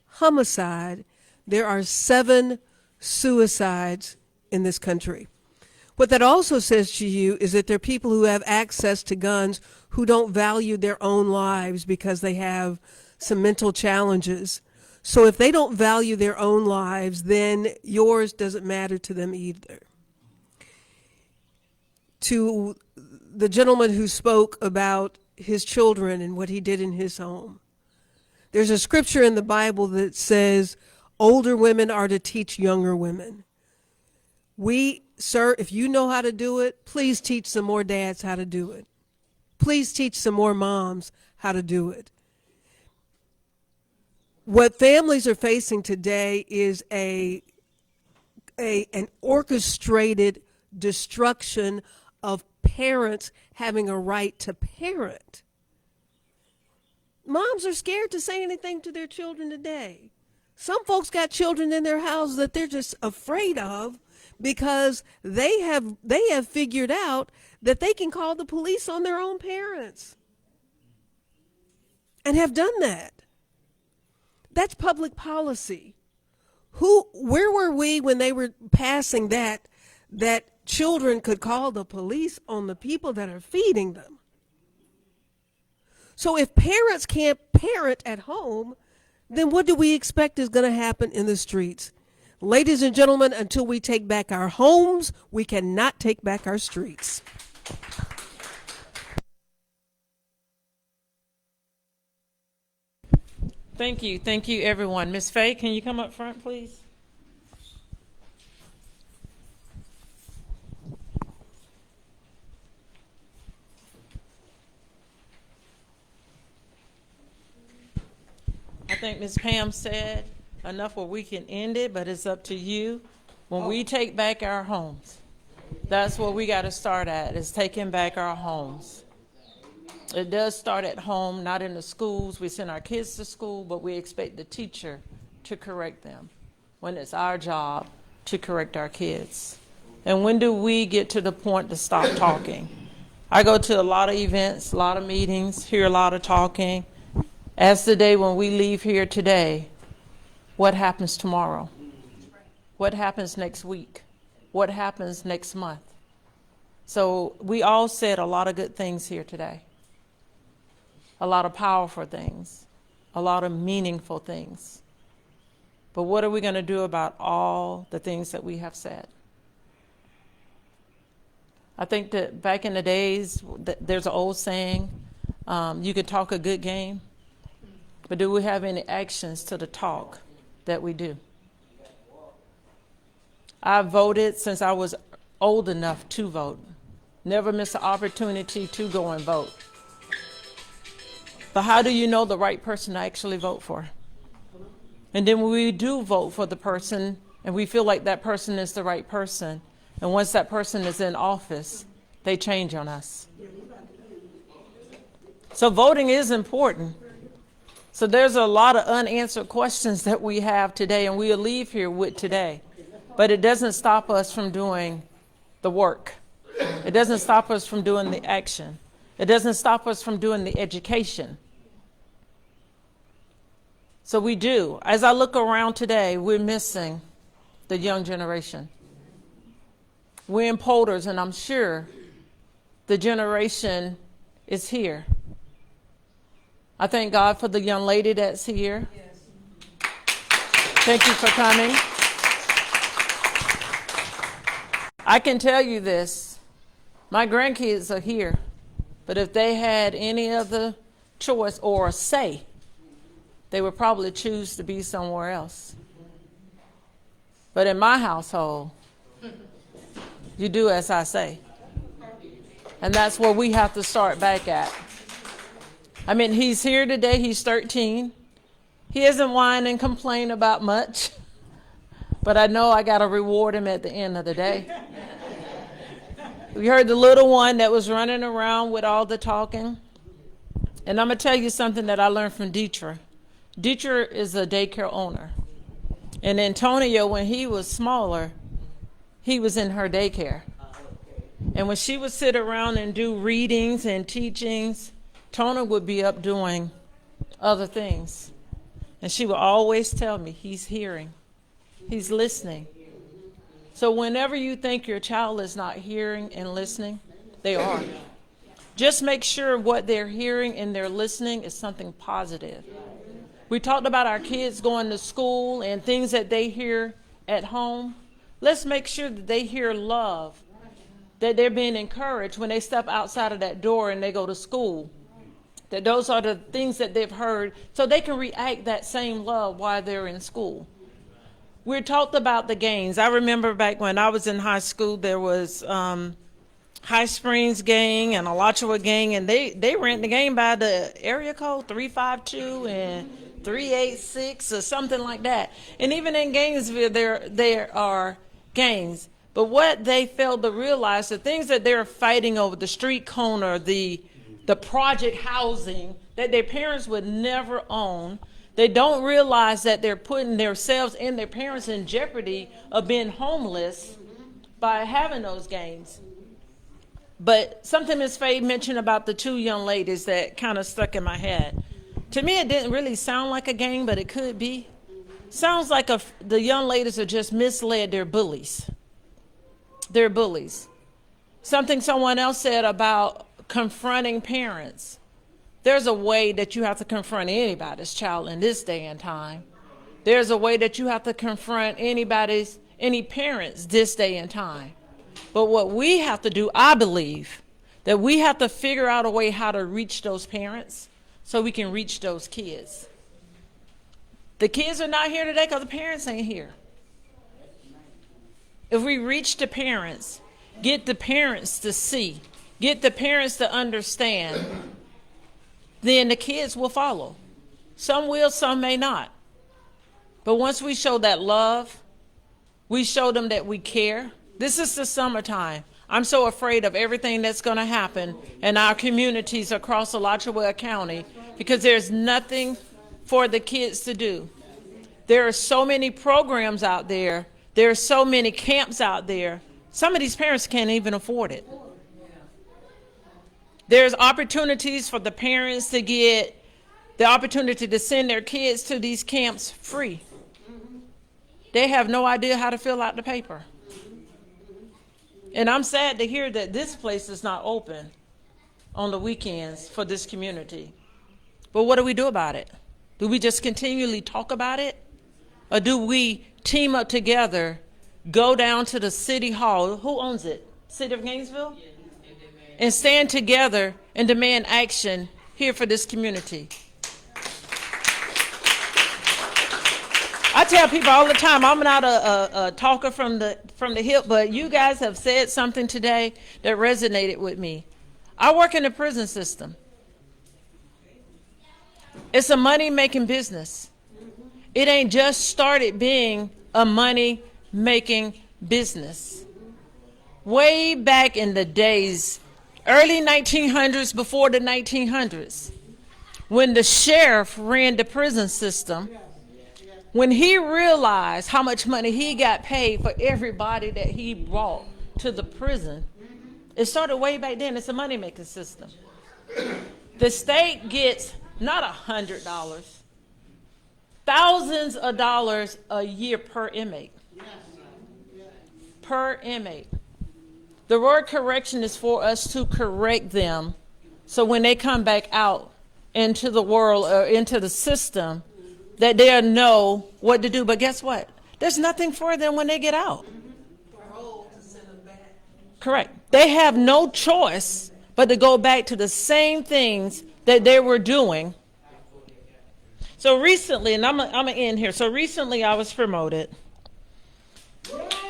homicide, there are 7 suicides in this country. What that also says to you is that there are people who have access to guns who don't value their own lives because they have some mental challenges. So if they don't value their own lives, then yours doesn't matter to them either. To the gentleman who spoke about his children and what he did in his home, there's a scripture in the Bible that says older women are to teach younger women. Sir, if you know how to do it, please teach some more dads how to do it. Please teach some more moms how to do it. What families are facing today is an orchestrated destruction of parents having a right to parent. Moms are scared to say anything to their children today. Some folks got children in their house that they're just afraid of because they have figured out that they can call the police on their own parents and have done that. That's public policy. Where were we when they were passing that children could call the police on the people that are feeding them? So if parents can't parent at home, then what do we expect is going to happen in the streets? Ladies and gentlemen, until we take back our homes, we cannot take back our streets. Thank you. Thank you, everyone. Ms. Faye, can you come up front, please? think Ms. Pam said enough where we can end it, but it's up to you. When we take back our homes, that's where we got to start at, is taking back our homes. It does start at home, not in the schools. We send our kids to school, but we expect the teacher to correct them when it's our job to correct our kids. And when do we get to the point to stop talking? I go to a lot of events, a lot of meetings, hear a lot of talking. As the day when we leave here today, what happens tomorrow? What happens next week? What happens next month? So we all said a lot of good things here today. A lot of powerful things, a lot of meaningful things. But what are we going to do about all the things that we have said? I think that back in the days, there's an old saying, you could talk a good game, but do we have any actions to the talk that we do? I voted since I was old enough to vote. Never miss an opportunity to go and vote. But how do you know the right person to actually vote for? And then when we do vote for the person and we feel like that person is the right person, and once that person is in office, they change on us. So voting is important. So there's a lot of unanswered questions that we have today, and we'll leave here with today. But it doesn't stop us from doing the work. It doesn't stop us from doing the action. It doesn't stop us from doing the education. So we do. As I look around today, we're missing the young generation. We're in Polders, and I'm sure the generation is here. I thank God for the young lady that's here. Yes. Thank you for coming. I can tell you this. My grandkids are here, but if they had any other choice or a say, they would probably choose to be somewhere else. But in my household, you do as I say. And that's where we have to start back at. I mean, he's here today, he's 13. He doesn't whine and complain about much, but I know I got to reward him at the end of the day. We heard the little one that was running around with all the talking. And I'm going to tell you something that I learned from Deetra. Deetra is a daycare owner. And Antonio, when he was smaller, he was in her daycare. And when she would sit around and do readings and teachings, Tona would be up doing other things. And she would always tell me, he's hearing, he's listening. So whenever you think your child is not hearing and listening, they are. Just make sure what they're hearing and they're listening is something positive. We talked about our kids going to school and things that they hear at home. Let's make sure that they hear love, that they're being encouraged when they step outside of that door and they go to school, that those are the things that they've heard so they can react that same love while they're in school. We talked about the games. I remember back when I was in high school, there was High Springs gang and Alachua gang, and they ran the game by the area code 352 and 386 or something like that. And even in Gainesville, there are gangs. But what they failed to realize, the things that they're fighting over, the street corner, the project housing that their parents would never own, they don't realize that they're putting themselves and their parents in jeopardy of being homeless by having those gangs. But something Ms. Faye mentioned about the two young ladies that kind of stuck in my head. To me, it didn't really sound like a gang, but it could be. Sounds like the young ladies are just misled. They're bullies. They're bullies. Something someone else said about confronting parents. There's a way that you have to confront anybody's child in this day and time. There's a way that you have to confront any parents this day and time. But what we have to do, I believe, that we have to figure out a way how to reach those parents so we can reach those kids. The kids are not here today because the parents ain't here. If we reach the parents, get the parents to see, get the parents to understand, then the kids will follow. Some will, some may not. But once we show that love, we show them that we care. This is the summertime. I'm so afraid of everything that's going to happen in our communities across Alachua County because there's nothing for the kids to do. There are so many programs out there. There are so many camps out there. Some of these parents can't even afford it. There's opportunities for the parents to get the opportunity to send their kids to these camps free. They have no idea how to fill out the paper. And I'm sad to hear that this place is not open on the weekends for this community. But what do we do about it? Do we just continually talk about it? Or do we team up together, go down to the city hall? Who owns it? City of Gainesville? And stand together and demand action here for this community. I tell people all the time, I'm not a talker from the hip, but you guys have said something today that resonated with me. I work in the prison system. It's a money-making business. It ain't just started being a money-making business. Way back in the days, early 1900s, before the 1900s, when the sheriff ran the prison system, when he realized how much money he got paid for everybody that he brought to the prison, it started way back then. It's a money-making system. The state gets not $100, thousands of dollars a year per inmate. Per inmate. The word correction is for us to correct them so when they come back out into the world or into the system, that they'll know what to do. But guess what? There's nothing for them when they get out. Correct. They have no choice but to go back to the same things that they were doing. So recently, and I'm gonna end here. So recently I was promoted.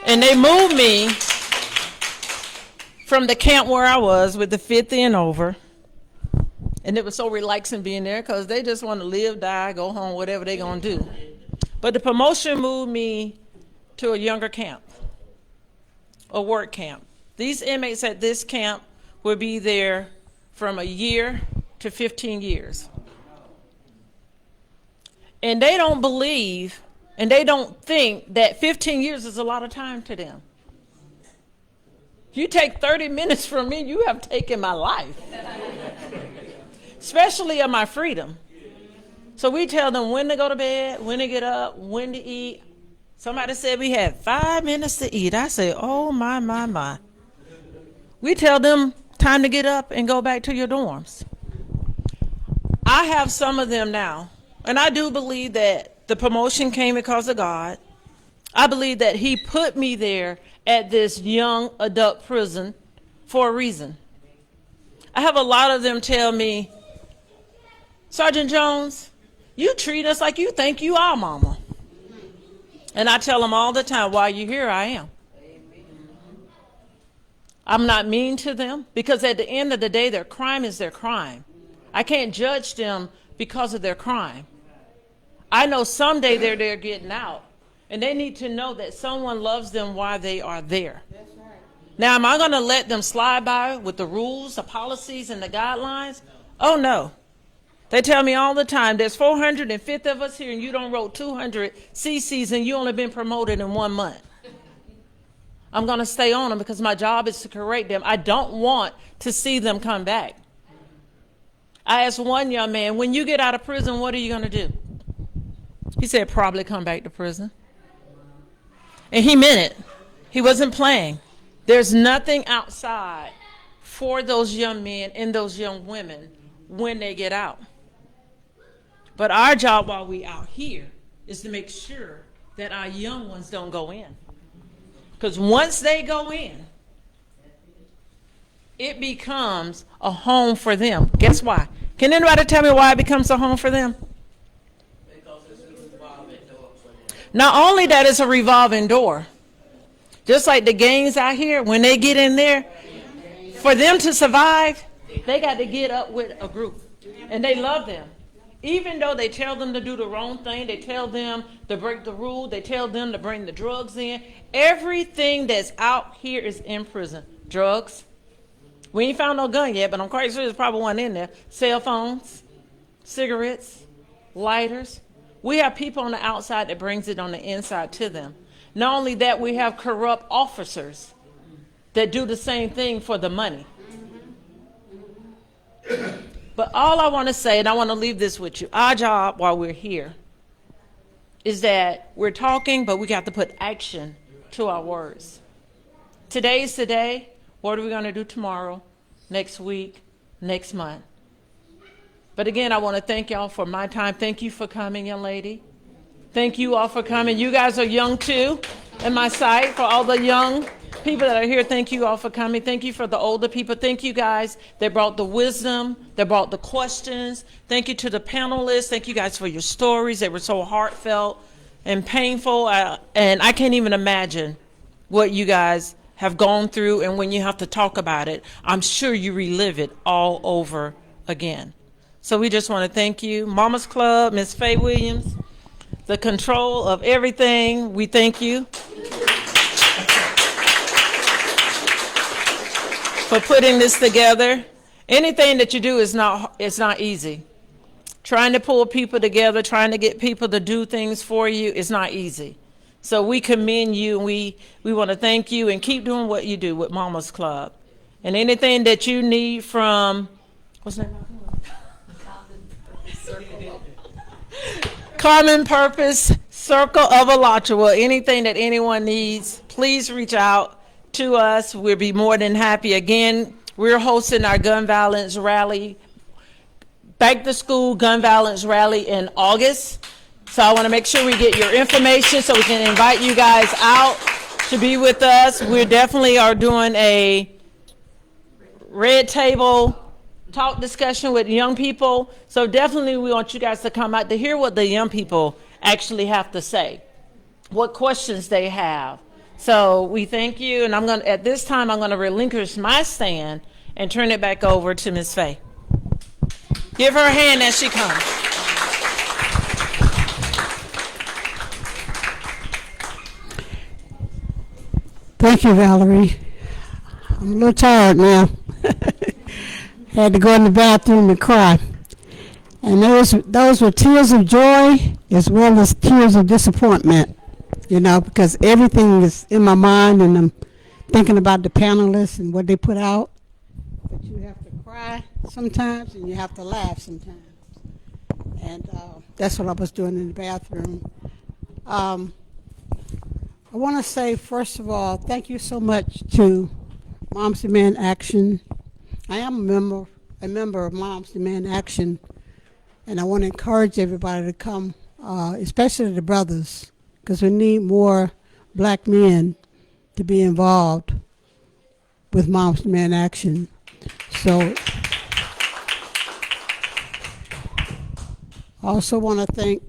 And they moved me from the camp where I was with the 50 and over. And it was so relaxing being there because they just want to live, die, go home, whatever they're going to do. But the promotion moved me to a younger camp, a work camp. These inmates at this camp will be there from a year to 15 years. And they don't believe and they don't think that 15 years is a lot of time to them. If you take 30 minutes from me, you have taken my life. Especially of my freedom. So we tell them when to go to bed, when to get up, when to eat. Somebody said we had 5 minutes to eat. I say, oh my. We tell them time to get up and go back to your dorms. I have some of them now, and I do believe that the promotion came because of God. I believe that he put me there at this young adult prison for a reason. I have a lot of them tell me, Sergeant Jones, you treat us like you think you are mama. And I tell them all the time, while you're here, I am. I'm not mean to them because at the end of the day, their crime is their crime. I can't judge them because of their crime. I know someday they're getting out, and they need to know that someone loves them while they are there. Now, am I going to let them slide by with the rules, the policies, and the guidelines? Oh, no. They tell me all the time, there's 450 of us here, and you don't wrote 200 CCs, and you only been promoted in 1 month. I'm going to stay on them because my job is to correct them. I don't want to see them come back. I asked one young man, when you get out of prison, what are you going to do? He said, probably come back to prison. And he meant it. He wasn't playing. There's nothing outside for those young men and those young women when they get out. But our job while we out here is to make sure that our young ones don't go in. Because once they go in, it becomes a home for them. Guess why? Can anybody tell me why it becomes a home for them? Because it's a revolving door for them. Not only that, it's a revolving door. Just like the gangs out here, when they get in there, for them to survive, they got to get up with a group. And they love them. Even though they tell them to do the wrong thing, they tell them to break the rule, they tell them to bring the drugs in. Everything that's out here is in prison. Drugs. We ain't found no gun yet, but I'm quite sure there's probably one in there. Cell phones, cigarettes, lighters. We have people on the outside that brings it on the inside to them. Not only that, we have corrupt officers that do the same thing for the money. But all I want to say, and I want to leave this with you, our job while we're here is that we're talking, but we got to put action to our words. Today's today. What are we going to do tomorrow, next week, next month? But again, I want to thank y'all for my time. Thank you for coming, young lady. Thank you all for coming. You guys are young too in my sight. For all the young people that are here, thank you all for coming. Thank you for the older people. Thank you guys that brought the wisdom, that brought the questions. Thank you to the panelists. Thank you guys for your stories. They were so heartfelt and painful. And I can't even imagine what you guys have gone through, and when you have to talk about it, I'm sure you relive it all over again. So we just want to thank you. Mama's Club, Ms. Faye Williams, the control of everything, we thank you for putting this together. Anything that you do is not easy. Trying to pull people together, trying to get people to do things for you is not easy. So we commend you, and we want to thank you, and keep doing what you do with Mama's Club. And anything that you need from, what's that? Common Purpose Circle of Alachua. Anything that anyone needs, please reach out to us. We'll be more than happy. Again, we're hosting our gun violence rally, back to school gun violence rally in August. So I want to make sure we get your information so we can invite you guys out to be with us. We definitely are doing a red table talk discussion with young people. So definitely we want you guys to come out to hear what the young people actually have to say, what questions they have. So we thank you. And at this time, I'm going to relinquish my stand and turn it back over to Ms. Faye. Give her a hand as she comes. Thank you, Valerie. I'm a little tired now. Had to go in the bathroom and cry. And those were tears of joy as well as tears of disappointment, because everything is in my mind, and I'm thinking about the panelists and what they put out. But you have to cry sometimes, and you have to laugh sometimes. And that's what I was doing in the bathroom. I want to say, first of all, thank you so much to Moms Demand Action. I am a member of Moms Demand Action, and I want to encourage everybody to come, especially the brothers, because we need more black men to be involved with Moms Demand Action. So I also want to thank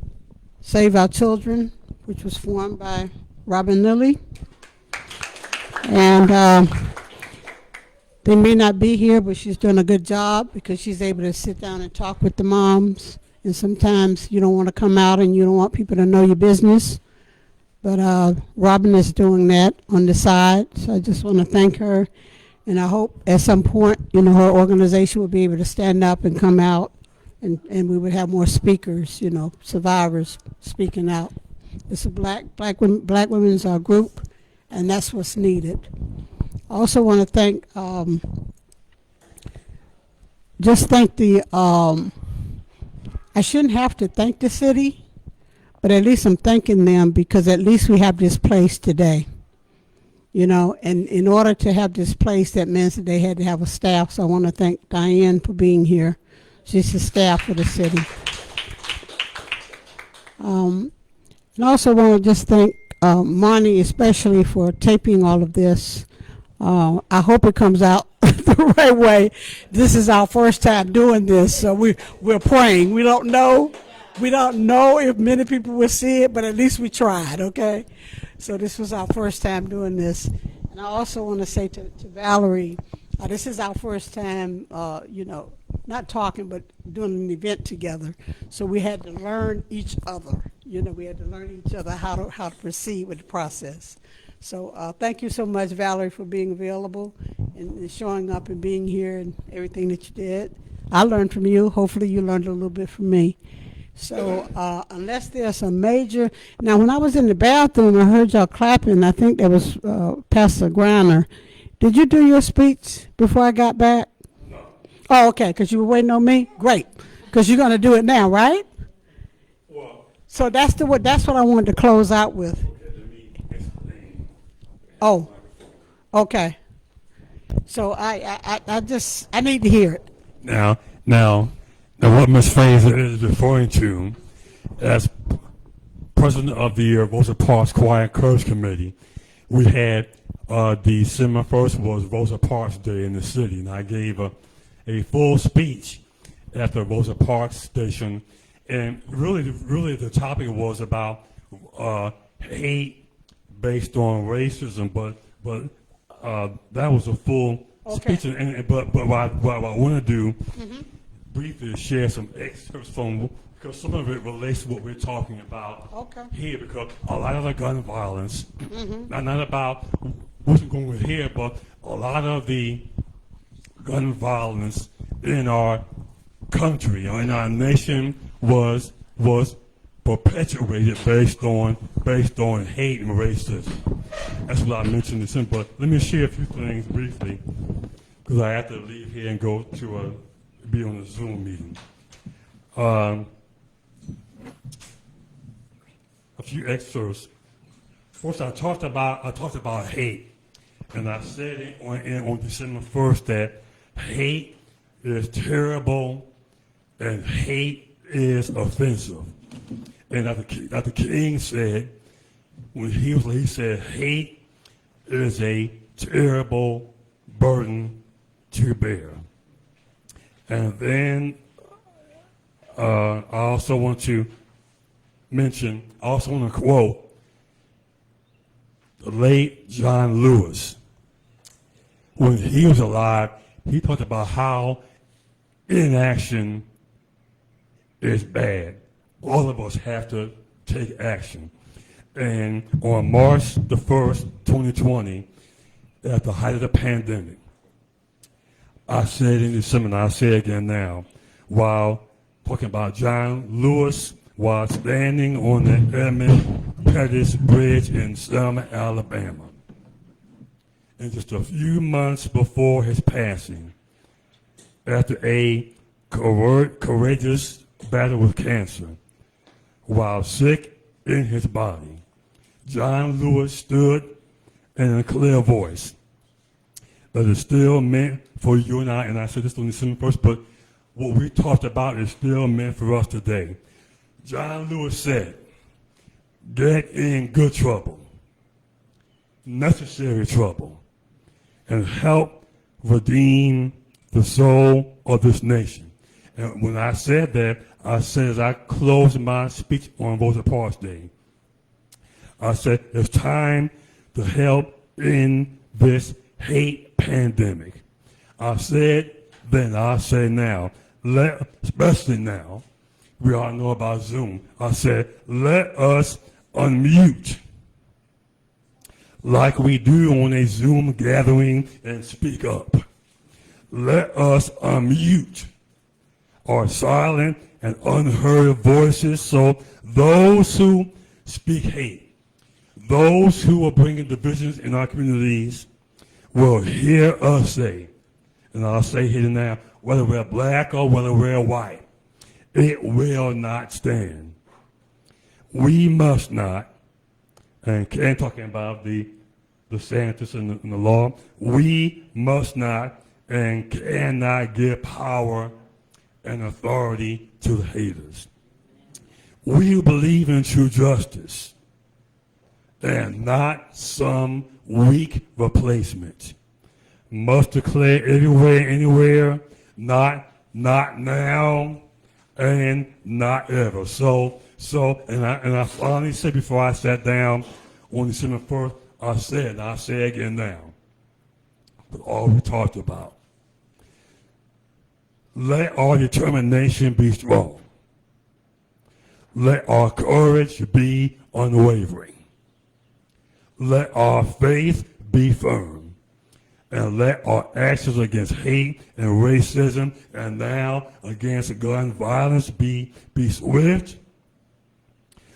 Save Our Children, which was formed by Robin Lilly. And they may not be here, but she's doing a good job because she's able to sit down and talk with the moms. And sometimes you don't want to come out and you don't want people to know your business. But Robin is doing that on the side. So I just want to thank her. And I hope at some point, her organization will be able to stand up and come out, and we would have more speakers, survivors speaking out. It's a black women's group, and that's what's needed. I also want to thank, I shouldn't have to thank the city, but at least I'm thanking them because at least we have this place today. And in order to have this place, that means that they had to have a staff. So I want to thank Diane for being here. She's the staff for the city. And I also want to just thank Monty especially for taping all of this. I hope it comes out the right way. This is our first time doing this, so we're praying. We don't know if many people will see it, but at least we tried, okay? So this was our first time doing this. And I also want to say to Valerie, this is our first time, not talking, but doing an event together. So we had to learn each other. You know, we had to learn each other how to proceed with the process. So thank you so much, Valerie, for being available and showing up and being here and everything that you did. I learned from you. Hopefully you learned a little bit from me. So unless there's a major, now when I was in the bathroom, I heard y'all clapping. I think that was Pastor Griner. Did you do your speech before I got back? No. Oh, okay, because you were waiting on me? Great, because you're going to do it now, right? Well. So that's what I wanted to close out with. Okay, let me explain. Oh, okay. So I need to hear it. Now, what Ms. Faze is referring to as president of the Rosa Parks Quiet Courage Committee, we had December 1st was Rosa Parks Day in the city, and I gave a full speech at the Rosa Parks station, and really the topic was about hate based on racism, but that was a full speech, but what I want to do briefly share some excerpts from, because some of it relates to what we're talking about here, because a lot of the gun violence, not about what's going on here, but a lot of the gun violence in our country, in our nation, was perpetuated based on hate and racism. That's what I mentioned this in, but let me share a few things briefly, because I have to leave here and go to be on a Zoom meeting. A few excerpts. First, I talked about hate, and I said it on December 1st that hate is terrible and hate is offensive. And Dr. King said, he said, hate is a terrible burden to bear. And then I also want to quote the late John Lewis. When he was alive, he talked about how inaction is bad. All of us have to take action. And on March the 1st, 2020, at the height of the pandemic, I said in the seminar, I say again now, while talking about John Lewis, while standing on the Edmund Pettus Bridge in Selma, Alabama, and just a few months before his passing, after a courageous battle with cancer, while sick in his body, John Lewis stood in a clear voice that is still meant for you and I said this on December 1st, but what we talked about is still meant for us today. John Lewis said, get in good trouble, necessary trouble, and help redeem the soul of this nation. And when I said that, I said as I closed my speech on Rosa Parks Day, I said it's time to help in this hate pandemic. I said then, I say now, especially now, we all know about Zoom. I said, let us unmute like we do on a Zoom gathering and speak up. Let us unmute our silent and unheard voices so those who speak hate, those who are bringing divisions in our communities will hear us say, and I'll say here now, whether we're black or whether we're white, it will not stand. We must not, and talking about the scientists and the law, we must not and cannot give power and authority to the haters. We believe in true justice and not some weak replacement. Must declare everywhere, anywhere, not now, and not ever. So, and I finally said before I sat down on December 1st, I say again now, but all we talked about, Let our determination be strong. Let our courage be unwavering. Let our faith be firm. And let our actions against hate and racism and now against gun violence be swift.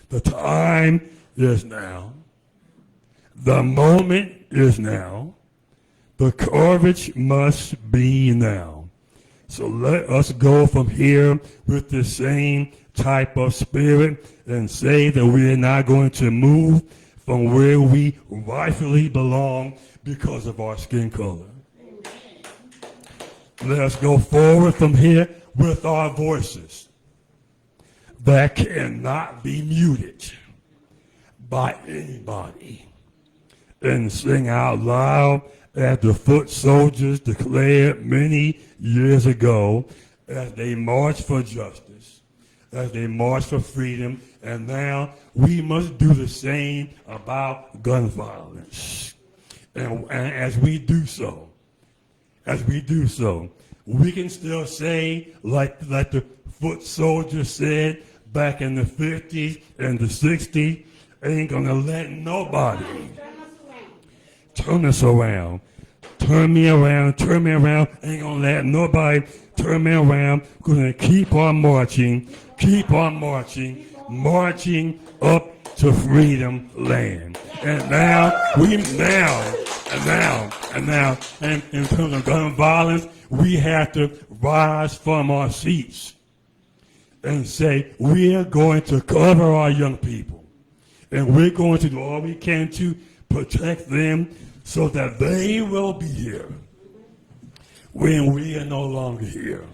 The time is now. The moment is now. The courage must be now. So let us go from here with the same type of spirit and say that we are not going to move from where we rightfully belong because of our skin color. Let us go forward from here with our voices that cannot be muted by anybody, and sing out loud as the foot soldiers declared many years ago as they marched for justice, as they marched for freedom, and now we must do the same about gun violence. And as we do so, we can still say, like the foot soldiers said back in the 50s and the 60s, ain't gonna let nobody turn us around. Turn me around, ain't gonna let nobody turn me around. Gonna keep on marching, marching up to freedom land. And in terms of gun violence, we have to rise from our seats and say, we are going to cover our young people. And we're going to do all we can to protect them so that they will be here when we are no longer here.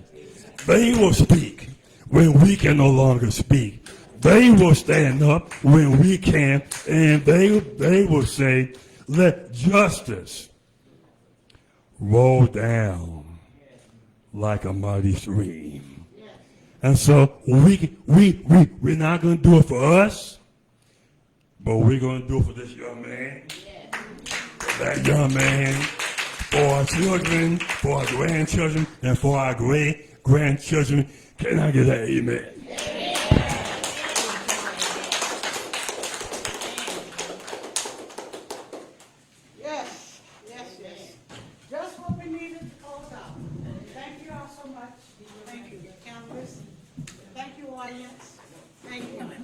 They will speak when we can no longer speak. They will stand up when we can, and they will say, let justice roll down like a mighty stream. And so we're not going to do it for us, but we're going to do it for this young man, that young man, for our children, for our grandchildren, and for our great-grandchildren. Can I get an amen? Yes. Just what we needed to close out. Thank you all so much. Thank you, cameras. Thank you, audience. Thank you.